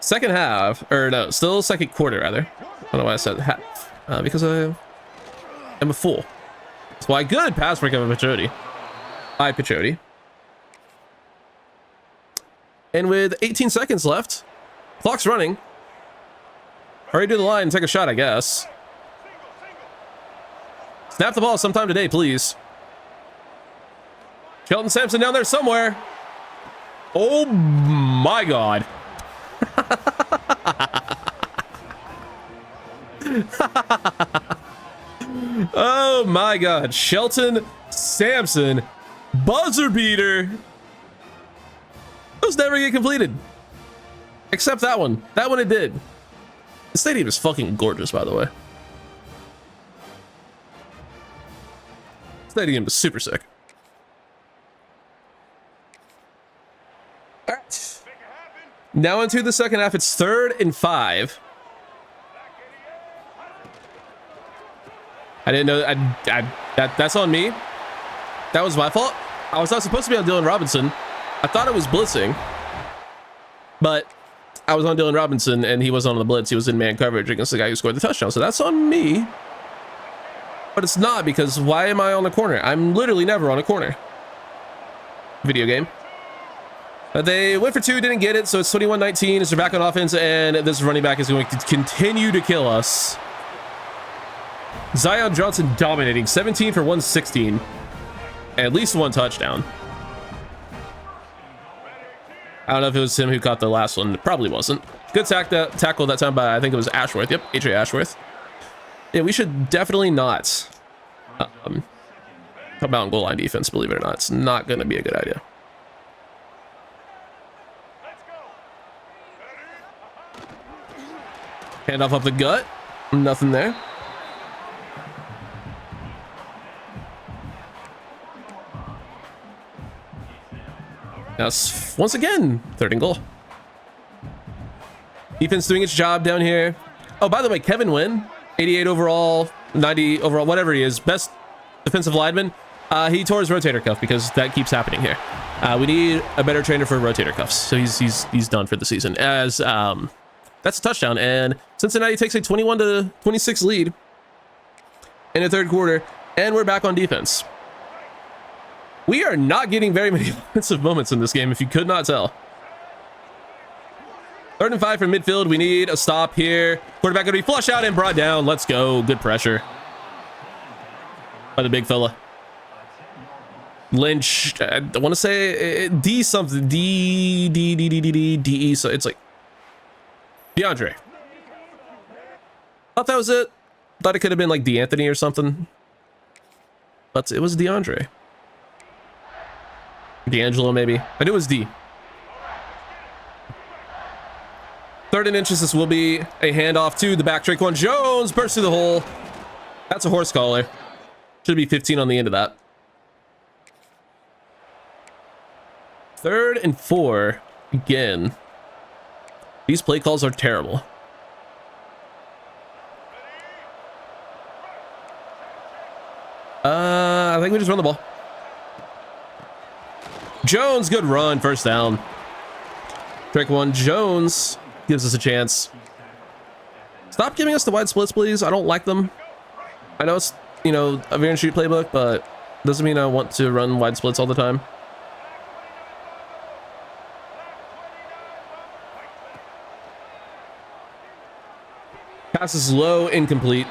Second half, or no, still second quarter, rather. I don't know why I said half. Because I am a fool. That's why good pass break of Pichotti. Pichotti. And with 18 seconds left, clock's running. Hurry to the line and take a shot, I guess. Snap the ball sometime today, please. Shelton Sampson down there somewhere. Oh my God. Oh my God. Shelton Sampson. Buzzer beater. Those never get completed. Except that one. That one it did. The stadium is fucking gorgeous, by the way. Stadium is super sick. All right. Now into the second half. It's 3rd and 5. I didn't know. That's on me. That was my fault. I was not supposed to be on Dylan Robinson. I thought it was blitzing, but I was on Dylan Robinson and he wasn't on the blitz. He was in man coverage against the guy who scored the touchdown. So that's on me. But it's not, because why am I on the corner? I'm literally never on a corner. Video game. They went for 2, didn't get it, so it's 21-19 as they're back on offense, and this running back is going to continue to kill us. Zion Johnson dominating, 17 for 116. At least 1 touchdown. I don't know if it was him who caught the last one. It probably wasn't. Good tackle that time by, I think it was Ashworth. Yep, AJ Ashworth. Yeah, we should definitely not come out on goal line defense, believe it or not. It's not going to be a good idea. Handoff up the gut. Nothing there. Now, once again, 3rd and goal. Defense doing its job down here. Oh, by the way, Kevin Wynn, 88 overall, 90 overall, whatever he is, best defensive lineman. He tore his rotator cuff because that keeps happening here. We need a better trainer for rotator cuffs. So he's done for the season. As that's a touchdown, and Cincinnati takes a 21-26 lead in the 3rd quarter, and we're back on defense. We are not getting very many offensive moments in this game, if you could not tell. 3rd and 5 from midfield. We need a stop here. Quarterback going to be flushed out and brought down. Let's go. Good pressure by the big fella. Lynch, I want to say D something. D-E. So it's like DeAndre. Thought that was it. Thought it could have been like DeAnthony or something. But it was DeAndre. D'Angelo, maybe. I knew it was D. 3rd and inches. This will be a handoff to the back. Traquan Jones bursts through the hole. That's a horse collar. Should be 15 on the end of that. 3rd and 4. Again. These play calls are terrible. I think we just run the ball. Jones, good run, first down. Trick one, Jones gives us a chance. Stop giving us the wide splits, please. I don't like them. I know it's, you know, a veer and shoot playbook, but doesn't mean I want to run wide splits all the time. Pass is low, incomplete.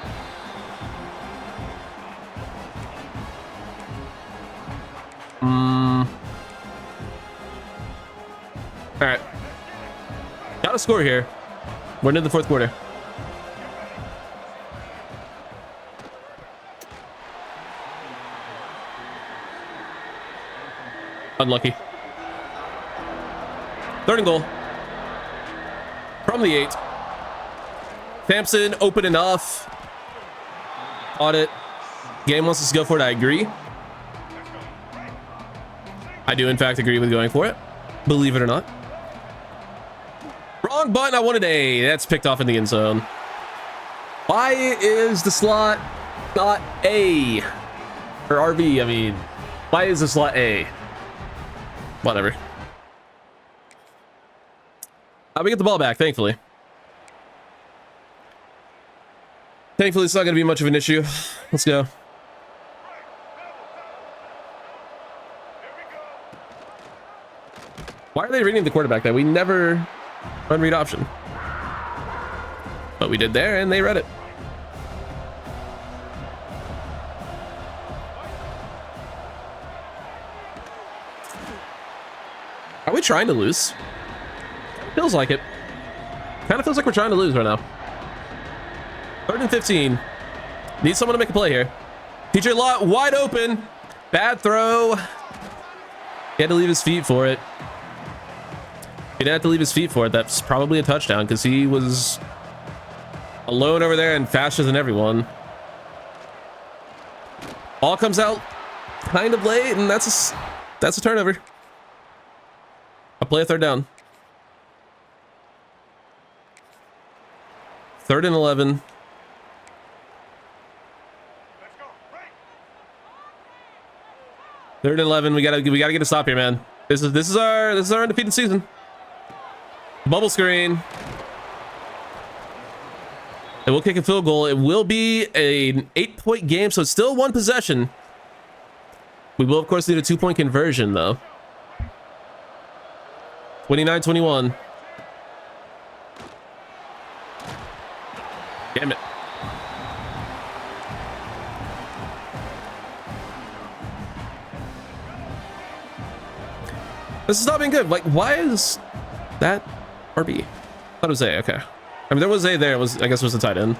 All right. Got a score here. We're into the fourth quarter. Unlucky. Third and goal. From the 8. Sampson, open enough. Audit. Game wants us to go for it. I agree. I do, in fact, agree with going for it. Believe it or not. Wrong button. I wanted A. That's picked off in the end zone. Why is the slot not A? Or RB, I mean. Why is the slot A? Whatever. We get the ball back, thankfully. Thankfully, it's not going to be much of an issue. Let's go. Why are they reading the quarterback there? We never run read option. But we did there, and they read it. Are we trying to lose? Feels like it. Kind of feels like we're trying to lose right now. 3rd and 15. Need someone to make a play here. TJ Lott wide open. Bad throw. He had to leave his feet for it. He didn't have to leave his feet for it. That's probably a touchdown because he was alone over there and faster than everyone. Ball comes out kind of late, and that's a turnover. I'll play a 3rd down. 3rd and 11. Third and 11. We gotta get a stop here, man. This is our undefeated season. Bubble screen. And we'll kick a field goal. It will be an 8-point game, so it's still 1 possession. We will, of course, need a 2-point conversion, though. 29-21. Damn it. This is not being good. Like, why is that RB? I thought it was A. Okay. I mean, there was A there. It was, I guess, it was the tight end.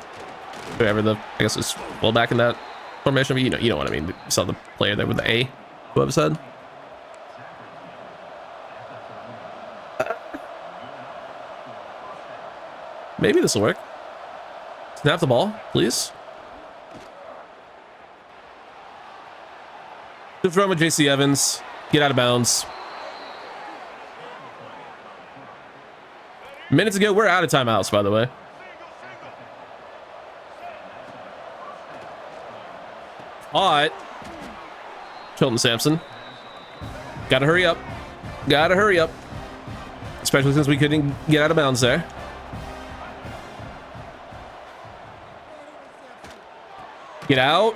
Whoever the, I guess, was well back in that formation. But you know what I mean. You saw the player there with the A. Whoever said. Maybe this will work. Snap the ball, please. Just run with JC Evans. Get out of bounds. Minutes ago, we're out of timeouts, by the way. Hot. Chilton Sampson. Gotta hurry up. Gotta hurry up. Especially since we couldn't get out of bounds there. Get out.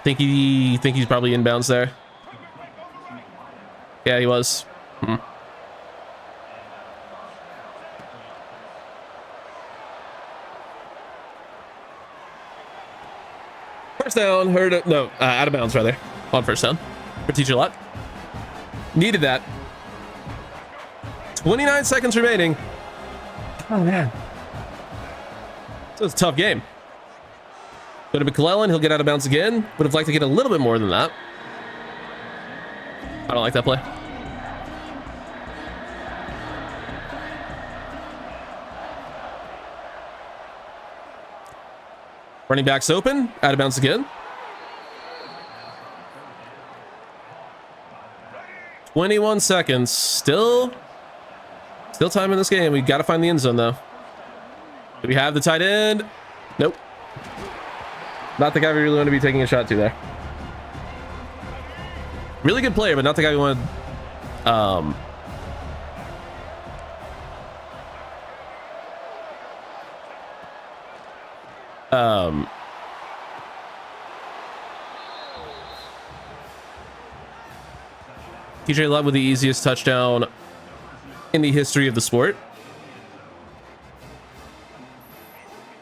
Think he's probably inbounds there. Yeah, he was. First down, out of bounds rather. On first down for TJ Lott. Needed that. 29 seconds remaining. Oh man. So it's a tough game. Go to McClellan, he'll get out of bounds again. Would have liked to get a little bit more than that. I don't like that play. Running backs open, out of bounds again. 21 seconds. Still time in this game. We got to find the end zone though. Do we have the tight end? Nope. Not the guy we really want to be taking a shot to there. Really good player, but not the guy we want TJ Love with the easiest touchdown in the history of the sport.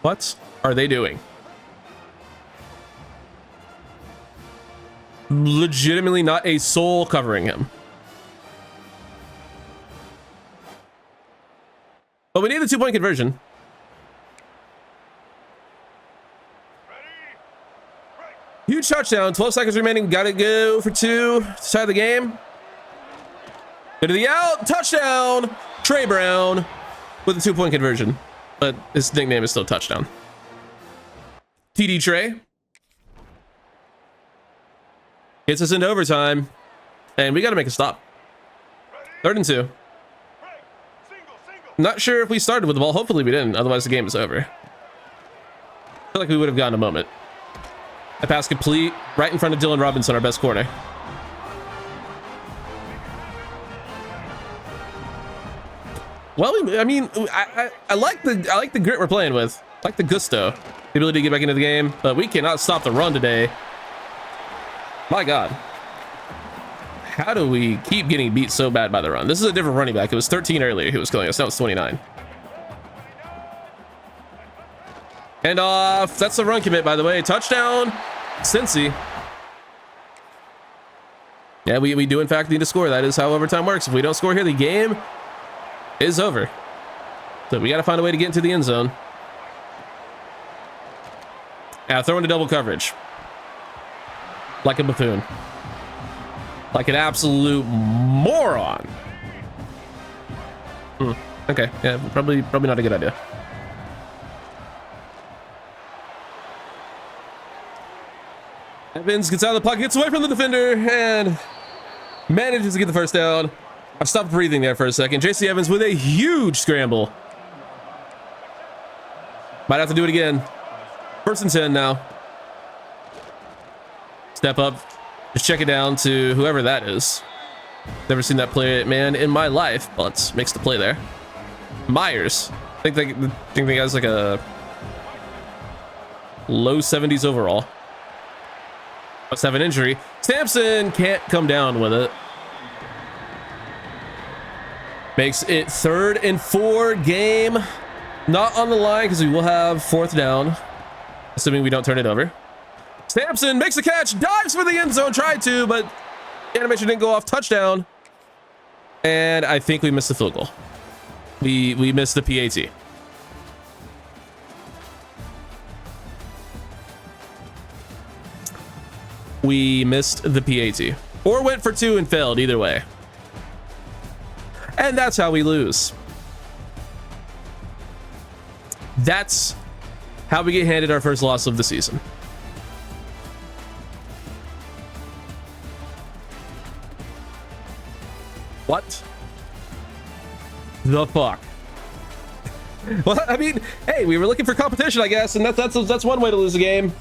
What are they doing? Legitimately not a soul covering him. But we need the 2-point conversion. Huge touchdown. 12 seconds remaining. Got to go for 2 to start the game. Go to the out. Touchdown. Trey Brown with a 2-point conversion. But his nickname is still Touchdown. TD Trey. Gets us into overtime. And we got to make a stop. 3rd and 2. Not sure if we started with the ball. Hopefully we didn't. Otherwise the game is over. I feel like we would have gotten a moment. A pass complete right in front of Dylan Robinson, our best corner. Well, I mean, I like the grit we're playing with. I like the gusto, the ability to get back into the game, but we cannot stop the run today. My God. How do we keep getting beat so bad by the run? This is a different running back. It was 13 earlier who was killing us. Now it's 29. And off. That's the run commit, by the way. Touchdown, Cincy. Yeah, we do in fact need to score. That is how overtime works. If we don't score here, the game is over. So we got to find a way to get into the end zone. Yeah, throw into double coverage. Like a buffoon. Like an absolute moron. Okay, yeah, probably not a good idea. Evans gets out of the pocket, gets away from the defender, and manages to get the first down. I stopped breathing there for a second. JC Evans with a huge scramble. Might have to do it again. 1st and 10 now. Step up. Just check it down to whoever that is. Never seen that play man in my life, but makes the play there. Myers. I think the guy's like a low 70s overall. Must have an injury. Sampson can't come down with it. Makes it 3rd and 4 game. Not on the line because we will have 4th down. Assuming we don't turn it over. Sampson makes a catch, dives for the end zone, tried to, but the animation didn't go off. Touchdown. And I think we missed the field goal. We missed the PAT. We missed the PAT. Or went for 2 and failed, either way. And that's how we lose. That's how we get handed our first loss of the season. What the fuck? Well, I mean, hey, we were looking for competition, I guess, and that's one way to lose a game.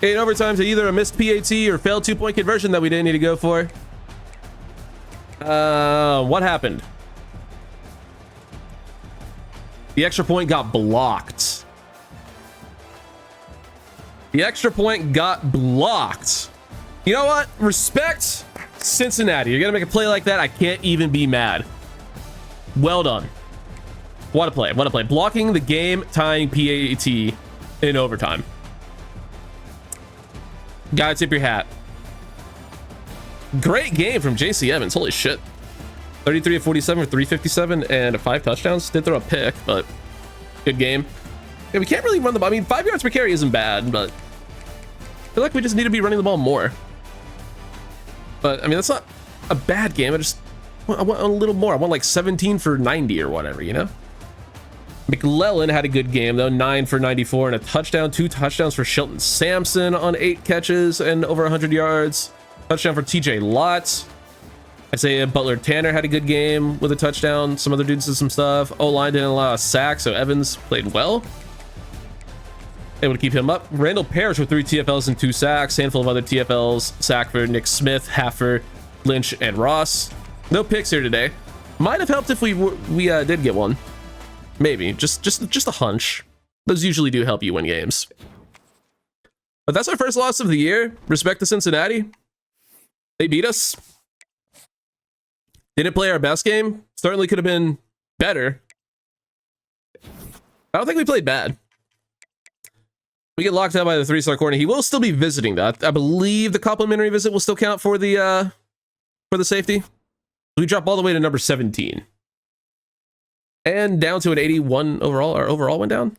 In overtime to either a missed PAT or failed 2-point conversion that we didn't need to go for. What happened? The extra point got blocked. The extra point got blocked. You know what? Respect Cincinnati. You're gonna make a play like that. I can't even be mad. Well done. What a play. What a play. Blocking the game tying PAT in overtime. Gotta tip your hat. Great game from JC Evans. Holy shit. 33 of 47 for 357 and 5 touchdowns. Did throw a pick, but good game. Yeah, we can't really run the ball. I mean, 5 yards per carry isn't bad, but I feel like we just need to be running the ball more. But I mean, that's not a bad game. I want a little more. I want like 17 for 90 or whatever, you know? McClellan had a good game though, 9 for 94 and a touchdown. 2 touchdowns for Shelton Sampson on 8 catches and over 100 yards. Touchdown for TJ Lott. Isaiah Butler Tanner had a good game with a touchdown. Some other dudes did some stuff. O-line didn't allow a sack, so Evans played well. Able to keep him up. Randall Parrish with 3 TFLs and 2 sacks. Handful of other TFLs. Sack for Nick Smith, half for Lynch and Ross. No picks here today. Might have helped if we did get one. Maybe. Just a hunch. Those usually do help you win games. But that's our first loss of the year. Respect to Cincinnati. They beat us. Didn't play our best game. Certainly could have been better. I don't think we played bad. We get locked out by the 3-star corner. He will still be visiting that. I believe the complimentary visit will still count for the safety. We drop all the way to number 17. And down to an 81 overall. Our overall went down.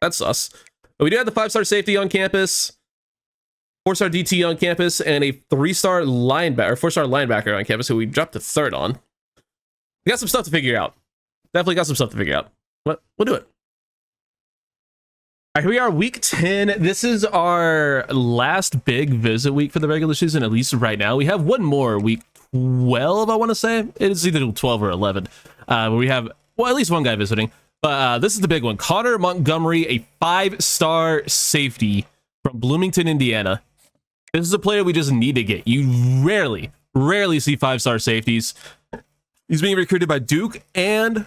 That's sus. But we do have the 5-star safety on campus, 4-star DT on campus, and a 3-star linebacker, 4-star linebacker on campus, who we dropped to 3rd on. We got some stuff to figure out. Definitely got some stuff to figure out. But we'll do it. All right, here we are, week 10. This is our last big visit week for the regular season, at least right now. We have one more, week 12, I want to say. It is either 12 or 11. Where we have, well, at least one guy visiting. But this is the big one. Connor Montgomery, a 5-star safety from Bloomington, Indiana. This is a player we just need to get. You rarely see 5-star safeties. He's being recruited by Duke and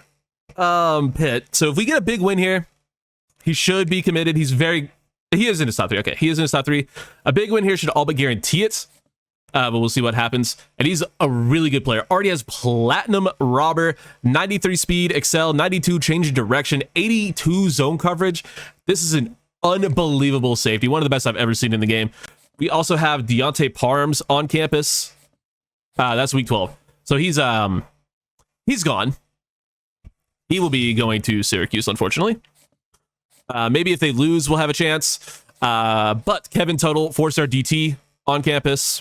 Pitt. So if we get a big win here, he should be committed. He is in his top 3. Okay, he is in his top 3. A big win here should all but guarantee it. But we'll see what happens. And he's a really good player. Already has platinum robber, 93 speed, excel, 92 change of direction, 82 zone coverage. This is an unbelievable safety. One of the best I've ever seen in the game. We also have Deontay Parms on campus. That's week 12. So he's gone. He will be going to Syracuse, unfortunately. Maybe if they lose, we'll have a chance. But Kevin Tuttle, 4-star DT on campus.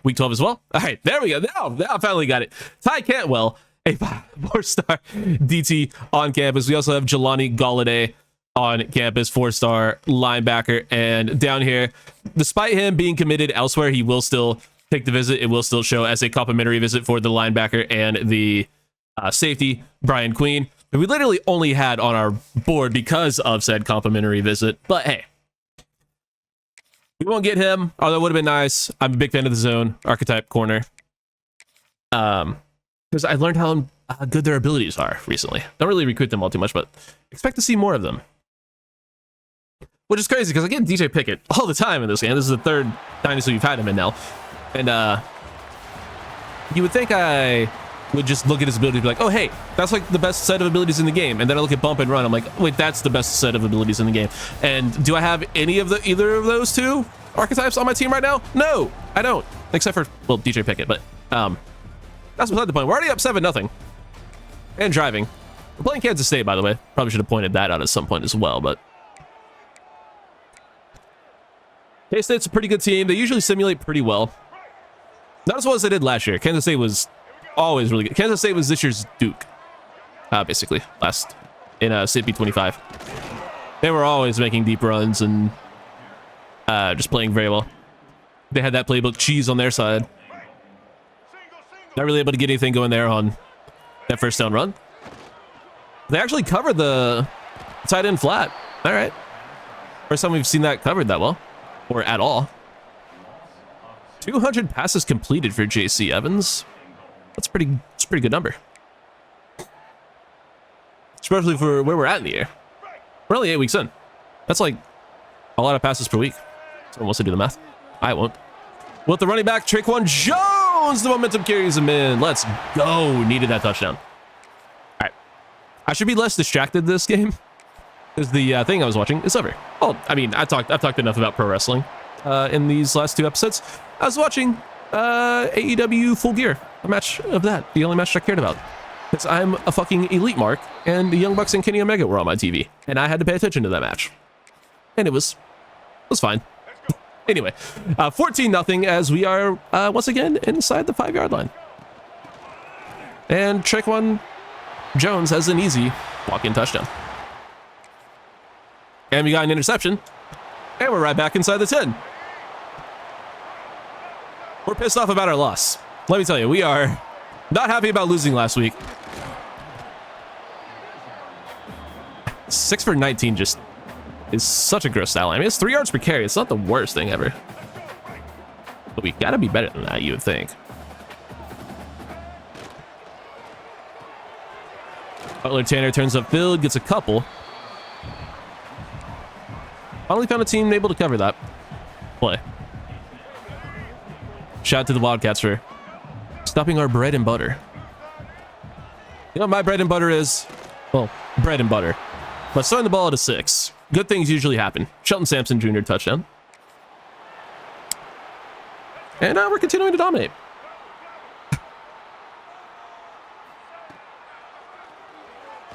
Week 12 as well. All right, there we go. Now I finally got it. Ty Cantwell, a 4-star DT on campus. We also have Jelani Galladay on campus, 4-star linebacker. And down here, despite him being committed elsewhere, he will still take the visit. It will still show as a complimentary visit for the linebacker and the safety, Brian Queen. And we literally only had on our board because of said complimentary visit. But hey, we won't get him, although it would have been nice. I'm a big fan of the zone archetype corner. Because I learned how good their abilities are recently. Don't really recruit them all too much, but expect to see more of them. Which is crazy because I get DJ Pickett all the time in this game. This is the 3rd dynasty we've had him in now. And you would think I would just look at his ability and be like, oh, hey, that's like the best set of abilities in the game. And then I look at bump and run. I'm like, wait, that's the best set of abilities in the game. And do I have either of those 2 archetypes on my team right now? No, I don't. Except for, well, DJ Pickett. But that's beside the point. We're already up 7-0. And driving. We're playing Kansas State, by the way. Probably should have pointed that out at some point as well, but K-State's a pretty good team. They usually simulate pretty well. Not as well as they did last year. Kansas State was always really good. Kansas State was this year's Duke, basically, last in CP 25. They were always making deep runs and just playing very well. They had that playbook cheese on their side. Not really able to get anything going there on that first down run. They actually covered the tight end flat. All right. First time we've seen that covered that well, or at all. 200 passes completed for JC Evans. That's a pretty good number. Especially for where we're at in the year. We're only 8 weeks in. That's like a lot of passes per week. Someone wants to do the math. I won't. With the running back, Traquan Jones, the momentum carries him in. Let's go. Needed that touchdown. All right. I should be less distracted this game because the thing I was watching is over. Well, I mean, I've talked enough about pro wrestling in these last 2 episodes. I was watching AEW Full Gear, a match of that, the only match I cared about. Because I'm a fucking elite mark, and the Young Bucks and Kenny Omega were on my TV, and I had to pay attention to that match. And it was fine. Anyway, 14-0 as we are once again inside the 5-yard line. And Traquan Jones has an easy walk-in touchdown. And we got an interception, and we're right back inside the 10. We're pissed off about our loss. Let me tell you, we are not happy about losing last week. 6 for 19 just is such a gross stat line. I mean, it's 3 yards per carry. It's not the worst thing ever. But we gotta be better than that, you would think. Butler Tanner turns upfield, gets a couple. Finally found a team able to cover that play. Shout out to the Wildcats for stopping our bread and butter. You know what my bread and butter is? Well, bread and butter. But throwing the ball at a 6. Good things usually happen. Shelton Sampson Jr. touchdown. And we're continuing to dominate.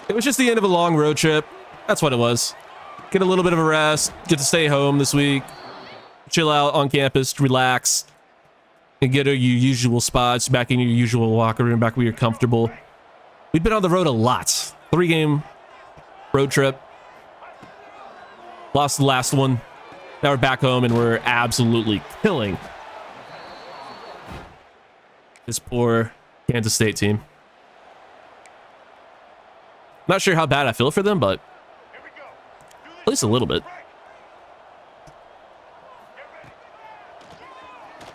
It was just the end of a long road trip. That's what it was. Get a little bit of a rest. Get to stay home this week. Chill out on campus. Relax. And get to your usual spots. Back in your usual locker room. Back where you're comfortable. We've been on the road a lot. 3-game road trip. Lost the last one. Now we're back home and we're absolutely killing this poor Kansas State team. Not sure how bad I feel for them, but at least a little bit.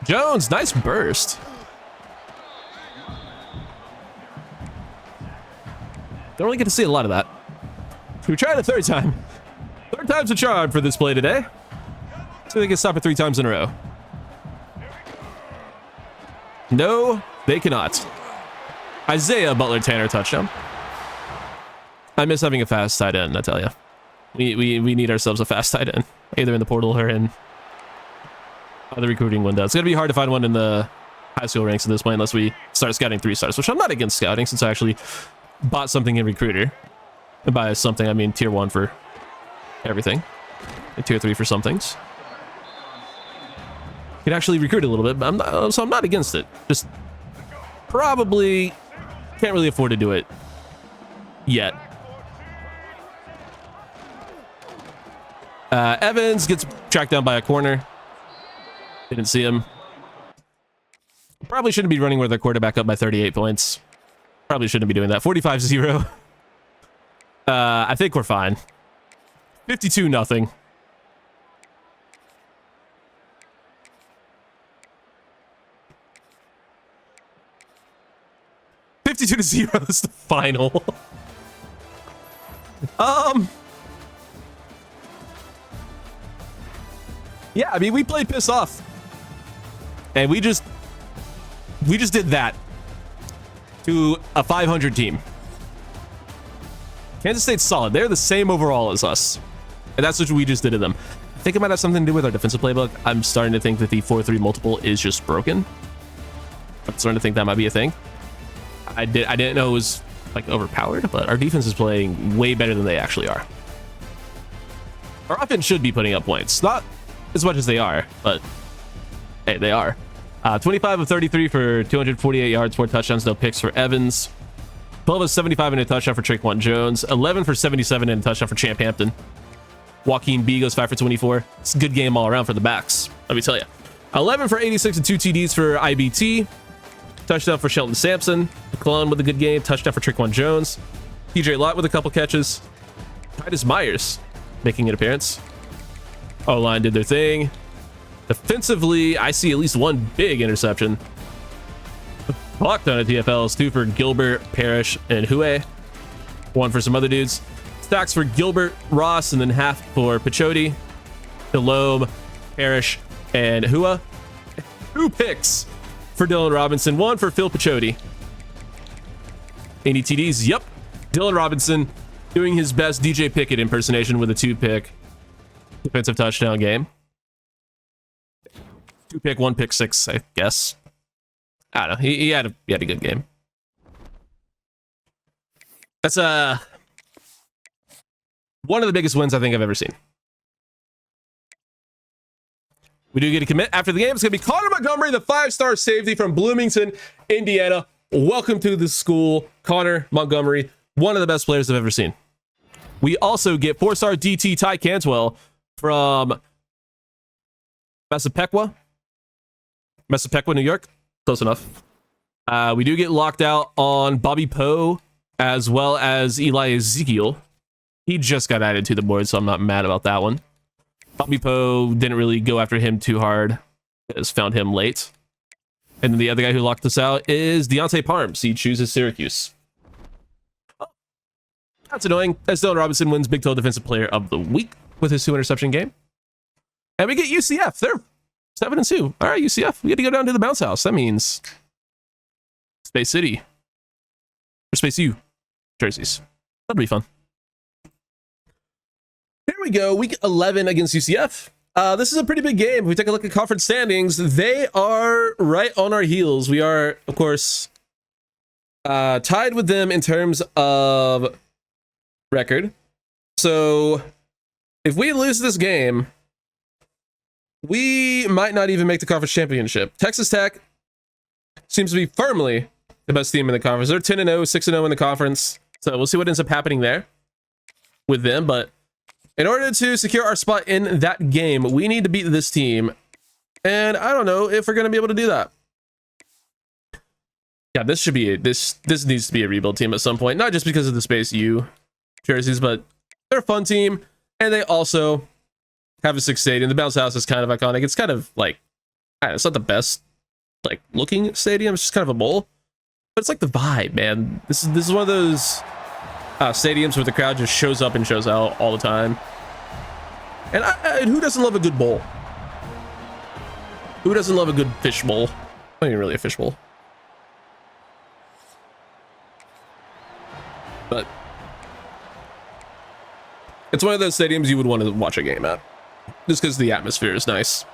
Jones, nice burst. Don't really get to see a lot of that. We tried a third time. Third time's a charm for this play today. So they can stop it 3 times in a row. No, they cannot. Isaiah Butler Tanner touchdown. I miss having a fast tight end, I tell you. We need ourselves a fast tight end, either in the portal or in the recruiting window. It's going to be hard to find one in the high school ranks at this point unless we start scouting 3-stars, which I'm not against scouting since I actually bought something in Recruiter. And by something, I mean tier 1 for everything. And tier 3 for some things. You can actually recruit a little bit, but I'm not against it. Just probably can't really afford to do it yet. Evans gets tracked down by a corner. Didn't see him. Probably shouldn't be running with their quarterback up by 38 points. Probably shouldn't be doing that. 45-0. I think we're fine. 52-0. (52-0) is the final. Yeah, I mean, we played piss off. And we just did that to a 500 team. Kansas State's solid. They're the same overall as us. And that's what we just did to them. I think it might have something to do with our defensive playbook. I'm starting to think that the 4-3 multiple is just broken. I'm starting to think that might be a thing. I didn't know it was like overpowered, but our defense is playing way better than they actually are. Our offense should be putting up points. Not as much as they are, but hey, they are. 25 of 33 for 248 yards, 4 touchdowns, no picks for Evans. 12 of 75 and a touchdown for Traquan Jones. 11 for 77 and a touchdown for Champ Hampton. Joaquin B goes 5 for 24. It's a good game all around for the backs, let me tell you. 11 for 86 and 2 TDs for IBT. Touchdown for Shelton Sampson. McClellan with a good game. Touchdown for Traquan Jones. TJ Lott with a couple catches. Titus Myers making an appearance. O-line did their thing. Defensively, I see at least one big interception. Blocked on a TFLs, 2 for Gilbert, Parrish, and Hue. 1 for some other dudes. Stacks for Gilbert, Ross, and then half for Pichotti, Delome, Parrish, and Hua. 2 picks for Dylan Robinson, 1 for Phil Pichotti. Any TDs? Yep. Dylan Robinson doing his best DJ Pickett impersonation with a 2-pick defensive touchdown game. 2-pick, 1-pick, 6, I guess. I don't know. He had a good game. That's one of the biggest wins I think I've ever seen. We do get a commit after the game. It's going to be Connor Montgomery, the 5-star safety from Bloomington, Indiana. Welcome to the school, Connor Montgomery, one of the best players I've ever seen. We also get 4-star DT Ty Cantwell from Massapequa, New York. Close enough. We do get locked out on Bobby Poe as well as Eli Ezekiel. He just got added to the board, so I'm not mad about that one. Bobby Poe didn't really go after him too hard. Just found him late. And then the other guy who locked us out is Deontay Parms. He chooses Syracuse. That's annoying. As Dylan Robinson wins Big 12 Defensive Player of the Week with his 2 interception game. And we get UCF. They're 7-2. All right, UCF. We get to go down to the bounce house. That means Space City or Space U jerseys. That'll be fun. Here we go. Week 11 against UCF. This is a pretty big game. If we take a look at conference standings, they are right on our heels. We are, of course, tied with them in terms of record. So if we lose this game, we might not even make the conference championship. Texas Tech seems to be firmly the best team in the conference. They're 10-0, 6-0 in the conference. So we'll see what ends up happening there with them. But in order to secure our spot in that game, we need to beat this team. And I don't know if we're going to be able to do that. Yeah, this should be this needs to be a rebuild team at some point. Not just because of the Space U jerseys, but they're a fun team. And they also have a 6 stadium. The bounce house is kind of iconic. It's kind of like, it's not the best like looking stadium. It's just kind of a bowl, but it's like the vibe, man. This is one of those stadiums where the crowd just shows up and shows out all the time. And who doesn't love a good bowl? Who doesn't love a good fish bowl? Not even really a fish bowl, but it's one of those stadiums you would want to watch a game at, just because the atmosphere is nice.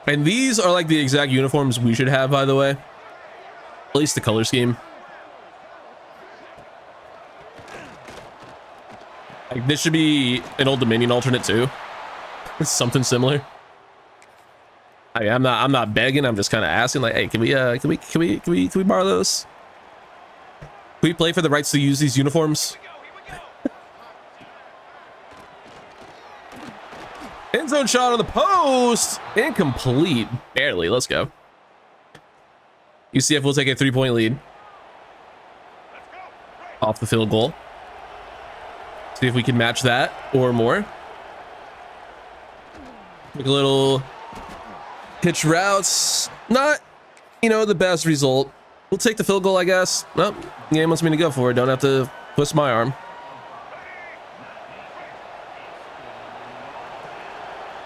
And these are like the exact uniforms we should have, by the way. At least the color scheme. Like, this should be an Old Dominion alternate too. It's something similar. I mean, I'm not begging. I'm just kind of asking, like, hey, can we borrow those? Can we play for the rights to use these uniforms? End zone shot on the post. Incomplete. Barely. Let's go. UCF will take a 3-point lead off the field goal. See if we can match that or more. Make a little pitch routes. Not, the best result. We'll take the field goal, I guess. Nope. The game wants me to go for it. Don't have to twist my arm.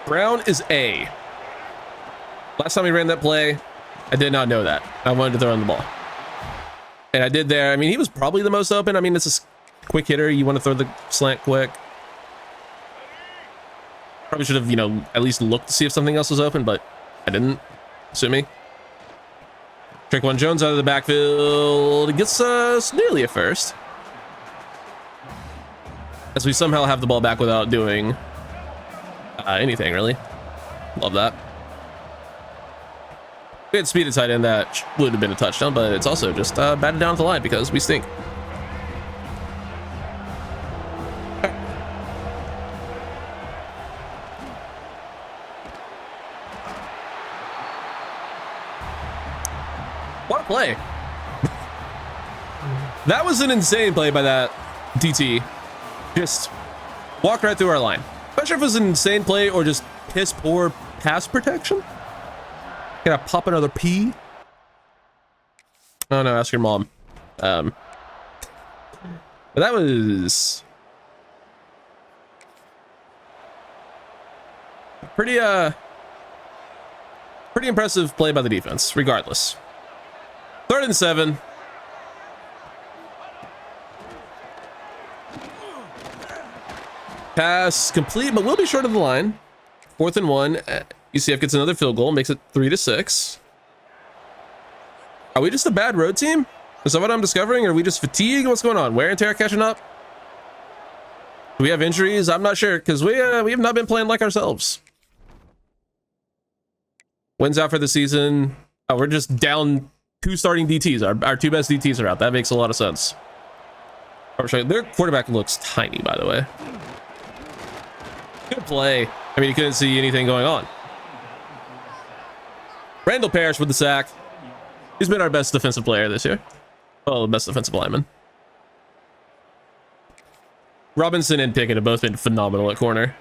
Brown is A. Last time we ran that play, I did not know that. I wanted to throw in the ball. And I did there. I mean, he was probably the most open. I mean, it's a quick hitter. You want to throw the slant quick. Probably should have, at least looked to see if something else was open, but I didn't. Sue me. Trick one Jones out of the backfield. Gets us nearly a first. As we somehow have the ball back without doing anything, really. Love that. We had speed at tight end. That would have been a touchdown, but it's also just batted down the line because we stink. What a play. That was an insane play by that DT. Just walked right through our line. Not sure if it was an insane play or just piss poor pass protection. Gonna pop another P. Oh no, ask your mom. But that was pretty impressive play by the defense, regardless. 3rd and 7. Pass complete, but we'll be short of the line. 4th and 1. UCF gets another field goal, makes it 3-6. Are we just a bad road team? Is that what I'm discovering? Or are we just fatigued? What's going on? Wear and tear catching up? Do we have injuries? I'm not sure, because we have not been playing like ourselves. Wins out for the season. Oh, we're just down 2 starting DTs. Our 2 best DTs are out. That makes a lot of sense. Their quarterback looks tiny, by the way. Good play. I mean, you couldn't see anything going on. Randall Parrish with the sack. He's been our best defensive player this year. Oh, the best defensive lineman. Robinson and Pickett have both been phenomenal at corner.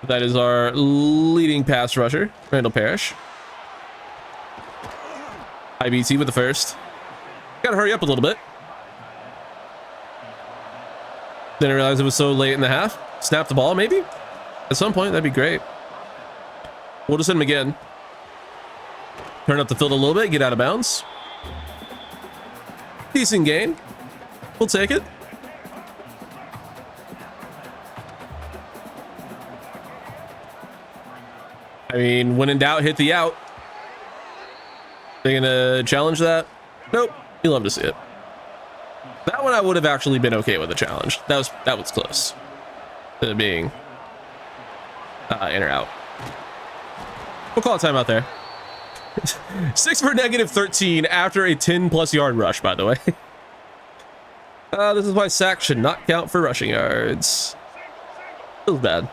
That is our leading pass rusher, Randall Parrish. IBT with the first. Gotta hurry up a little bit. Didn't realize it was so late in the half. Snap the ball, maybe? At some point, that'd be great. We'll just hit him again. Turn up the field a little bit, get out of bounds. Decent gain. We'll take it. I mean, when in doubt, hit the out. They gonna challenge that? Nope. You love to see it. That one I would have actually been okay with a challenge. That was close to being in or out. We'll call a timeout there. 6 for -13 after a 10+ yard rush, by the way. This is why sacks should not count for rushing yards. Feels bad.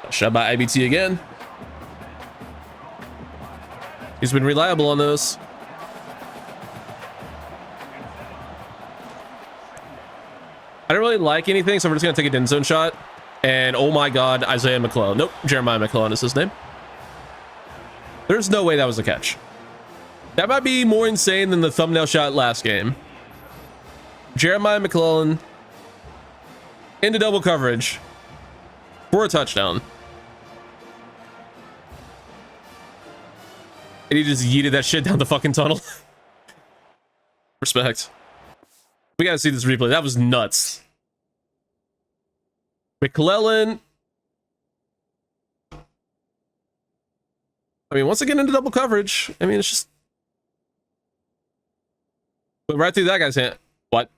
Shot by IBT again. He's been reliable on those. I don't really like anything, so we're just gonna take a end zone shot. And oh my god, Isaiah McClellan. Nope, Jeremiah McClellan is his name. There's no way that was a catch. That might be more insane than the thumbnail shot last game. Jeremiah McClellan into double coverage for a touchdown. And he just yeeted that shit down the fucking tunnel. Respect. We gotta see this replay. That was nuts. McClellan. I mean, once again into double coverage. I mean, it's just... went right through that guy's hand. What?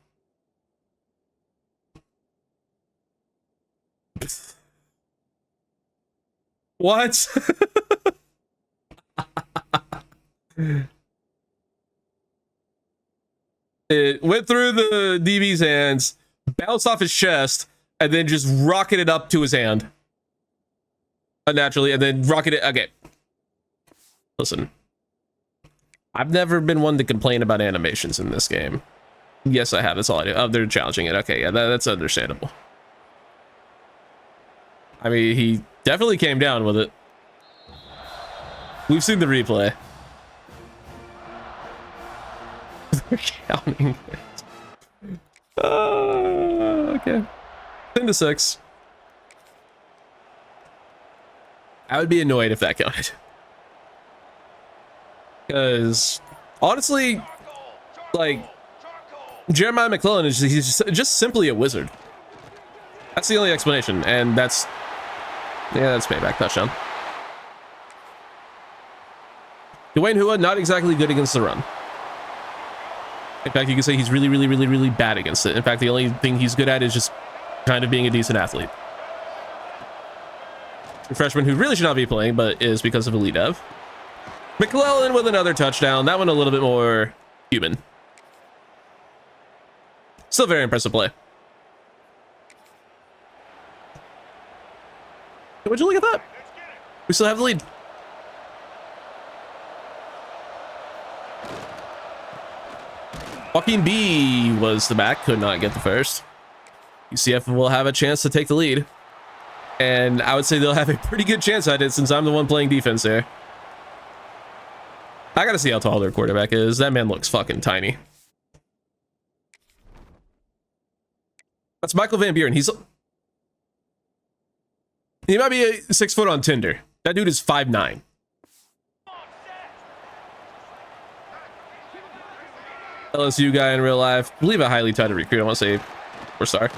What? It went through the DB's hands, bounced off his chest, and then just rocketed up to his hand. Unnaturally, and then rocketed... okay. Listen. I've never been one to complain about animations in this game. Yes, I have. That's all I do. Oh, they're challenging it. Okay, yeah, that's understandable. I mean, he definitely came down with it. We've seen the replay. They're counting it. Okay. 10-6. I would be annoyed if that counted. Because, honestly, like, Jeremiah McClellan is he's just simply a wizard. That's the only explanation, and that's... yeah, that's payback touchdown. Dwayne Hua, not exactly good against the run. In fact, you can say he's really bad against it. In fact, the only thing he's good at is just kind of being a decent athlete. A freshman who really should not be playing, but is because of elite dev. McClellan with another touchdown. That one a little bit more human. Still very impressive play. Would you look at that? We still have the lead. Joaquin B was the back, could not get the first. UCF will have a chance to take the lead. And I would say they'll have a pretty good chance at it since I'm the one playing defense here. I gotta see how tall their quarterback is. That man looks fucking tiny. That's Michael Van Buren. He might be 6 foot on Tinder. That dude is 5'9". LSU guy in real life. I believe a highly touted recruit. I want to say 4-star.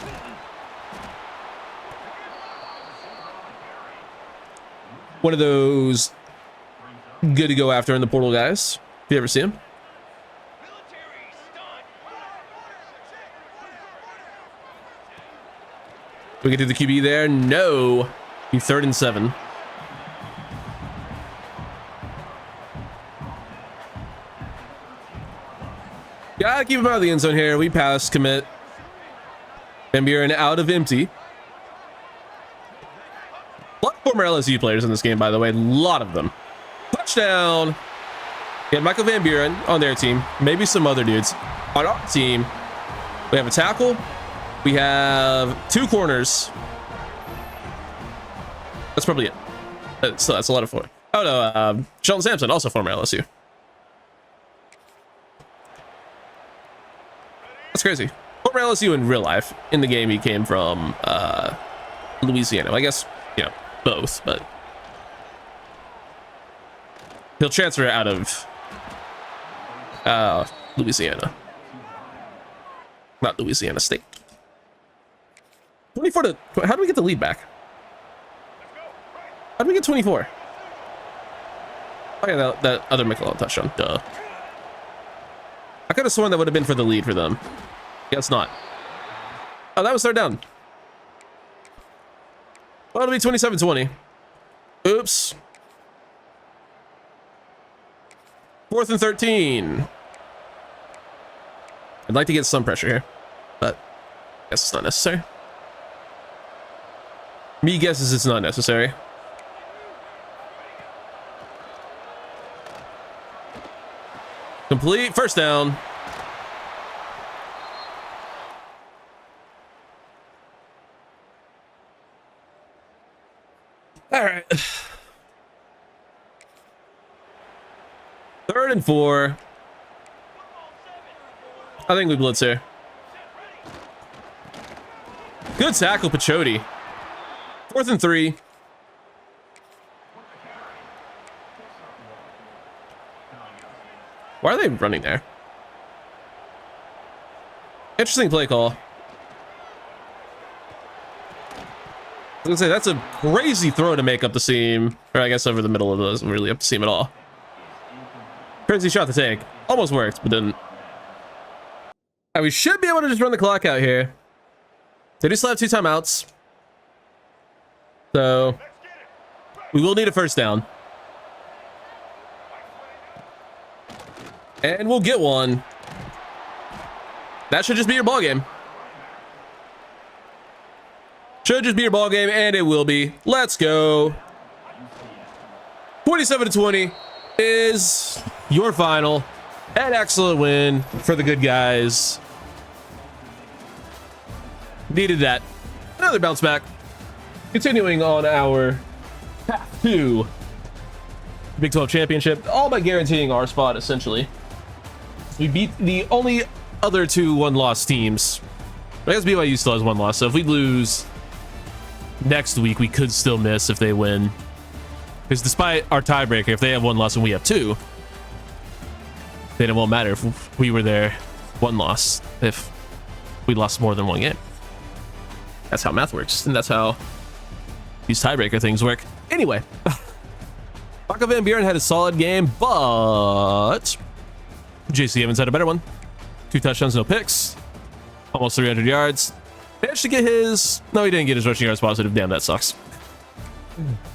One of those good to go after in the portal guys. If you ever see him. We get to the QB there. No. Be 3rd and 7. Gotta keep him out of the end zone here. We pass commit. Van Buren out of empty. A lot of former LSU players in this game, by the way. A lot of them. Touchdown. We have Michael Van Buren on their team. Maybe some other dudes. On our team, we have a tackle. We have 2 corners. That's probably it. So that's a lot of former. Oh no, Sheldon Sampson, also former LSU. That's crazy. Former LSU in real life. In the game, he came from Louisiana. I guess, you know, both, but he'll transfer out of Louisiana. Not Louisiana State. 24 to... How do we get the lead back? How do we get 24? Oh yeah, that other McClellan touchdown. Duh. I could have sworn that would have been for the lead for them. Guess not. Oh, that was third down. Well, it'll be 27-20. Oops. 4th and 13. I'd like to get some pressure here, but I guess it's not necessary. Me guesses it's not necessary. Complete. First down. All right. 3rd and 4. I think we blitz here. Good tackle, Pachote. 4th and 3. Why are they running there? Interesting play call. I was gonna say, that's a crazy throw to make up the seam. Or I guess over the middle of those, doesn't really up the seam at all. Crazy shot to take. Almost worked, but didn't. We should be able to just run the clock out here. They do still have 2 timeouts. So we will need a first down. And we'll get one. That should just be your ball game. Should just be your ball game, and it will be. Let's go. 27-20 is your final. An excellent win for the good guys. Needed that. Another bounce back. Continuing on our path to Big 12 championship, all by guaranteeing our spot, essentially. We beat the only other 2 one-loss teams. I guess BYU still has 1 loss, so if we lose next week, we could still miss if they win. Because despite our tiebreaker, if they have 1 loss and we have 2, then it won't matter if we were there 1 loss, if we lost more than 1 game. That's how math works, and that's how these tiebreaker things work. Anyway, Marco Van Buren had a solid game, but JC Evans had a better one. 2 touchdowns, no picks, almost 300 yards. Managed to get his... No, he didn't get his rushing yards positive. Damn, that sucks.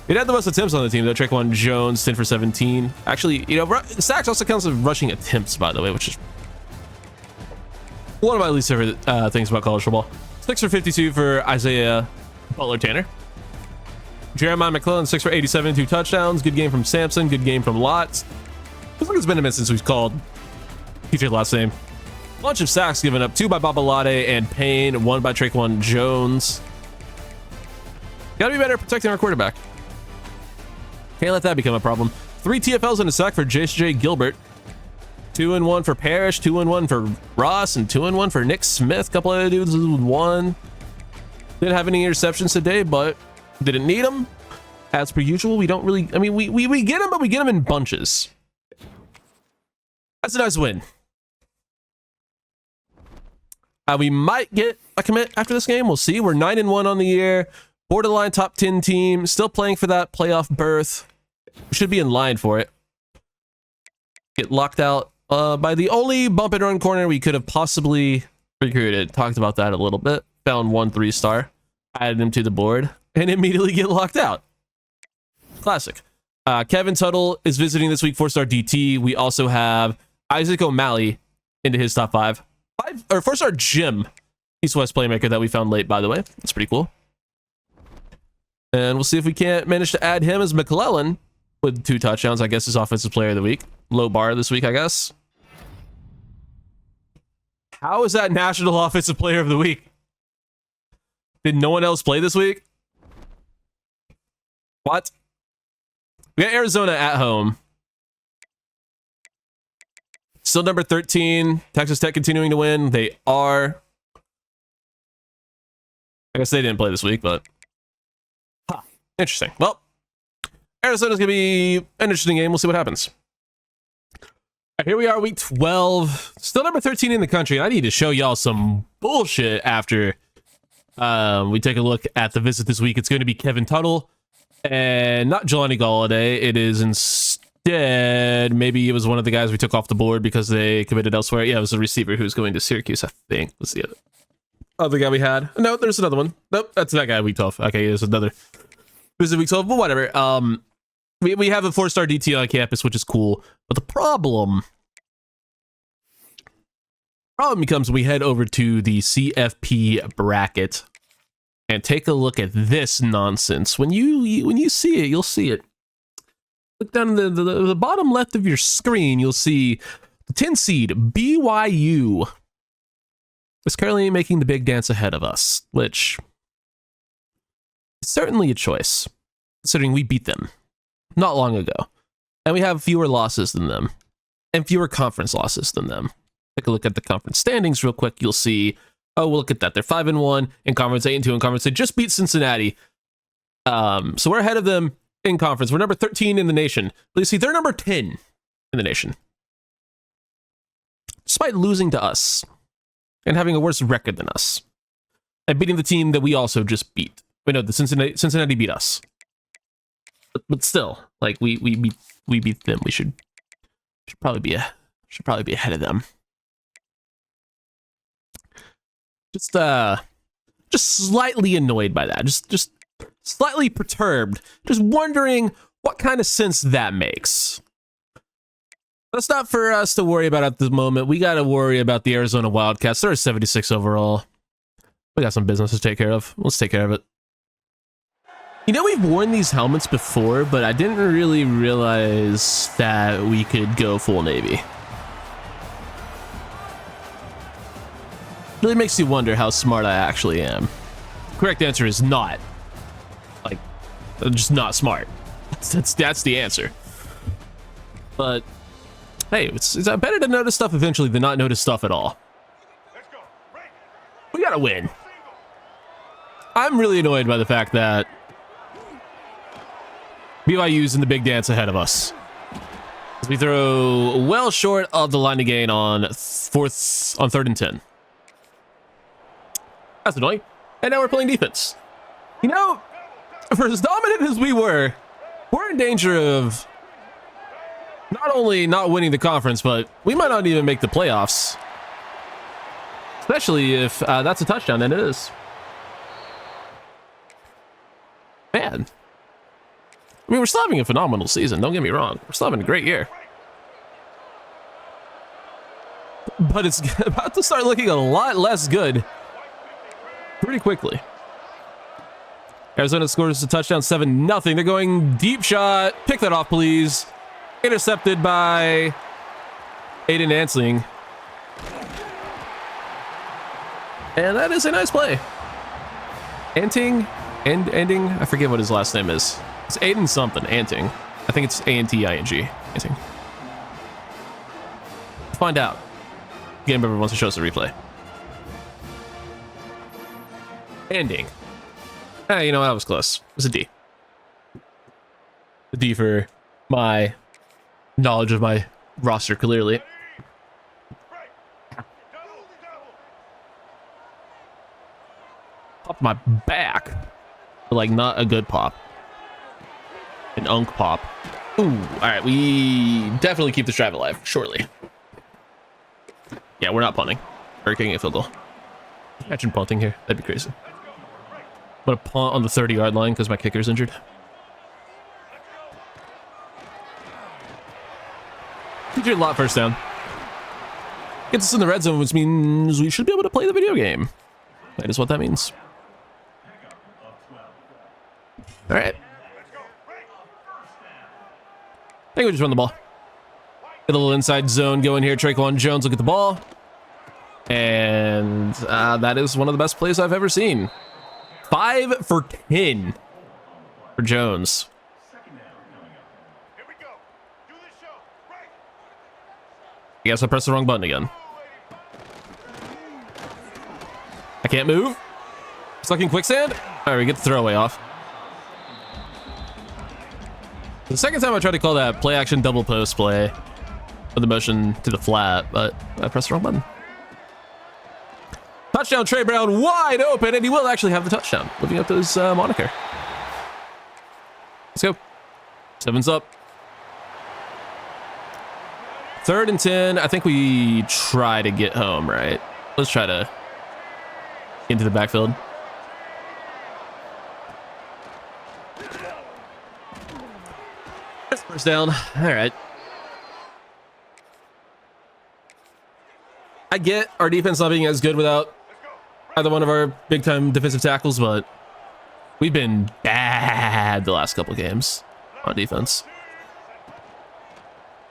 He had the most attempts on the team, though. Traquan Jones, 10 for 17. Actually, you know, sacks also counts as rushing attempts, by the way, which is one of my least favorite things about college football. 6 for 52 for Isaiah Butler-Tanner. Jeremiah McClellan, 6 for 87, 2 touchdowns. Good game from Sampson. Good game from Lotz. Looks like it's been a minute since we've called TJ last name. Bunch of sacks given up. 2 by Babalade and Payne. 1 by Traquan Jones. Gotta be better at protecting our quarterback. Can't let that become a problem. 3 TFLs and a sack for J.J. Gilbert. 2-1 for Parrish. 2-1 for Ross. And 2-1 for Nick Smith. Couple of dudes with 1. Didn't have any interceptions today, but didn't need them. As per usual, we don't really... I mean, we get them, but we get them in bunches. That's a nice win. We might get a commit after this game. We'll see. We're 9-1 on the year. Borderline top 10 team. Still playing for that playoff berth. We should be in line for it. Get locked out by the only bump and run corner we could have possibly recruited. Talked about that a little bit. Found 1 3-star. Added him to the board. And immediately get locked out. Classic. Kevin Tuttle is visiting this week. 4-star DT. We also have Isaac O'Malley into his top 5. 4-star Jim, East West playmaker that we found late, by the way. That's pretty cool. And we'll see if we can't manage to add him as McClellan with 2 touchdowns. I guess his offensive player of the week. Low bar this week, I guess. How is that national offensive player of the week? Did no one else play this week? What? We got Arizona at home. Still number 13. Texas Tech continuing to win. They are. I guess they didn't play this week, but interesting. Well, Arizona's gonna be an interesting game. We'll see what happens. All right, here we are, week 12. Still number 13 in the country. I need to show y'all some bullshit after we take a look at the visit this week. It's going to be Kevin Tuttle and not Jelani Galladay. It is instead, maybe it was one of the guys we took off the board because they committed elsewhere. Yeah, it was a receiver who's going to Syracuse, I think. Let's see it. Other guy we had. No, there's another one. Nope, that's that guy week 12. Okay, there's another. This is week 12, but whatever. We have a 4-star DT on campus, which is cool. But the problem becomes we head over to the CFP bracket and take a look at this nonsense. When you see it, you'll see it. Look down the bottom left of your screen, you'll see the 10 seed BYU is currently making the big dance ahead of us, which is certainly a choice, considering we beat them not long ago. And we have fewer losses than them and fewer conference losses than them. Take a look at the conference standings real quick. You'll see, oh, well, look at that. They're 5-1 in conference, 8-2 in conference. They just beat Cincinnati. So we're ahead of them in conference. We're number 13 in the nation. But you see, they're number 10 in the nation. Despite losing to us and having a worse record than us and beating the team that we also just beat. Wait, no, the Cincinnati beat us. But still, like we beat them. We should probably be ahead of them. Just slightly annoyed by that. Just slightly perturbed. Just wondering what kind of sense that makes. That's not for us to worry about at the moment. We got to worry about the Arizona Wildcats. They're 76 overall. We got some business to take care of. Let's take care of it. You know, we've worn these helmets before, but I didn't really realize that we could go full Navy. Really makes you wonder how smart I actually am. Correct answer is not. Like, I'm just not smart. That's the answer. But hey, it's better to notice stuff eventually than not notice stuff at all. We gotta win. I'm really annoyed by the fact that BYU's in the big dance ahead of us. We throw well short of the line to gain on 3rd and 10. That's annoying. And now we're playing defense. You know, for as dominant as we were, we're in danger of not only not winning the conference, but we might not even make the playoffs. Especially if that's a touchdown, and it is. Man. I mean, we're still having a phenomenal season, don't get me wrong. We're still having a great year. But it's about to start looking a lot less good pretty quickly. Arizona scores a touchdown, 7-0. They're going deep shot. Pick that off, please. Intercepted by Aiden Ansling. And that is a nice play. Ending, I forget what his last name is. It's Aiden something, Anting. I think it's A-N-T-I-N-G. Anting. Find out. Game Member wants to show us a replay. Ending. Hey, you know, that was close. It was a D. A D for my knowledge of my roster, clearly. Popped my back. But, like, not a good pop. An unk pop. Ooh, all right. We definitely keep this drive alive, shortly. Yeah, we're not punting. We're kicking a field goal. Imagine punting here. That'd be crazy. I'm going to punt on the 30-yard line because my kicker's injured. Featured a lot first down. Gets us in the red zone, which means we should be able to play the video game. That is what that means. All right. I think we just run the ball. Get a little inside zone going here. Traquan Jones will get the ball. And that is one of the best plays I've ever seen. 5 for 10 for Jones. I guess I pressed the wrong button again. I can't move. Stuck in quicksand. All right, we get the throwaway off. The second time I tried to call that play action double post play with the motion to the flat, but I pressed the wrong button. Touchdown, Trey Brown, wide open, and he will actually have the touchdown, living up to his moniker. Let's go. 7's up. 3rd and 10. I think we try to get home, right? Let's try to get into the backfield. First down. All right. I get our defense not being as good without either one of our big-time defensive tackles, but we've been bad the last couple games on defense.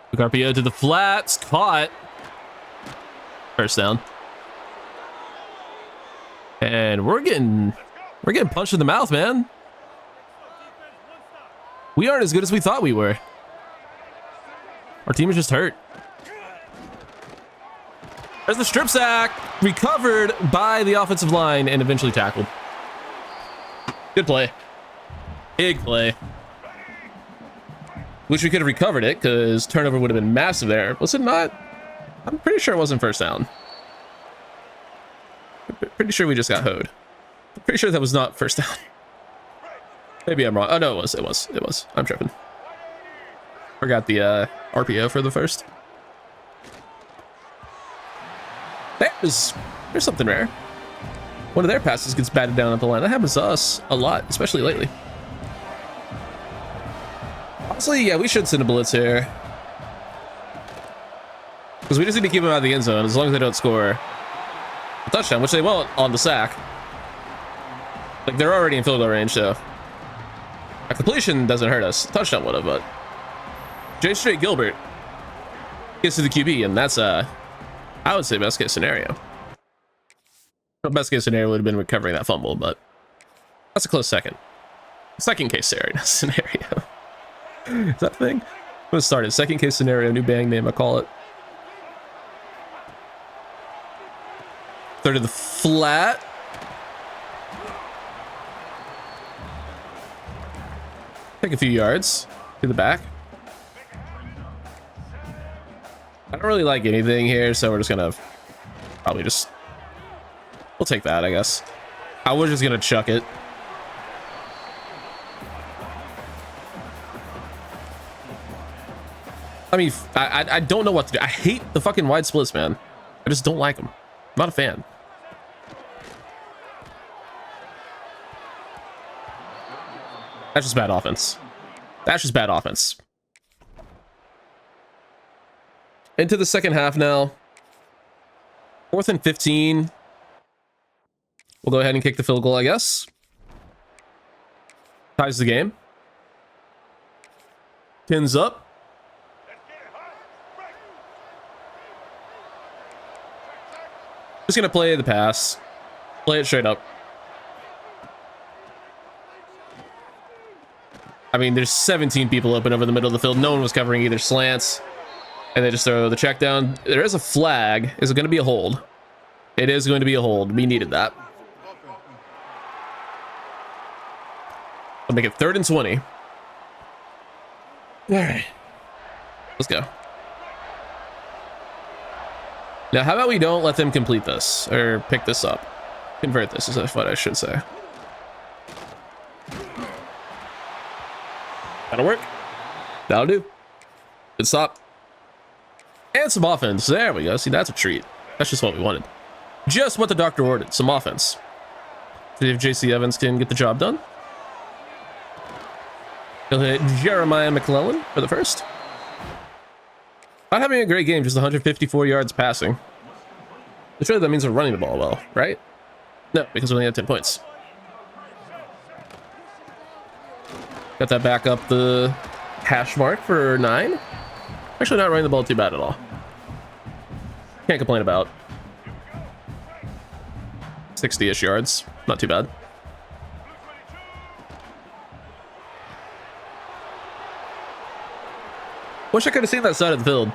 Quick RPO to the flats. Caught. First down. And we're getting punched in the mouth, man. We aren't as good as we thought we were. Our team is just hurt. There's the strip sack, recovered by the offensive line and eventually tackled. Good play. Big play. Wish we could have recovered it because turnover would have been massive there. Was it not? I'm pretty sure it wasn't first down. Pretty sure we just got hoed. I'm pretty sure that was not first down. Maybe I'm wrong. Oh, no, it was. I'm tripping. Forgot the RPO for the first. There's something rare. One of their passes gets batted down at the line. That happens to us a lot, especially lately. Honestly, yeah, we should send a blitz here. Because we just need to keep them out of the end zone as long as they don't score a touchdown, which they won't on the sack. Like, they're already in field goal range, so a completion doesn't hurt us. A touchdown would have, but J. Straight Gilbert gets to the QB, and that's I would say best case scenario. Best case scenario would have been recovering that fumble, but that's a close second. Second case scenario. Is that the thing? I'm gonna start it. Second case scenario, new bang name, I call it. 3rd to the flat. Take a few yards to the back. I don't really like anything here, so we're just gonna probably just... We'll take that, I guess. I was just gonna chuck it. I mean, I don't know what to do. I hate the fucking wide splits, man. I just don't like them. I'm not a fan. That's just bad offense. That's just bad offense. Into the second half now. 4th and 15. We'll go ahead and kick the field goal, I guess. Ties the game. 10's up. Just gonna play the pass. Play it straight up. I mean, there's 17 people open over the middle of the field. No one was covering either slants. And they just throw the check down. There is a flag. Is it going to be a hold? It is going to be a hold. We needed that. I'll make it 3rd and 20. All right. Let's go. Now, how about we don't let them complete this or pick this up? Convert this is what I should say. That'll work. That'll do. Good stop. And some offense. There we go. See, that's a treat. That's just what we wanted. Just what the doctor ordered. Some offense. See if JC Evans can get the job done. He'll hit Jeremiah McClellan for the first. Not having a great game, just 154 yards passing. Surely that means we're running the ball well, right? No, because we only had 10 points. Got that back up the hash mark for 9. Actually not running the ball too bad at all. Can't complain about 60-ish yards. Not too bad. Wish I could have seen that side of the field.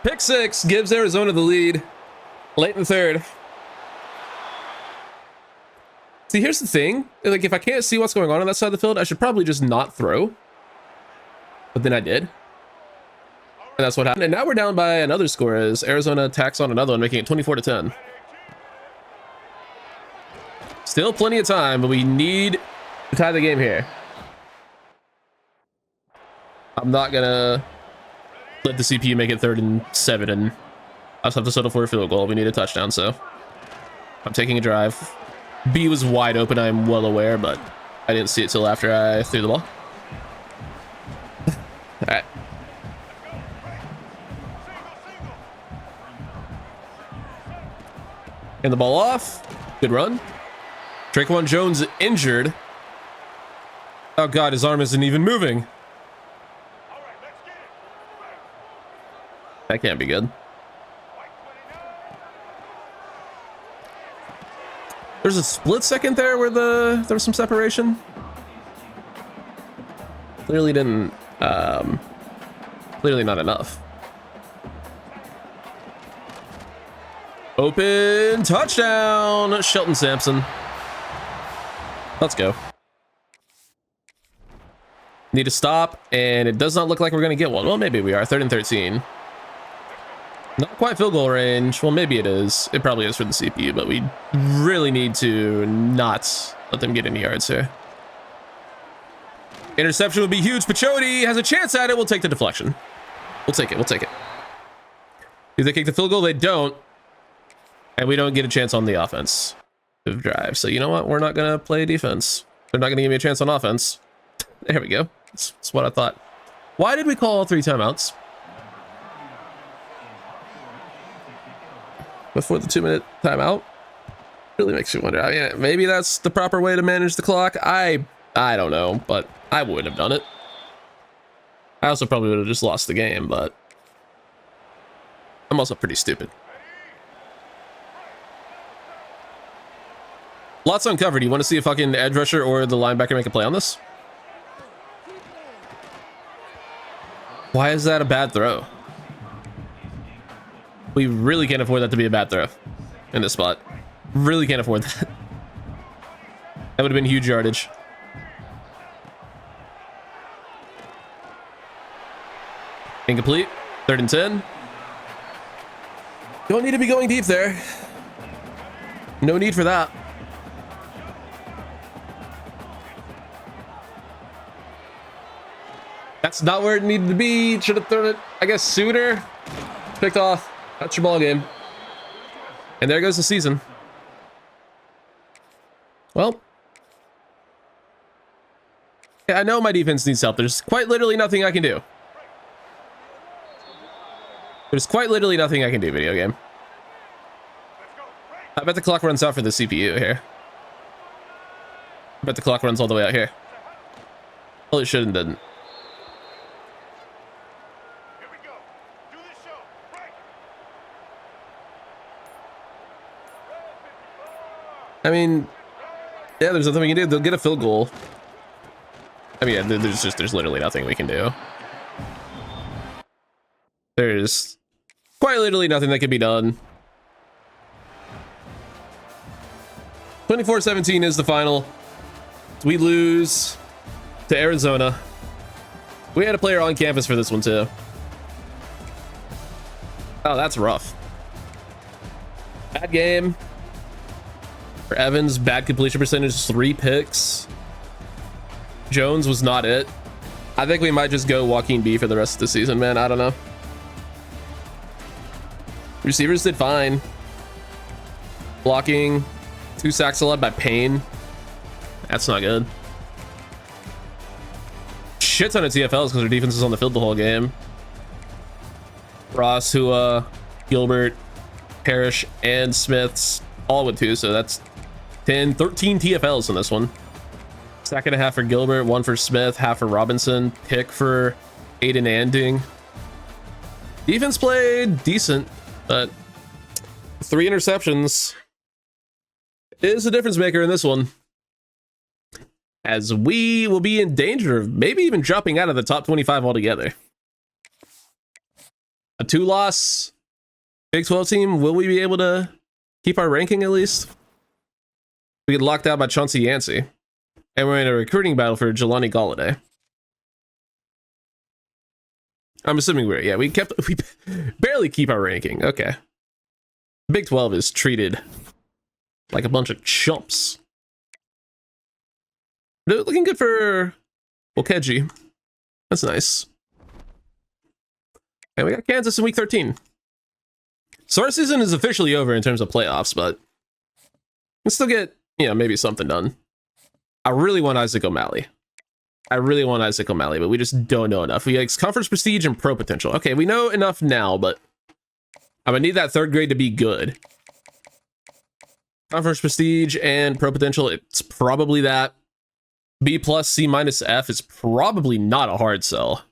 Pick six gives Arizona the lead late in the third. See, here's the thing. Like, if I can't see what's going on that side of the field, I should probably just not throw. But then I did. And that's what happened. And now we're down by another score as Arizona tacks on another one, making it 24-10. Still plenty of time, but we need to tie the game here. I'm not gonna let the CPU make it 3rd and 7, and I just have to settle for a field goal. We need a touchdown, so I'm taking a drive. B was wide open, I'm well aware, but I didn't see it till after I threw the ball. All right. And the ball off. Good run. Traquan Jones injured. Oh God, his arm isn't even moving. That can't be good. There's a split second there where there was some separation. Clearly didn't, clearly not enough. Open touchdown, Shelton Sampson. Let's go. Need to stop, and it does not look like we're going to get one. Well, maybe we are. 3rd and 13. Not quite field goal range. Well, maybe it is. It probably is for the CPU, but we really need to not let them get any yards here. Interception would be huge. Pachote has a chance at it. We'll take the deflection. We'll take it. We'll take it. Do they kick the field goal? They don't. And we don't get a chance on the offense drive. So you know what? We're not going to play defense. They're not going to give me a chance on offense. There we go. That's what I thought. Why did we call all 3 timeouts before the 2-minute timeout? Really makes you wonder. I mean, maybe that's the proper way to manage the clock. I don't know, but I would have done it. I also probably would have just lost the game, but I'm also pretty stupid. Lots uncovered. You want to see a fucking edge rusher or the linebacker make a play on this? Why is that a bad throw? We really can't afford that to be a bad throw in this spot. Really can't afford that. That would have been huge yardage. Incomplete. 3rd and 10. Don't need to be going deep there. No need for that. That's not where it needed to be. Should have thrown it, I guess, sooner. Picked off. That's your ball game. And there goes the season. Well. Yeah, I know my defense needs help. There's quite literally nothing I can do. There's quite literally nothing I can do, video game. I bet the clock runs out for the CPU here. I bet the clock runs all the way out here. Well, it should and didn't. I mean, yeah, there's nothing we can do. They'll get a field goal. I mean, yeah, there's literally nothing we can do. There's quite literally nothing that can be done. 24-17 is the final. We lose to Arizona. We had a player on campus for this one too. Oh, that's rough. Bad game. For Evans, bad completion percentage, 3 picks. Jones was not it. I think we might just go Joaquin B for the rest of the season, man. I don't know. Receivers did fine. Blocking, 2 sacks allowed by Payne. That's not good. Shit ton of TFLs because their defense is on the field the whole game. Ross, Hua, Gilbert, Parrish, and Smiths all with 2, so that's 10, 13 TFLs in this one. Sack and a half for Gilbert, 1 for Smith, half for Robinson, pick for Aiden Anding. Defense played decent, but 3 interceptions is a difference maker in this one, as we will be in danger of maybe even dropping out of the top 25 altogether. A 2-loss Big 12 team. Will we be able to keep our ranking at least? We get locked out by Chauncey Yancey. And we're in a recruiting battle for Jelani Galladay. I'm assuming we barely keep our ranking. Okay. Big 12 is treated like a bunch of chumps. Looking good for Okeji. That's nice. And we got Kansas in week 13. So our season is officially over in terms of playoffs, but we'll still get, maybe something done. I really want Isaac O'Malley. But we just don't know enough. We have conference prestige and pro potential. Okay, we know enough now, but I'm gonna need that third grade to be good. Conference prestige and pro potential, it's probably that. B+, C- F is probably not a hard sell.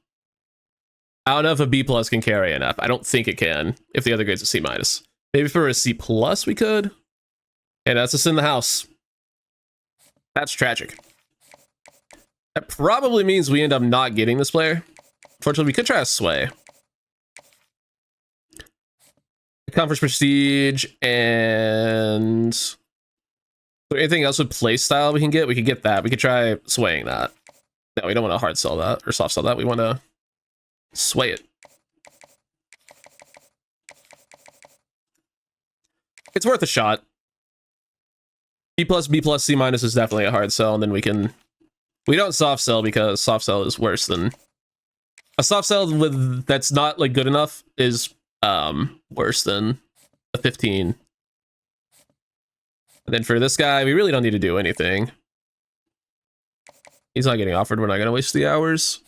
I don't know if a B+ can carry an F. I don't think it can if the other grade's a C-. Maybe for a C+ we could. And that's us in the house. That's tragic. That probably means we end up not getting this player. Fortunately, we could try a sway. Conference prestige and... Is there anything else with play style we can get? We could get that. We could try swaying that. No, we don't want to hard sell that or soft sell that. We want to sway it. It's worth a shot. B+, B+, C- is definitely a hard sell, and then we don't soft sell because soft sell is worse than a soft sell with that's not like good enough is worse than a 15. And then for this guy, we really don't need to do anything. He's not getting offered. We're not going to waste the hours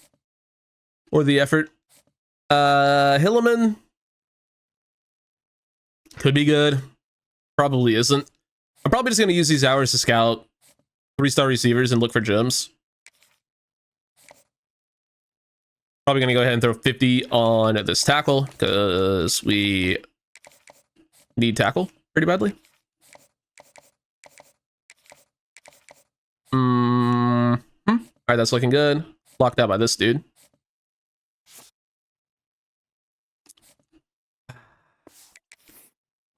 or the effort. Hilliman could be good. Probably isn't. I'm probably just going to use these hours to scout 3-star receivers and look for gems. Probably going to go ahead and throw 50 on this tackle because we need tackle pretty badly. All right, that's looking good. Locked out by this dude.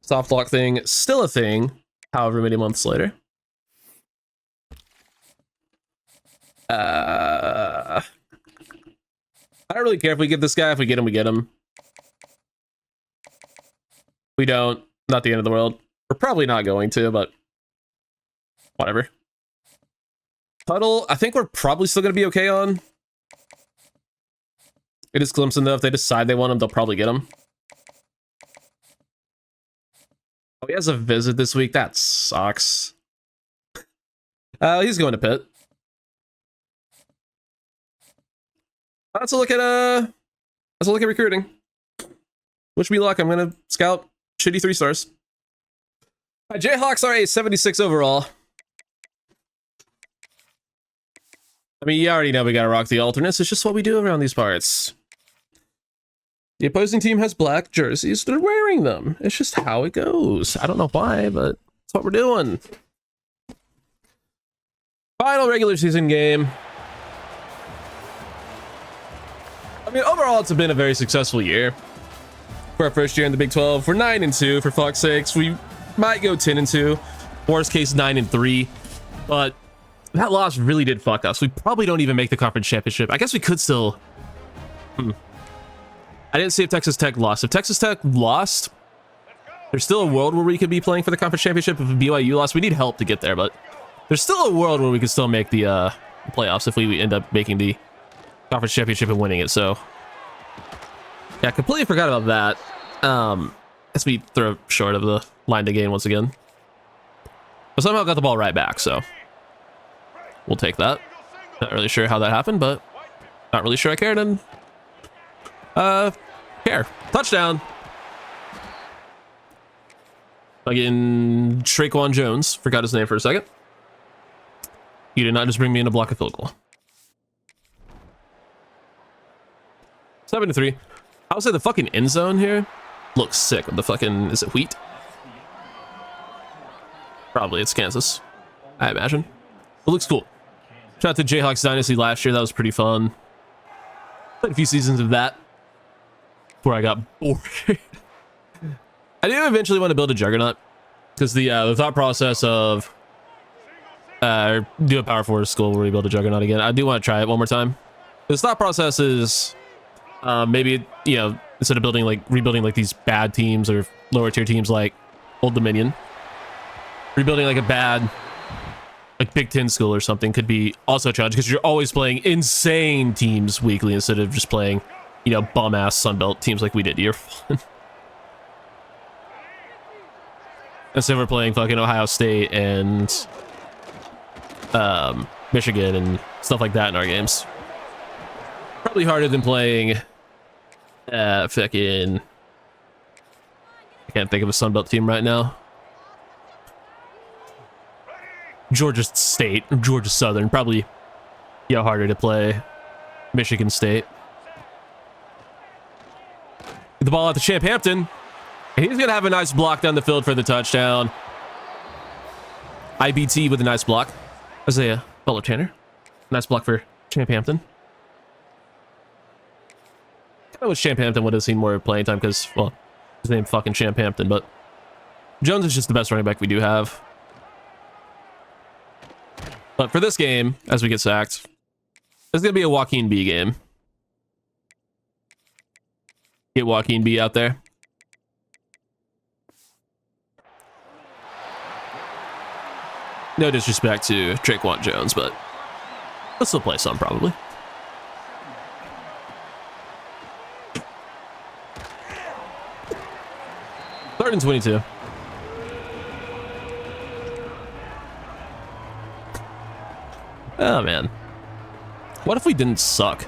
Soft lock thing, still a thing, however many months later. I don't really care if we get this guy. If we get him, we get him. We don't. Not the end of the world. We're probably not going to, but whatever. Puddle, I think we're probably still going to be okay on. It is Clemson, though. If they decide they want him, they'll probably get him. Oh, he has a visit this week. That sucks. He's going to Pitt. Let's look at recruiting. Wish me luck. I'm gonna scout shitty 3-stars. Jayhawks are a 76 overall. I mean, you already know we gotta rock the alternates. It's just what we do around these parts. The opposing team has black jerseys. They're wearing them. It's just how it goes. I don't know why, but it's what we're doing. Final regular season game. I mean, overall, it's been a very successful year. For our first year in the Big 12, we're 9-2 for fuck's sakes. We might go 10-2. Worst case, 9-3. But that loss really did fuck us. We probably don't even make the conference championship. I guess we could still... I didn't see if Texas Tech lost. If Texas Tech lost, there's still a world where we could be playing for the conference championship. If BYU lost, we need help to get there, but there's still a world where we could still make the playoffs if we end up making the conference championship and winning it. So yeah, completely forgot about that. As we throw short of the line to gain once again, but somehow got the ball right back, so we'll take that. Not really sure how that happened, but not really sure I cared. And care. Touchdown. Again, Traquan Jones. Forgot his name for a second. You did not just bring me in a block of field goal. 7-3. I would say the fucking end zone here looks sick with the fucking... Is it wheat? Probably it's Kansas, I imagine. It looks cool. Shout out to Jayhawks Dynasty last year. That was pretty fun. Played a few seasons of that. before I got bored. I do eventually want to build a juggernaut because the thought process of do a power forward school where we build a juggernaut again. I do want to try it one more time. The thought process is maybe, you know, instead of rebuilding like these bad teams or lower tier teams like Old Dominion, rebuilding like a bad like Big Ten school or something could be also a challenge because you're always playing insane teams weekly instead of just playing, you know, bum ass Sunbelt teams like we did year one. Instead we're playing fucking Ohio State and Michigan and stuff like that in our games. Probably harder than playing fucking, I can't think of a Sunbelt team right now. Georgia State, or Georgia Southern, probably, yeah, harder to play. Michigan State. Get the ball out to Champampton. And he's going to have a nice block down the field for the touchdown. IBT with a nice block. Isaiah Butler Tanner. Nice block for Champampton. I wish Champampton would have seen more playing time because, well, his name fucking Champampton, but Jones is just the best running back we do have. But for this game, as we get sacked, it's going to be a Joaquin B game. Get Joaquin B out there. No disrespect to Traquan Jones, but let's still play some probably. Third and 22. Oh, man. What if we didn't suck?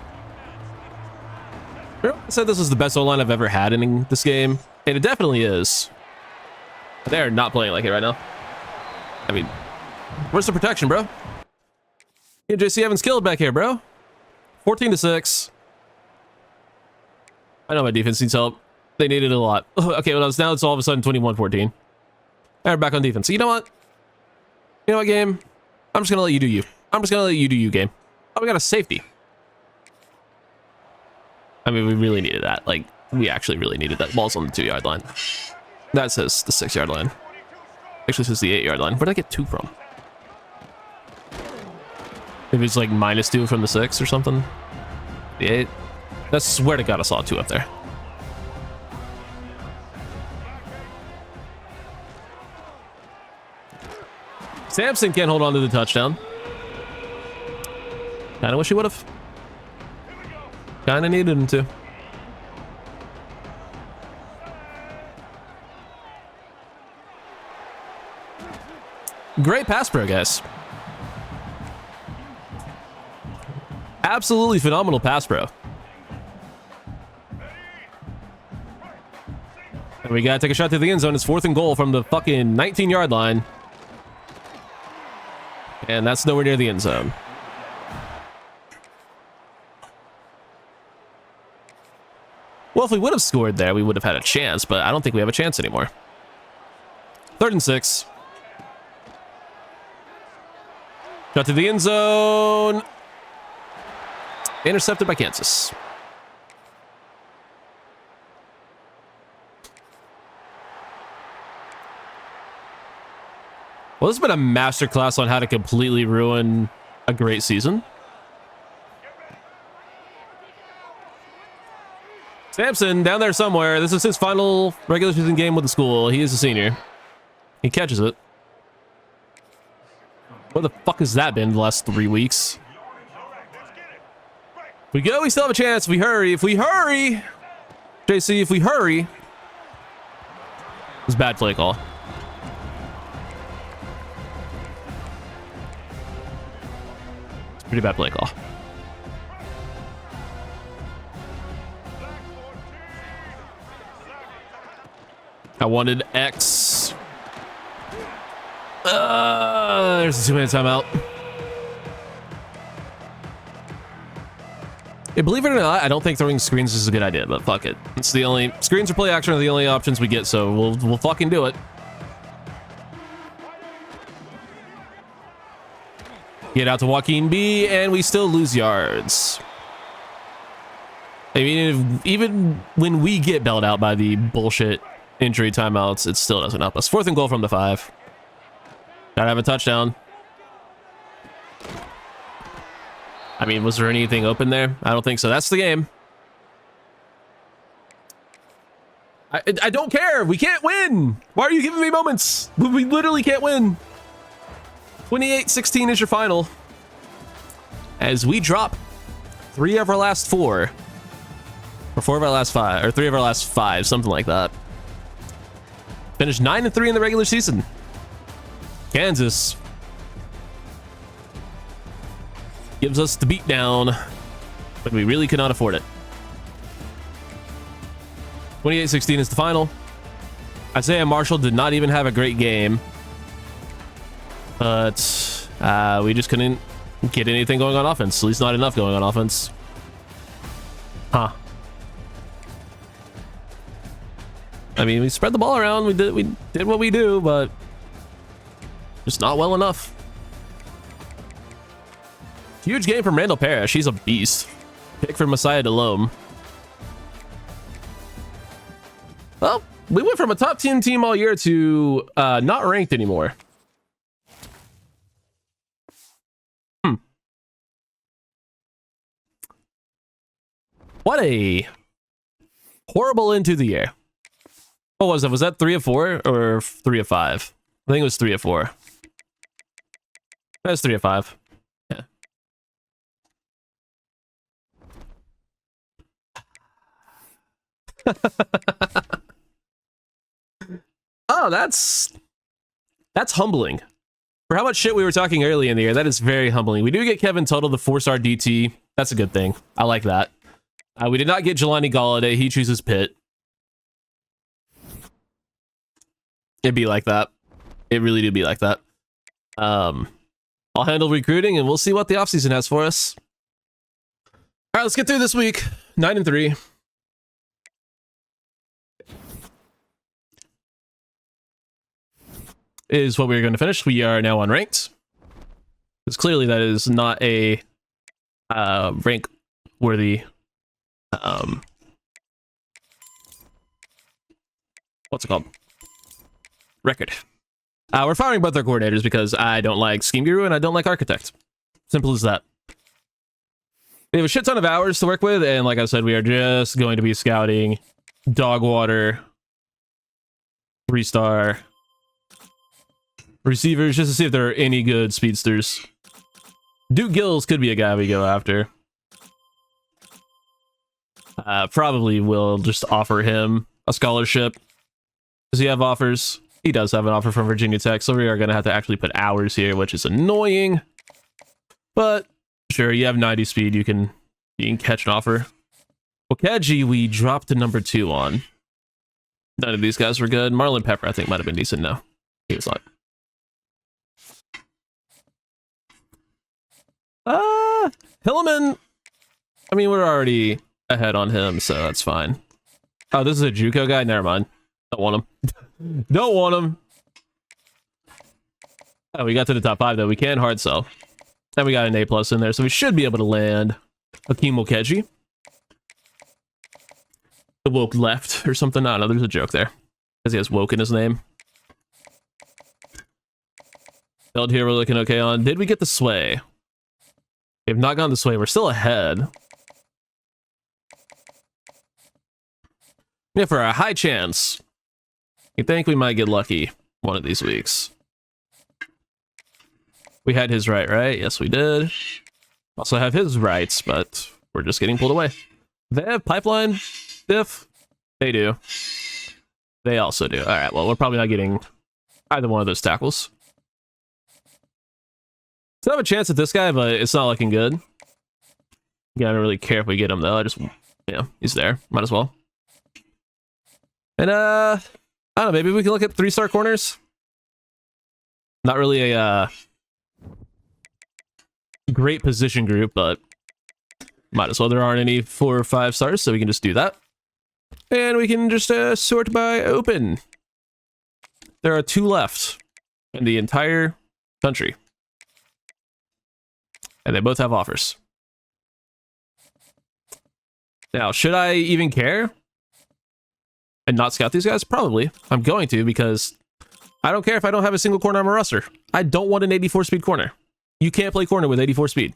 I said this was the best O-line I've ever had in this game, and it definitely is. They're not playing like it right now. I mean, where's the protection, bro? Yeah, JC Evans killed back here, bro. 14-6. I know my defense needs help. They needed it a lot. Okay, well, now it's all of a sudden 21-14. All right, back on defense. So you know what? You know what, game? I'm just going to let you do you. I'm just going to let you do you, game. Oh, we got a safety. I mean, we really needed that. Like, we actually really needed that. Ball's on the 2-yard line. That says the 6-yard line. Actually says the 8-yard line. Where'd I get 2 from? Maybe it's like -2 from the 6 or something. The 8. I swear to God I saw 2 up there. Sampson can't hold on to the touchdown. Kinda wish he would have. Kinda needed him to. Great pass pro, guys. Absolutely phenomenal pass pro. And we gotta take a shot to the end zone. It's 4th and goal from the fucking 19-yard line. And that's nowhere near the end zone. Well, if we would have scored there, we would have had a chance, but I don't think we have a chance anymore. 3rd and 6. Shot to the end zone. Intercepted by Kansas. Well, this has been a masterclass on how to completely ruin a great season. Sampson down there somewhere. This is his final regular season game with the school. He is a senior. He catches it. What the fuck has that been the last 3 weeks? If we go, we still have a chance. If we hurry. If we hurry. JC, if we hurry. It's a bad play call. Pretty bad play call. I wanted X. There's a 2-minute timeout. Yeah, believe it or not, I don't think throwing screens is a good idea, but fuck it. It's the only screens or play action are the only options we get, so we'll fucking do it. Get out to Joaquin B, and we still lose yards. I mean, even when we get bailed out by the bullshit injury timeouts, it still doesn't help us. 4th and goal from the 5. Gotta have a touchdown. I mean, was there anything open there? I don't think so. That's the game. I don't care. We can't win. Why are you giving me moments? We literally can't win. 28-16 is your final. As we drop 3 of our last 4. Or 4 of our last 5. Or 3 of our last 5. Something like that. Finished 9-3 in the regular season. Kansas gives us the beatdown, but we really could not afford it. 28-16 is the final. Isaiah Marshall did not even have a great game, but we just couldn't get anything going on offense. At least not enough going on offense. Huh. I mean, we spread the ball around. We did what we do, but just not well enough. Huge game from Randall Parrish. He's a beast. Pick for Messiah Delhomme. Well, we went from a top 10 team all year to not ranked anymore. What a horrible end to the year. What was it? Was that 3 of 4 or 3 of 5? I think it was 3 of 4. That's 3 of 5. Yeah. Oh, that's humbling. For how much shit we were talking early in the year, that is very humbling. We do get Kevin Tuttle, the 4-star DT. That's a good thing. I like that. We did not get Jelani Galladay. He chooses Pitt. It'd be like that. It really do be like that. I'll handle recruiting, and we'll see what the offseason has for us. All right, let's get through this week. 9-3. Is what we're going to finish. We are now unranked. Because clearly that is not a rank-worthy... what's it called? Record. We're firing both our coordinators because I don't like Scheme Guru and I don't like Architect. Simple as that. We have a shit ton of hours to work with, and like I said, we are just going to be scouting Dogwater, 3-star receivers, just to see if there are any good speedsters. Duke Gills could be a guy we go after. Probably will just offer him a scholarship. Does he have offers? He does have an offer from Virginia Tech, so we are going to have to actually put hours here, which is annoying. But sure, you have 90 speed, you can catch an offer. Okaji, we dropped to number 2 on. None of these guys were good. Marlon Pepper, I think, might have been decent. No, he was not. Hillman, I mean, we're already ahead on him, so that's fine. Oh, this is a JUCO guy? Never mind. Don't want him. Don't want him. Oh, we got to the top 5, though. We can hard sell. And we got an A+ in there, so we should be able to land Hakeem Okeji. The woke left or something. I don't know. There's a joke there. Because he has woke in his name. Build here we're looking okay on. Did we get the sway? We have not gone this way. We're still ahead. Yeah, for a high chance. You think we might get lucky one of these weeks. We had his right? Yes, we did. Also have his rights, but we're just getting pulled away. They have pipeline diff? They do. They also do. All right, well, we're probably not getting either one of those tackles. Still have a chance at this guy, but it's not looking good. Yeah, I don't really care if we get him, though. I just, yeah, he's there. Might as well. And, I don't know, maybe we can look at 3-star corners. Not really a, great position group, but might as well. There aren't any 4 or 5 stars, so we can just do that. And we can just sort by open. There are 2 left in the entire country. And they both have offers. Now, should I even care and not scout these guys? Probably. I'm going to, because I don't care if I don't have a single corner on my roster. I don't want an 84 speed corner. You can't play corner with 84 speed.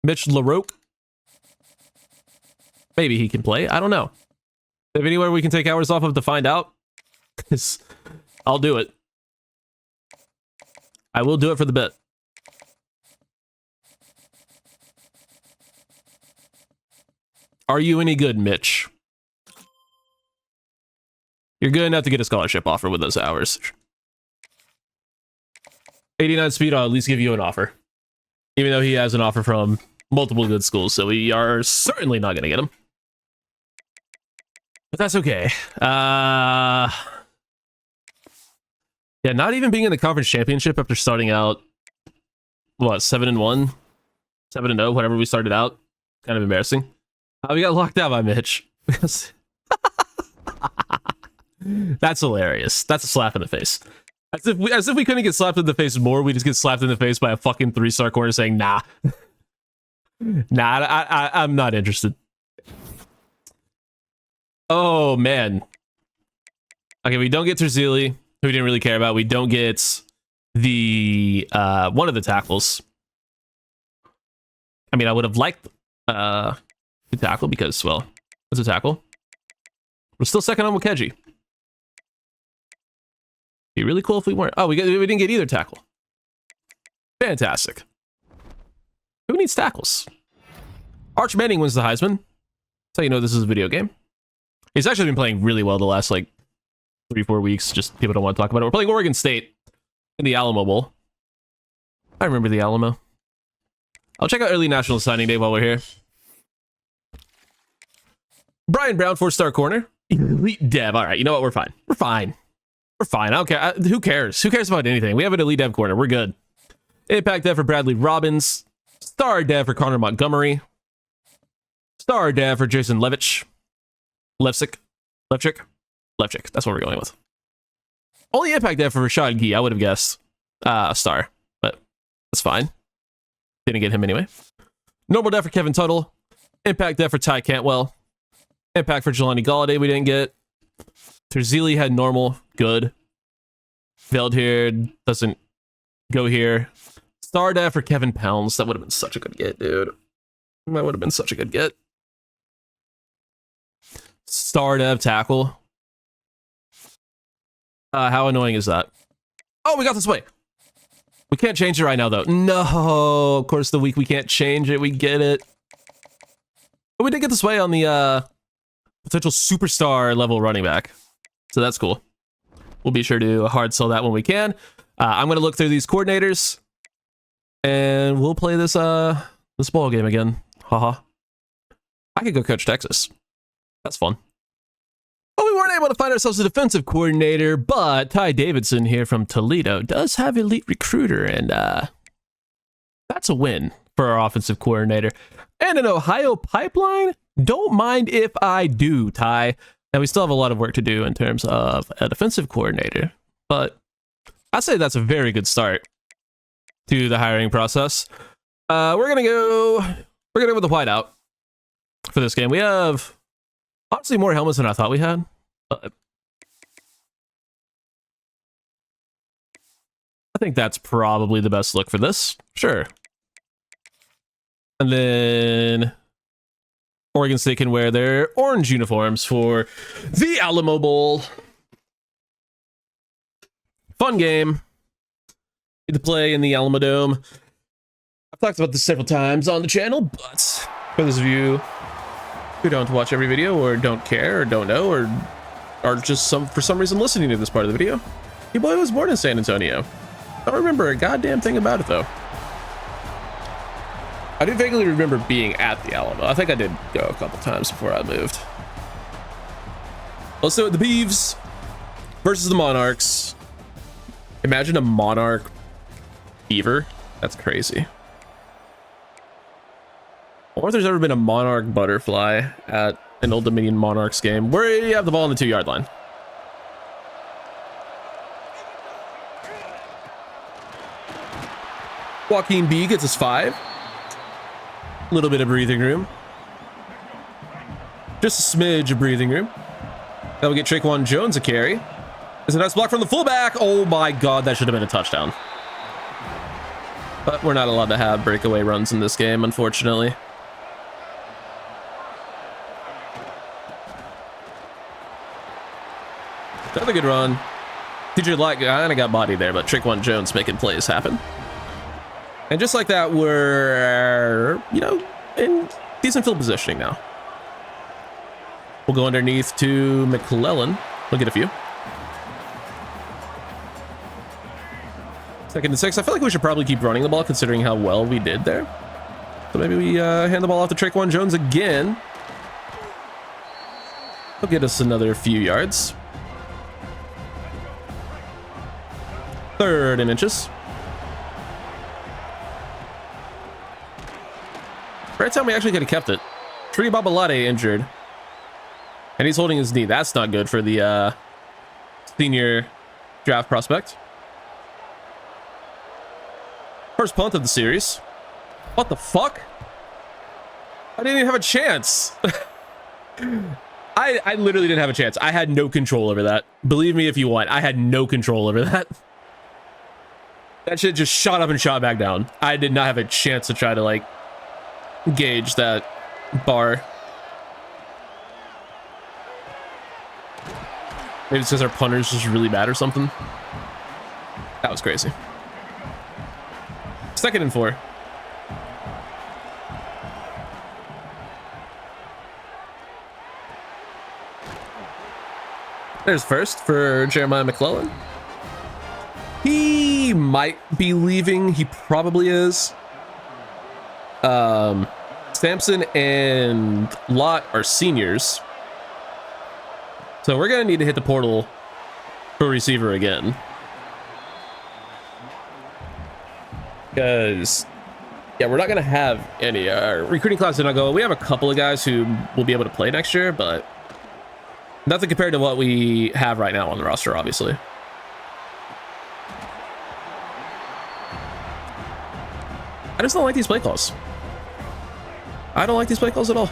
Mitch LaRoque. Maybe he can play. I don't know. If anywhere we can take hours off of to find out, I'll do it. I will do it for the bit. Are you any good, Mitch? You're good enough to get a scholarship offer with those hours. 89 speed, I'll at least give you an offer. Even though he has an offer from multiple good schools, so we are certainly not going to get him. But that's okay. Yeah, not even being in the conference championship after starting out, what, 7-1? 7-0, whatever we started out. Kind of embarrassing. We got locked out by Mitch. That's hilarious. That's a slap in the face. As if we couldn't get slapped in the face more, we just get slapped in the face by a fucking 3-star corner saying, nah. Nah, I'm not interested. Oh, man. Okay, we don't get Terzili, who we didn't really care about. We don't get the one of the tackles. I mean, I would have liked the tackle because, well, it's a tackle. We're still second on Wakeji. Be really cool if we weren't. Oh, we didn't get either tackle. Fantastic. Who needs tackles? Arch Manning wins the Heisman. That's how you know this is a video game. He's actually been playing really well the last, like, 3-4 weeks. Just people don't want to talk about it. We're playing Oregon State in the Alamo Bowl. I remember the Alamo. I'll check out early National Signing Day while we're here. Brian Brown, 4-star corner. Elite dev. All right, you know what? We're fine. We're fine. We're fine. I don't care. Who cares? Who cares about anything? We have an elite dev corner. We're good. Impact dev for Bradley Robbins. Star dev for Connor Montgomery. Star dev for Jason Levitch. Levchick. That's what we're going with. Only impact dev for Rashad Gee. I would have guessed a star, but that's fine. Didn't get him anyway. Normal dev for Kevin Tuttle. Impact dev for Ty Cantwell. Impact for Jelani Galladay we didn't get. Terzili had normal. Good. Veld here doesn't go here. Star dev for Kevin Pounds. That would have been such a good get, dude. That would have been such a good get. Star dev tackle. How annoying is that? Oh, we got this way. We can't change it right now, though. No, of course, the week we can't change it. We get it. But we did get this way on the potential superstar level running back. So that's cool. We'll be sure to hard sell that when we can. I'm going to look through these coordinators. And we'll play this this ball game again. Haha. I could go coach Texas. That's fun. Well, we weren't able to find ourselves a defensive coordinator, but Ty Davidson here from Toledo does have elite recruiter, and that's a win for our offensive coordinator. And an Ohio pipeline? Don't mind if I do, Ty. And we still have a lot of work to do in terms of a defensive coordinator, but I'd say that's a very good start to the hiring process. We're gonna go with the whiteout for this game. We have honestly more helmets than I thought we had. But I think that's probably the best look for this. Sure. And then Oregon State can wear their orange uniforms for the Alamo Bowl. Fun game. Get to play in the Alamo Dome. I've talked about this several times on the channel, but for those of you who don't watch every video or don't care or don't know or are just for some reason listening to this part of the video, your boy was born in San Antonio. I don't remember a goddamn thing about it though. I do vaguely remember being at the Alamo. I think I did go a couple times before I moved. Let's do it. The Beavs versus the Monarchs. Imagine a Monarch Beaver. That's crazy. I wonder if there's ever been a Monarch Butterfly at an Old Dominion Monarchs game where you have the ball on the 2-yard line. Joaquin B gets us 5. A little bit of breathing room. Just a smidge of breathing room. That will get Traquan Jones a carry. There's a nice block from the fullback. Oh my god, that should have been a touchdown. But we're not allowed to have breakaway runs in this game, unfortunately. Another good run. TJ Light kind of got bodied there, but Traquan Jones making plays happen. And just like that, we're, you know, in decent field positioning now. We'll go underneath to McClellan. We'll get a few. 2nd and 6. I feel like we should probably keep running the ball considering how well we did there. So maybe we hand the ball off to Traquan Jones again. He'll get us another few yards. 3rd and inches. Right time we actually could have kept it. Tree Babalade injured. And he's holding his knee. That's not good for the senior draft prospect. First punt of the series. What the fuck? I didn't even have a chance. I literally didn't have a chance. I had no control over that. Believe me if you want. I had no control over that. That shit just shot up and shot back down. I did not have a chance to try to, like, gauge that bar. Maybe it's because our punter's just really bad or something. That was crazy. 2nd and 4. There's first for Jeremiah McClellan. He might be leaving. He probably is. Sampson and Lott are seniors. So we're going to need to hit the portal for receiver again. Because, yeah, we're not going to have any. Our recruiting class did not go. We have a couple of guys who will be able to play next year, but nothing compared to what we have right now on the roster, obviously. I just don't like these play calls. I don't like these play calls at all.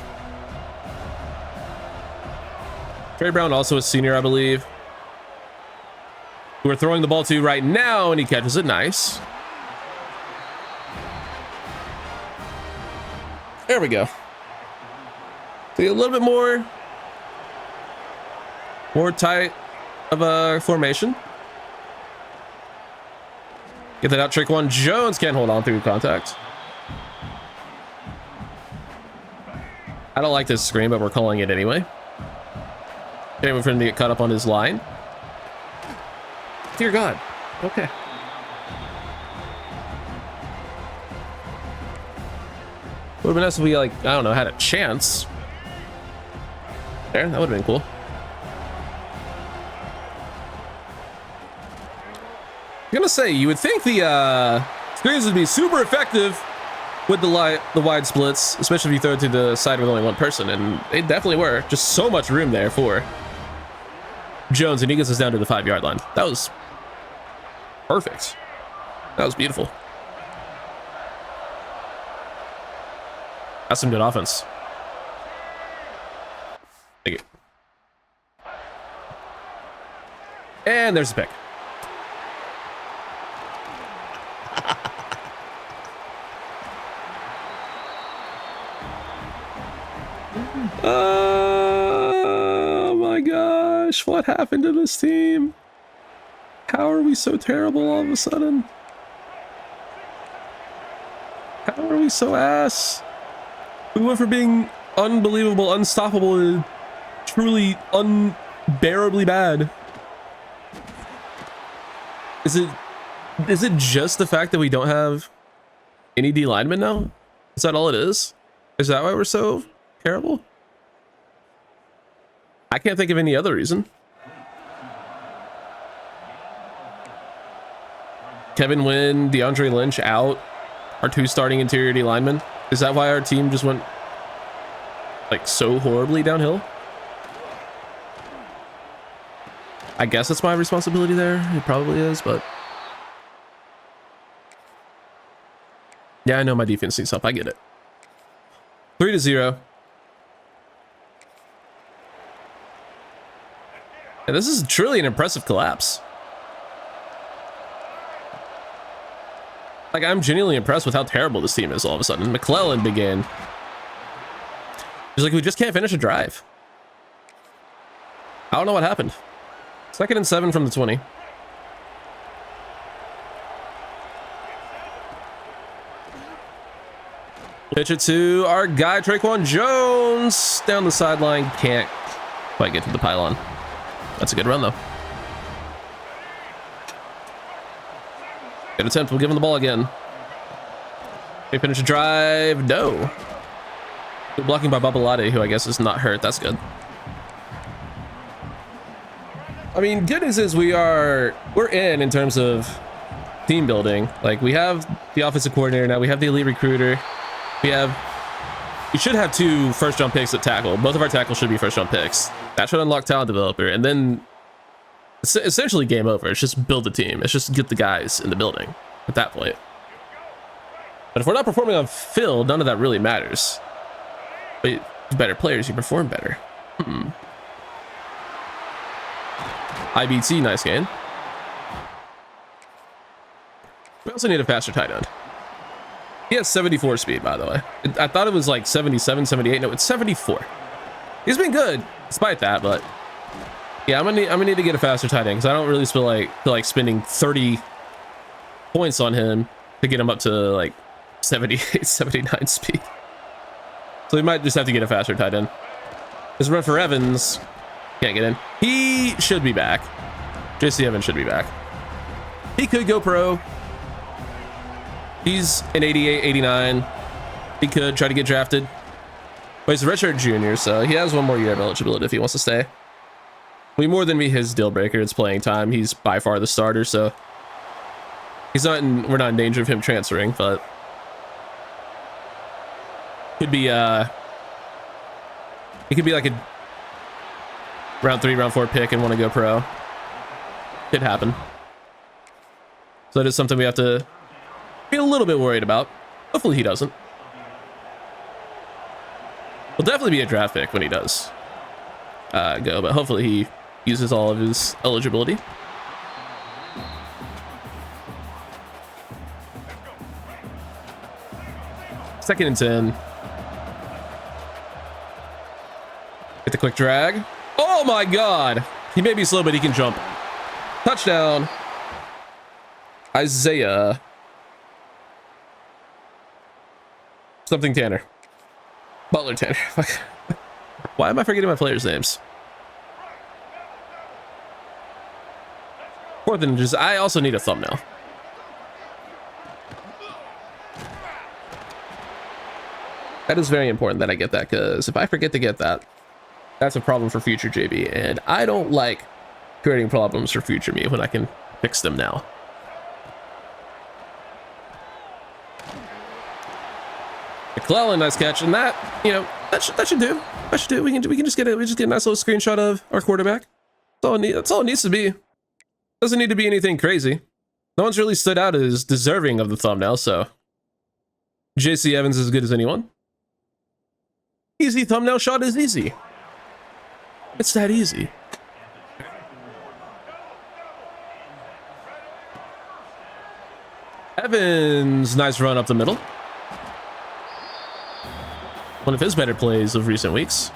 Trey Brown, also a senior, I believe, who we're throwing the ball to right now, and he catches it. Nice. There we go. So a little bit more tight of a formation. Get that out. Traquan Jones can't hold on through contact. I don't like this screen, but we're calling it anyway. Can't wait for him to get caught up on his line. Dear God. Okay. Would have been nice if we, like, I don't know, had a chance. There, that would have been cool. I'm gonna say, you would think the screens would be super effective with the wide splits, especially if you throw it to the side with only one person, and they definitely were. Just so much room there for Jones, and he gets us down to the 5-yard line. That was perfect. That was beautiful. That's some good offense. Thank you. And there's the pick. Oh my gosh, what happened to this team? How are we so terrible all of a sudden? How are we so ass? We went from being unbelievable, unstoppable, to truly unbearably bad. Is it just the fact that we don't have any D linemen now? Is that all it is? Is that why we're so terrible? I can't think of any other reason. Kevin Wynn, DeAndre Lynch out, our 2 starting interior D linemen. Is that why our team just went, like, so horribly downhill? I guess it's my responsibility there. It probably is, but yeah, I know my defense needs help. I get it. 3-0. And this is truly an impressive collapse. Like, I'm genuinely impressed with how terrible this team is all of a sudden. McClellan began. He's like, we just can't finish a drive. I don't know what happened. 2nd and 7 from the 20. Pitch it to our guy, Traquan Jones. Down the sideline. Can't quite get to the pylon. That's a good run, though. Good attempt. We'll give him the ball again. They finish a drive. No. Good blocking by Babalade, who I guess is not hurt. That's good. I mean, good news is we're in terms of team building. Like, we have the offensive coordinator now. We have the elite recruiter. We should have 2 first-round picks at tackle. Both of our tackles should be first-round picks. That should unlock talent developer, and then it's essentially game over. It's just build the team. It's just get the guys in the building at that point. But if we're not performing on field, none of that really matters. But better players, you perform better. IBT, nice game. We also need a faster tight end. He has 74 speed, by the way. I thought it was like 77, 78. No, it's 74. He's been good despite that, but yeah, I'm gonna need to get a faster tight end because I don't really feel like spending 30 points on him to get him up to like 78, 79 speed. So we might just have to get a faster tight end. This run for Evans. Can't get in. He should be back. JC Evans should be back. He could go pro. He's an 88, 89. He could try to get drafted. But he's a redshirt junior, so he has 1 more year of eligibility if he wants to stay. We more than meet his deal breaker. It's playing time. He's by far the starter, so we're not in danger of him transferring, but could be he could be like a round 3, round 4 pick and want to go pro. Could happen. So that is something we have to be a little bit worried about. Hopefully he doesn't. Will definitely be a draft pick when he does go, but hopefully he uses all of his eligibility. Second and 10. Get the quick drag. Oh my God. He may be slow, but he can jump. Touchdown. Isaiah. Something Tanner. Butler Tanner. Why am I forgetting my players' names? 4th and inches. I also need a thumbnail. That is very important that I get that, because if I forget to get that, that's a problem for future JB, and I don't like creating problems for future me when I can fix them now. McClellan, nice catch, and that, you know, that should do. That should do. We can just get a nice little screenshot of our quarterback. That's all it needs to be. Doesn't need to be anything crazy. No one's really stood out as deserving of the thumbnail, so JC Evans is as good as anyone. Easy thumbnail shot is easy. It's that easy. Evans, nice run up the middle. One of his better plays of recent weeks.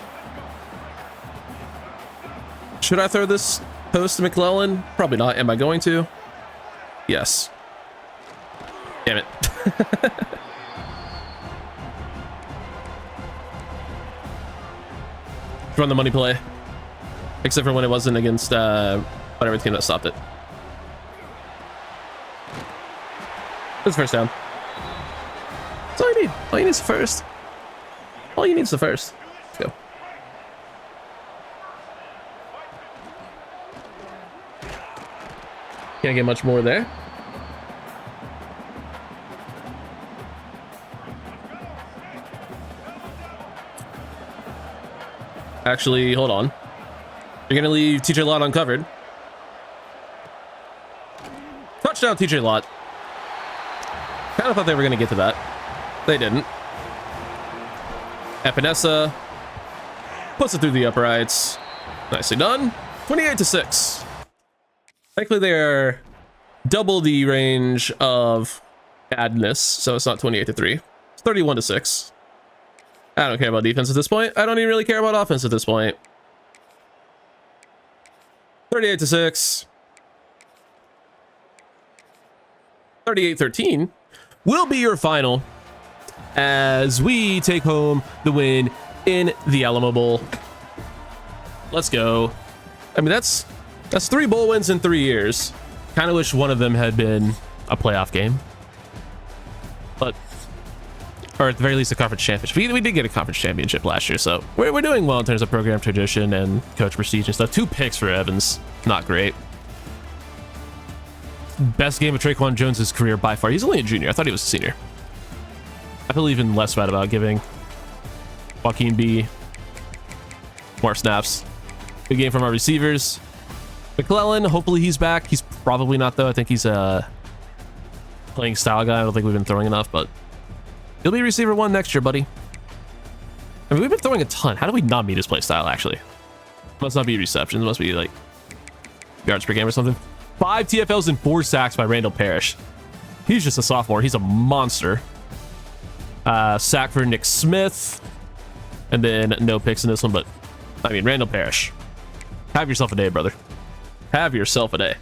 Should I throw this post to McClellan? Probably not. Am I going to? Yes. Damn it. Run the money play. Except for when it wasn't against whatever team that stopped it. It's first down. That's all you need. All you need is the first. All you need is the first. Let's go. Can't get much more there. Actually, hold on. You're going to leave TJ Lott uncovered. Touchdown, TJ Lott. Kind of thought they were going to get to that. They didn't. Epinesa puts it through the uprights. Nicely done. 28-6. Thankfully, they are double the range of badness, so it's not 28-3. It's 31-6. I don't care about defense at this point. I don't even really care about offense at this point. 38-6. 38-13 will be your final as we take home the win in the Alamo Bowl. Let's go. I mean, that's 3 bowl wins in 3 years. Kind of wish one of them had been a playoff game, but or at the very least a conference championship. We did get a conference championship last year, so we're doing well in terms of program tradition and coach prestige and stuff. 2 picks for Evans, not great. Best game of Traquan Jones's career by far. He's only a junior. I thought he was a senior. I feel even less bad about giving Joaquin B more snaps. Good game from our receivers. McClellan, hopefully he's back. He's probably not, though. I think he's a playing style guy. I don't think we've been throwing enough, but he'll be receiver 1 next year, buddy. I mean, we've been throwing a ton. How do we not meet his play style, actually? Must not be receptions. It must be, like, yards per game or something. 5 TFLs and 4 sacks by Randall Parrish. He's just a sophomore. He's a monster. Sack for Nick Smith. And then no picks in this one, but, I mean, Randall Parrish. Have yourself a day, brother. Have yourself a day.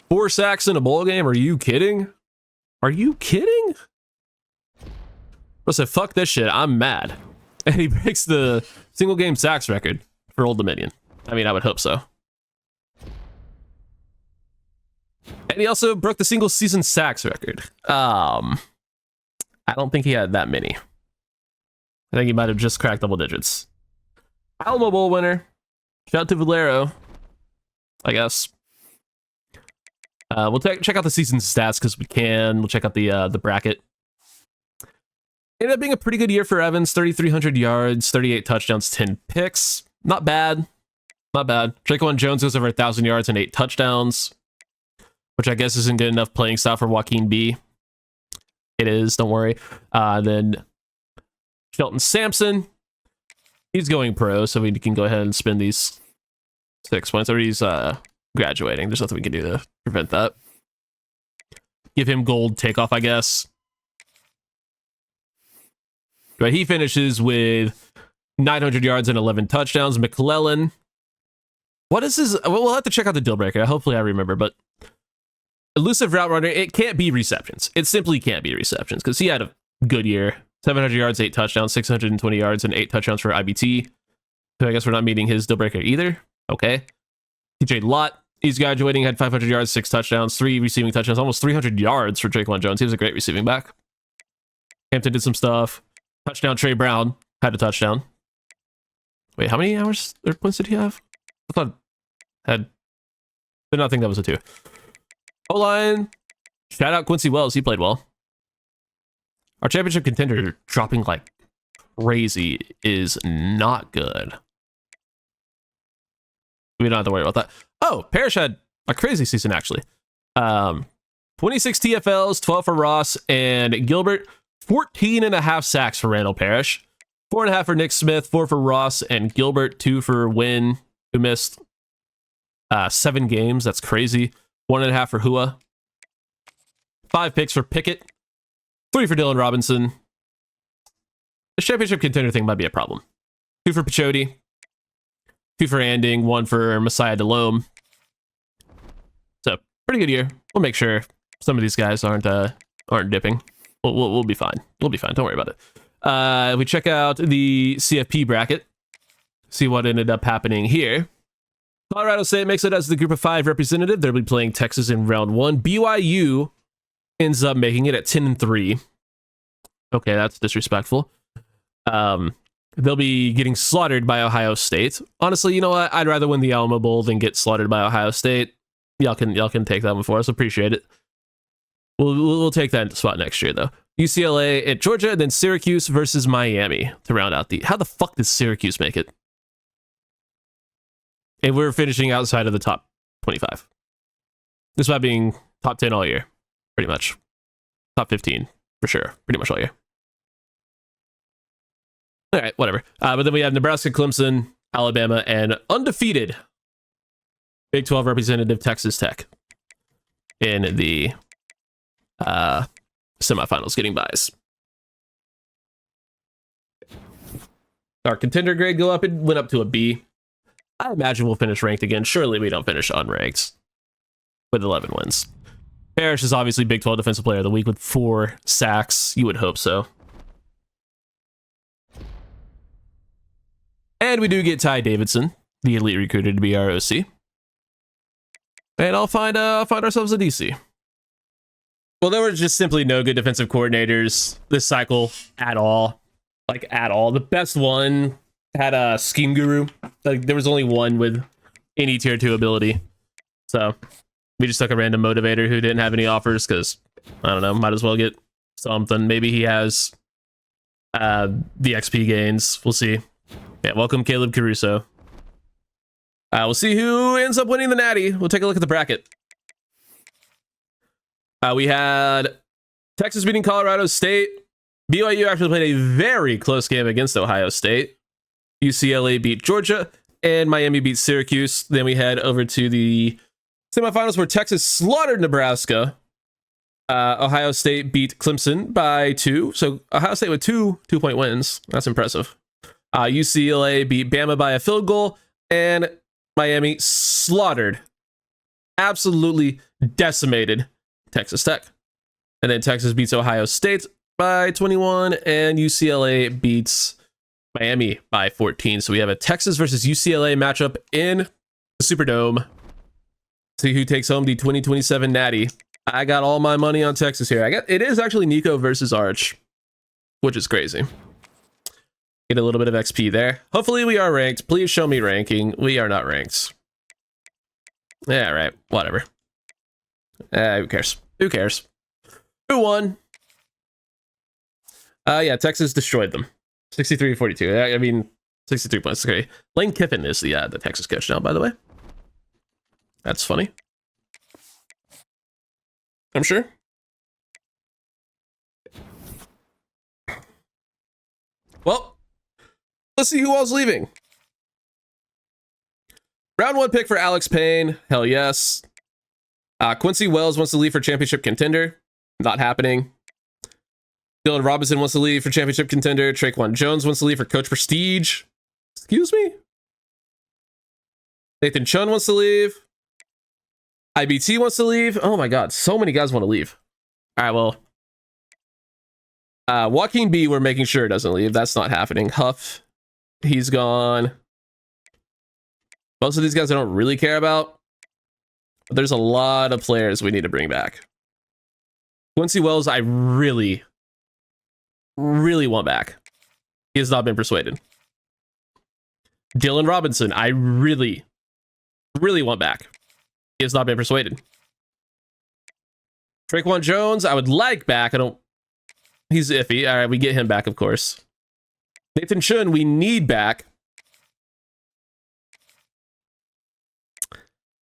4 sacks in a bowl game? Are you kidding? Are you kidding? I said, fuck this shit. I'm mad. And he breaks the single game sacks record for Old Dominion. I mean, I would hope so. And he also broke the single season sacks record. I don't think he had that many. I think he might have just cracked double digits. Alamo Bowl winner. Shout out to Valero, I guess. We'll check out the season stats because we can. We'll check out the bracket. Ended up being a pretty good year for Evans. 3,300 yards, 38 touchdowns, 10 picks. Not bad. Not bad. Traquan Jones goes over 1,000 yards and 8 touchdowns, which I guess isn't good enough playing style for Joaquin B. It is, don't worry. Then Shelton Sampson. He's going pro, so we can go ahead and spend these 6 points. Or he's graduating. There's nothing we can do to prevent that. Give him gold takeoff, I guess. But he finishes with 900 yards and 11 touchdowns. McClellan. What is his? Well, we'll have to check out the deal breaker. Hopefully I remember, but elusive route runner. It can't be receptions. It simply can't be receptions because he had a good year. 700 yards, 8 touchdowns, 620 yards, and 8 touchdowns for IBT. So I guess we're not meeting his deal breaker either. Okay. TJ Lott, he's graduating, had 500 yards, 6 touchdowns, 3 receiving touchdowns, almost 300 yards for Traquan Jones. He was a great receiving back. Hampton did some stuff. Touchdown, Trey Brown had a touchdown. Wait, how many hours or points did he have? I thought had. Did not think that was a 2. O-line. Shout out Quincy Wells. He played well. Our championship contender dropping like crazy is not good. We don't have to worry about that. Oh, Parrish had a crazy season, actually. 26 TFLs, 12 for Ross and Gilbert. 14.5 sacks for Randall Parrish. 4.5 for Nick Smith, 4 for Ross and Gilbert, 2 for Wynn, who missed 7 games. That's crazy. 1.5 for Hua. 5 picks for Pickett. 3 for Dylan Robinson. The championship contender thing might be a problem. 2 for Pachote. 2 for Anding. 1 for Messiah Delhomme. So, pretty good year. We'll make sure some of these guys aren't dipping. We'll be fine. We'll be fine. Don't worry about it. We check out the CFP bracket. See what ended up happening here. Colorado State makes it as the group of 5 representative. They'll be playing Texas in round 1. BYU ends up making it at 10-3. Okay, that's disrespectful. They'll be getting slaughtered by Ohio State. Honestly, you know what? I'd rather win the Alamo Bowl than get slaughtered by Ohio State. Y'all can take that one for us. Appreciate it. We'll take that spot next year, though. UCLA at Georgia, and then Syracuse versus Miami to round out the... How the fuck did Syracuse make it? And we're finishing outside of the top 25. This about being top 10 all year, pretty much. Top 15, for sure. Pretty much all year. All right, whatever. But then we have Nebraska, Clemson, Alabama, and undefeated Big 12 representative Texas Tech in the semifinals, getting buys. Our contender grade go up. It went up to a B. I imagine we'll finish ranked again. Surely we don't finish unranked with 11 wins. Parrish is obviously Big 12 Defensive Player of the Week with 4 sacks. You would hope so. And we do get Ty Davidson, the elite recruiter, to be our OC. And I'll find ourselves a DC. Well, there were just simply no good defensive coordinators this cycle at all. Like, at all. The best one had a scheme guru. Like, there was only one with any tier 2 ability. So we just took a random motivator who didn't have any offers because, I don't know, might as well get something. Maybe he has the XP gains. We'll see. Yeah, welcome Caleb Caruso. We'll see who ends up winning the Natty. We'll take a look at the bracket. We had Texas beating Colorado State. BYU actually played a very close game against Ohio State. UCLA beat Georgia, and Miami beat Syracuse. Then we head over to the semifinals where Texas slaughtered Nebraska. Ohio State beat Clemson by 2. So Ohio State with 2 2-point wins. That's impressive. UCLA beat Bama by a field goal, and Miami slaughtered, absolutely decimated Texas Tech. And then Texas beats Ohio State by 21, and UCLA beats Miami by 14. So we have a Texas versus UCLA matchup in the Superdome. See who takes home the 2027 Natty. I got all my money on Texas here. It is actually Nico versus Arch, which is crazy. Get a little bit of XP there. Hopefully we are ranked. Please show me ranking. We are not ranked. Yeah, right. Whatever. Who cares? Who cares? Who won? Yeah, Texas destroyed them. 63-42. I mean, 63 points. Okay. Lane Kiffin is the Texas coach now, by the way. That's funny. I'm sure. Well, let's see who else leaving. Round 1 pick for Alex Payne. Hell yes. Quincy Wells wants to leave for championship contender. Not happening. Dylan Robinson wants to leave for championship contender. Traquan Jones wants to leave for coach prestige. Excuse me? Nathan Chun wants to leave. IBT wants to leave. Oh my god, so many guys want to leave. All right, well. Joaquin B, we're making sure doesn't leave. That's not happening. Huff, he's gone. Most of these guys I don't really care about. But there's a lot of players we need to bring back. Quincy Wells, I really want back. He has not been persuaded. Dylan Robinson, I really want back. He has not been persuaded. Traquan Jones, I would like back. He's iffy. All right, we get him back, of course. Nathan Chun, we need back.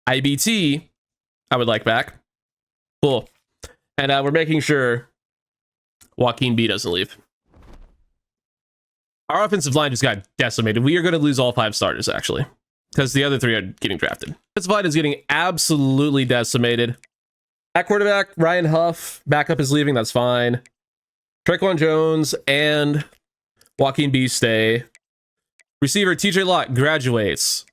IBT, I would like back. Cool. And we're making sure Joaquin B doesn't leave. Our offensive line just got decimated. We are going to lose all 5 starters, actually, because the other 3 are getting drafted. Offensive line is getting absolutely decimated. At quarterback, Ryan Huff, backup is leaving. That's fine. Traquan Jones and Joaquin B stay. Receiver TJ Lott graduates.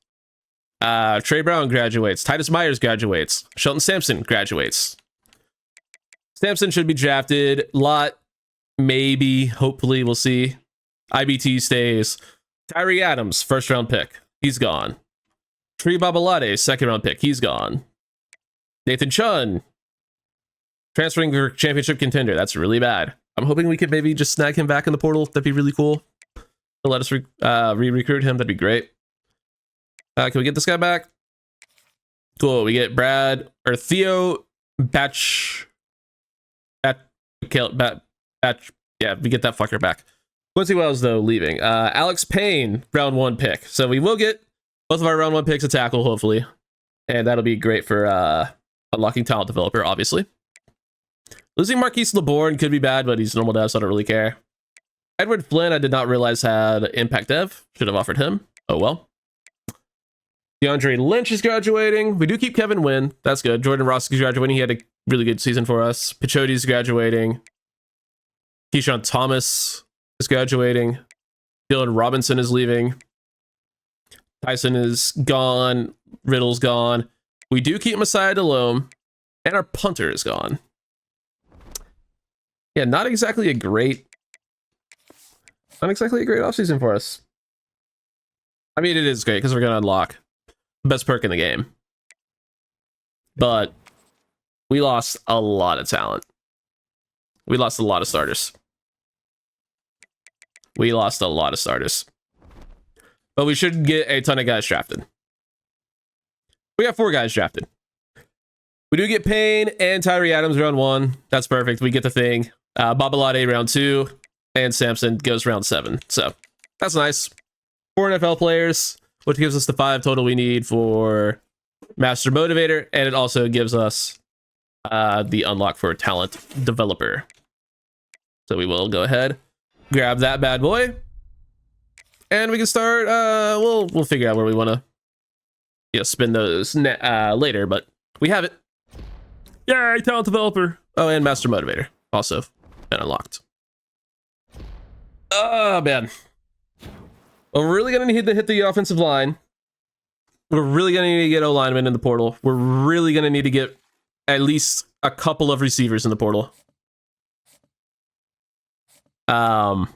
Trey Brown graduates. Titus Myers graduates. Shelton Sampson graduates. Sampson should be drafted. Lott, maybe, hopefully, we'll see. IBT stays. Tyree Adams, 1st round pick. He's gone. Tree Babalade, 2nd round pick. He's gone. Nathan Chun, transferring for championship contender. That's really bad. I'm hoping we could maybe just snag him back in the portal. That'd be really cool. Let us re-recruit him. That'd be great. Can we get this guy back? Cool. We get Theo Batch. Yeah, we get that fucker back. Quincy Wells, though, leaving. Alex Payne, round 1 pick. So we will get both of our round 1 picks a tackle, hopefully. And that'll be great for unlocking talent developer, obviously. Losing Marquise LeBourne could be bad, but he's normal dev, so I don't really care. Edward Flynn, I did not realize had impact dev. Should have offered him. Oh well. DeAndre Lynch is graduating. We do keep Kevin Wynn. That's good. Jordan Ross is graduating. He had a really good season for us. Pichotti's graduating. Keyshawn Thomas is graduating. Dylan Robinson is leaving. Tyson is gone. Riddle's gone. We do keep Messiah Delhomme. And our punter is gone. Yeah, not exactly a great offseason for us. I mean, it is great because we're going to unlock the best perk in the game. But we lost a lot of talent. We lost a lot of starters. But we should get a ton of guys drafted. We got 4 guys drafted. We do get Payne and Tyree Adams round 1. That's perfect. We get the thing. Babalade round 2. And Sampson goes round 7. So that's nice. 4 NFL players, which gives us the 5 total we need for Master Motivator. And it also gives us the unlock for Talent Developer. So we will go ahead, grab that bad boy. And we can start, we'll figure out where we want to spin those later, but we have it. Yay, Talent Developer. Oh, and Master Motivator also been unlocked. Oh, man. We're really going to need to hit the offensive line. We're really going to need to get O-linemen in the portal. We're really going to need to get at least a couple of receivers in the portal. I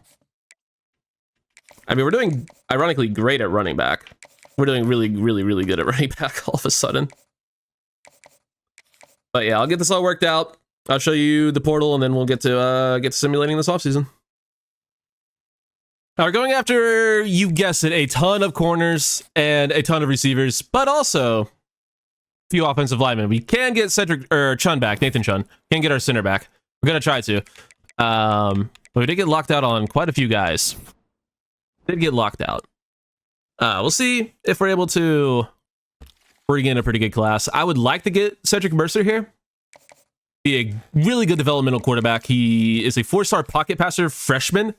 mean, we're doing, ironically, great at running back. We're doing really, really, really good at running back all of a sudden. But yeah, I'll get this all worked out. I'll show you the portal, and then we'll get to simulating this offseason. Now we're going after, you guessed it, a ton of corners and a ton of receivers, but also a few offensive linemen. We can get Chun back, Nathan Chun. Can get our center back. We're going to try to. But we did get locked out on quite a few guys. Did get locked out. We'll see if we're able to bring in a pretty good class. I would like to get Cedric Mercer here. Be a really good developmental quarterback. He is a 4-star pocket passer freshman,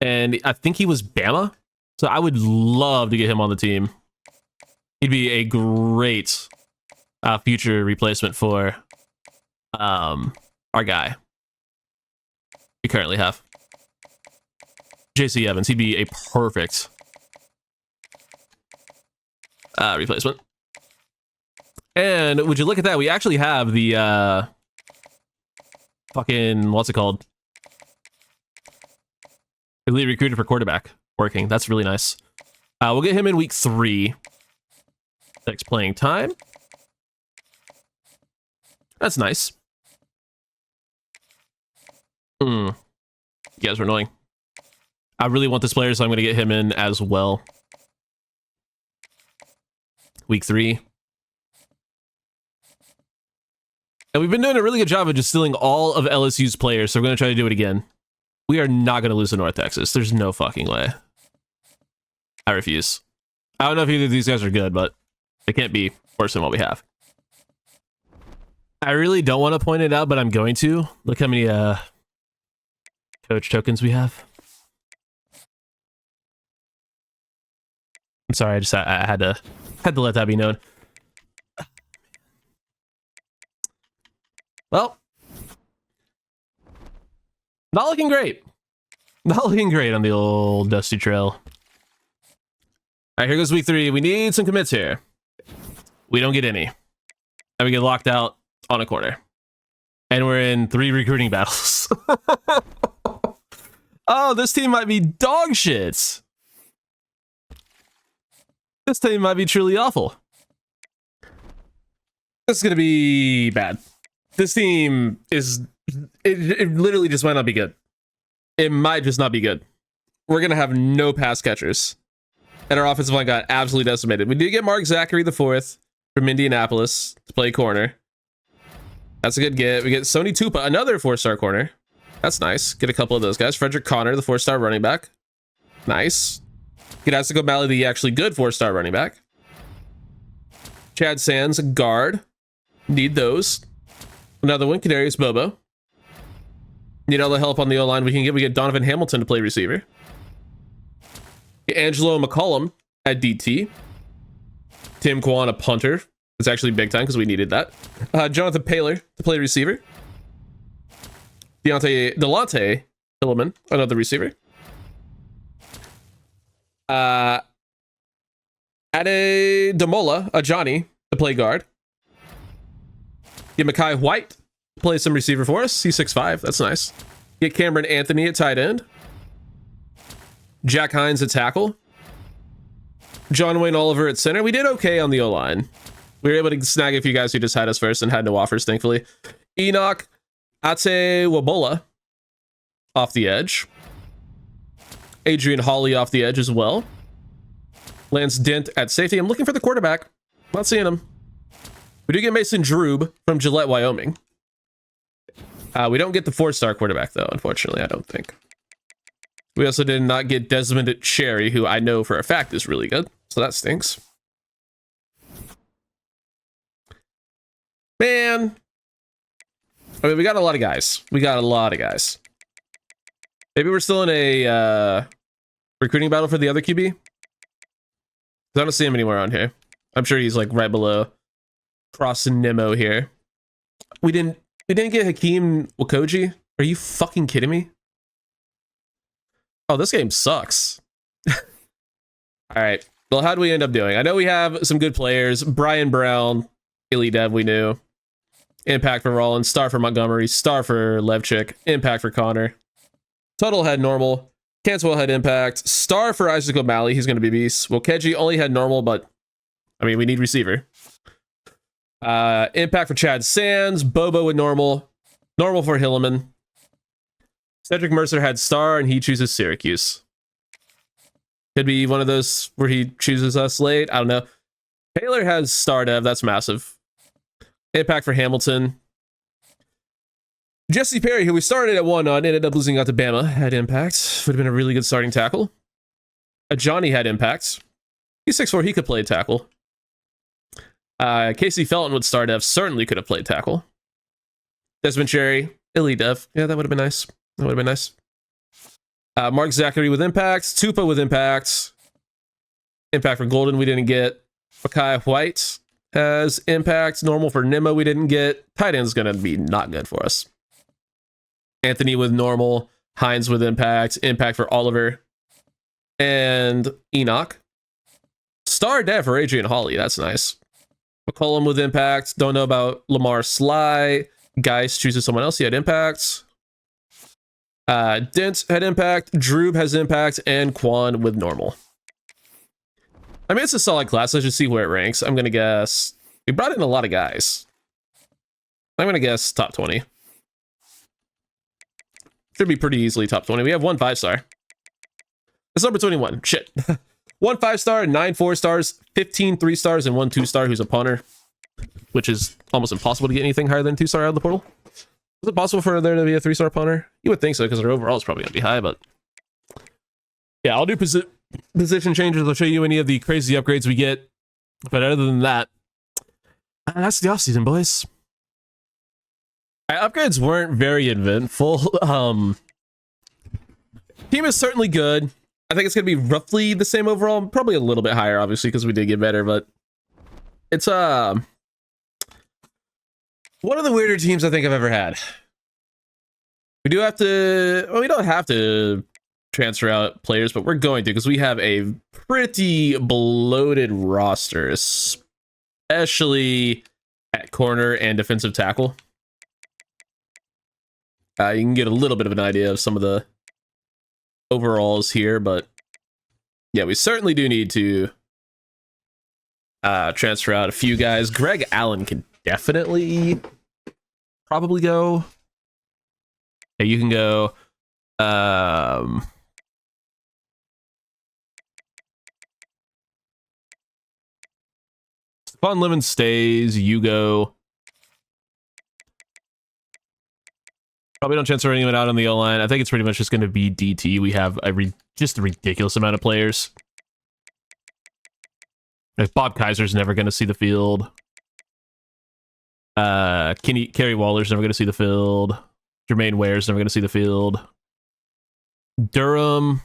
and I think he was Bama. So I would love to get him on the team. He'd be a great future replacement for our guy we currently have. JC Evans. He'd be a perfect replacement. And would you look at that? We actually have the fucking, what's it called? Elite recruiter for quarterback working. That's really nice. We'll get him in week 3. Next playing time. That's nice. You guys are annoying. I really want this player, so I'm going to get him in as well. Week 3. And we've been doing a really good job of just stealing all of LSU's players, so we're going to try to do it again. We are not going to lose to North Texas. There's no fucking way. I refuse. I don't know if either of these guys are good, but they can't be worse than what we have. I really don't want to point it out, but I'm going to. Look how many coach tokens we have. I'm sorry, I had to let that be known. Well, not looking great. Not looking great on the old Dusty Trail. All right, here goes week 3. We need some commits here. We don't get any. And we get locked out on a corner. And we're in 3 recruiting battles. Oh, this team might be dog shit. This team might be truly awful. This is going to be bad. This team is... It literally just might not be good. It might just not be good. We're going to have no pass catchers. And our offensive line got absolutely decimated. We did get Mark Zachary IV from Indianapolis to play corner. That's a good get. We get Sony Tupa, another 4-star corner. That's nice. Get a couple of those guys. Frederick Connor, the 4-star running back. Nice. Get Asiko Malley, the actually good 4-star running back. Chad Sands, a guard. Need those. Another one, Kadarius Bobo. Need all the help on the O-line we can get. We get Donovan Hamilton to play receiver. Get Angelo McCollum at DT. Tim Kwan, a punter. It's actually big time because we needed that. Jonathan Paler to play receiver. Delonte Hillman, another receiver. Ade Demola, a Johnny, to play guard. Get Mekhi White to play some receiver for us. He's 6'5". That's nice. Get Cameron Anthony at tight end. Jack Hines at tackle. John Wayne Oliver at center. We did okay on the O-line. We were able to snag a few guys who just had us first and had no offers, thankfully. Enoch Wabola off the edge. Adrian Hawley off the edge as well. Lance Dent at safety. I'm looking for the quarterback. Not seeing him. We do get Mason Drube from Gillette, Wyoming. We don't get the 4-star quarterback, though, unfortunately, I don't think. We also did not get Desmond Cherry, who I know for a fact is really good. So that stinks. Man. I mean, we got a lot of guys. Maybe we're still in a recruiting battle for the other QB. I don't see him anywhere on here. I'm sure he's like right below Cross and Nemo here. We didn't get Hakeem Wakoji. Are you fucking kidding me? Oh, this game sucks. All right. Well, how do we end up doing? I know we have some good players. Brian Brown, Elite Dev, we knew. Impact for Rollins, star for Montgomery, star for Levchik, impact for Connor. Tuttle had normal. Cancel had impact. Star for Isaac O'Malley, he's going to be beast. Wokeji only had normal, but I mean, we need receiver. Impact for Chad Sands, Bobo with normal. Normal for Hilleman. Cedric Mercer had star, and he chooses Syracuse. Could be one of those where he chooses us late. I don't know. Taylor has star dev. That's massive. Impact for Hamilton. Jesse Perry, who we started at 1 on, ended up losing out to Bama, had impact. Would have been a really good starting tackle. Johnny had impact. He's 6'4", he could play tackle. Casey Felton with star dev, certainly could have played tackle. Desmond Cherry, elite dev. Yeah, that would have been nice. Mark Zachary with impact. Tupa with impact. Impact for Golden, we didn't get. Mekhi White has impact. Normal for Nemo, we didn't get. Tight end's going to be not good for us. Anthony with normal. Hines with impact. Impact for Oliver. And Enoch. Star dev for Adrian Hawley. That's nice. McCollum with impact. Don't know about Lamar Sly. Geist chooses someone else. He had impact. Dent had impact. Drube has impact. And Quan with normal. I mean, it's a solid class. Let's just see where it ranks. I'm going to guess. We brought in a lot of guys. I'm going to guess top 20. Should be pretty easily top 20. We have 1 5-star. It's number 21. Shit. 1 5-star, 9 4-stars, 15 3-stars, and 1 2-star who's a punter. Which is almost impossible to get anything higher than 2-star out of the portal. Is it possible for there to be a 3-star punter? You would think so, because our overall is probably going to be high, but... Yeah, I'll do position changes. I'll show you any of the crazy upgrades we get. But other than that, that's the offseason, boys. Upgrades weren't very eventful. Team is certainly good. I think it's going to be roughly the same overall. Probably a little bit higher, obviously, because we did get better. But it's one of the weirder teams I think I've ever had. We do have to... Well, we don't have to transfer out players, but we're going to, because we have a pretty bloated roster, especially at corner and defensive tackle. You can get a little bit of an idea of some of the overalls here, but yeah, we certainly do need to transfer out a few guys. Greg Allen can definitely probably go. Yeah, you can go. Fun Lemon stays. You go. Probably don't transfer anyone out on the O-line. I think it's pretty much just going to be DT. We have just a ridiculous amount of players. If Bob Kaiser's never going to see the field. Kerry Waller's never going to see the field. Jermaine Ware's never going to see the field. Durham.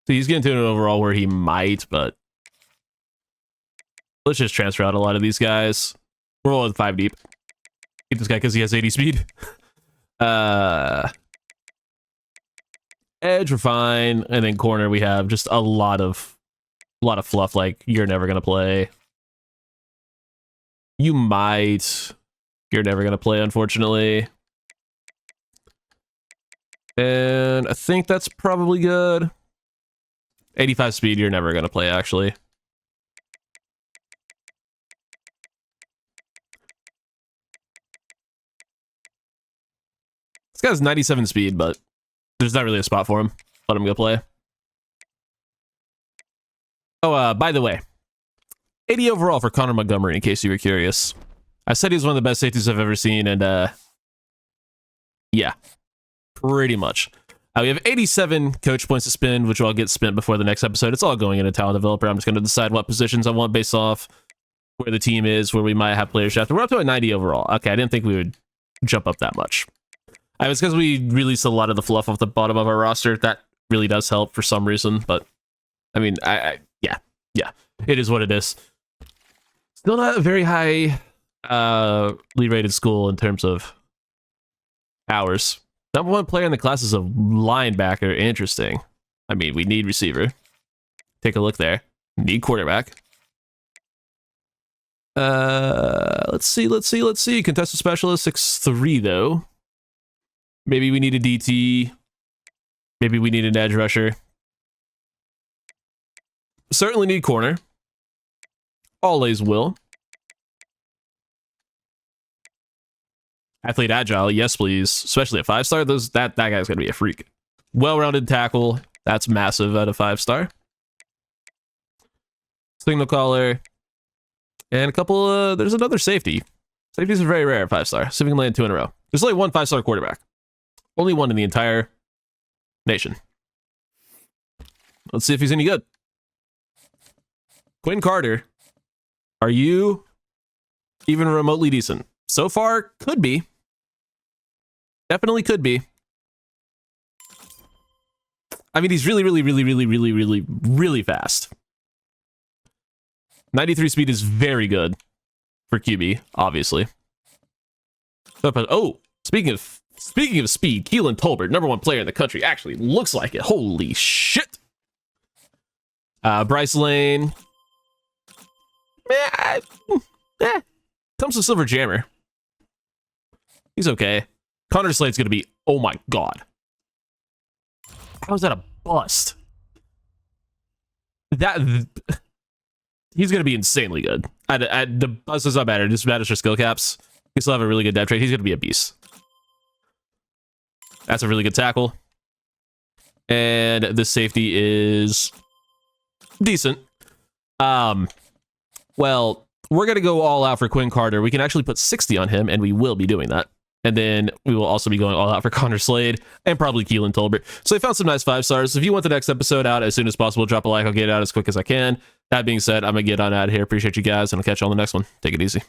So he's getting to an overall where he might, but Let's just transfer out a lot of these guys. We're rolling 5 deep. Keep this guy because he has 80 speed. Edge, we're fine. And then corner, we have just a lot of fluff like you're never going to play. You might. You're never going to play, unfortunately. And I think that's probably good. 85 speed, you're never going to play, actually. This guy's 97 speed, but there's not really a spot for him. Let him go play. Oh, by the way, 80 overall for Connor Montgomery, in case you were curious. I said he's one of the best safeties I've ever seen, and yeah, pretty much. We have 87 coach points to spend, which will all get spent before the next episode. It's all going into talent developer. I'm just going to decide what positions I want based off where the team is, where we might have players drafted. We're up to a 90 overall. Okay, I didn't think we would jump up that much. It's because we released a lot of the fluff off the bottom of our roster. That really does help for some reason, but I mean, yeah, it is what it is. Still not a very high lead rated school in terms of hours. Number 1 player in the class is a linebacker. Interesting. I mean, we need receiver. Take a look there. Need quarterback. Let's see. Contested specialist 6'3", though. Maybe we need a DT. Maybe we need an edge rusher. Certainly need corner. Always will. Athlete agile, yes please. Especially a 5-star. That guy's gonna be a freak. Well-rounded tackle. That's massive at a 5-star. Signal caller. And a couple there's another safety. Safeties are very rare at 5-star. See if we can land 2 in a row. There's only one 5-star quarterback. Only one in the entire nation. Let's see if he's any good. Quinn Carter, are you even remotely decent? So far, could be. Definitely could be. I mean, he's really fast. 93 speed is very good for QB, obviously. Oh, speaking of speed, Keelan Tolbert, number 1 player in the country, actually looks like it. Holy shit. Bryce Lane. Comes to Silver Jammer. He's okay. Connor Slade's gonna be, oh my god. How is that a bust? He's gonna be insanely good. The bust does not matter, just matters for skill caps. He still have a really good depth trait. He's gonna be a beast. That's a really good tackle. And this safety is decent. Well, we're going to go all out for Quinn Carter. We can actually put 60 on him, and we will be doing that. And then we will also be going all out for Connor Slade and probably Keelan Tolbert. So I found some nice 5-stars. If you want the next episode out as soon as possible, drop a like. I'll get it out as quick as I can. That being said, I'm going to get on out of here. Appreciate you guys, and I'll catch you on the next one. Take it easy.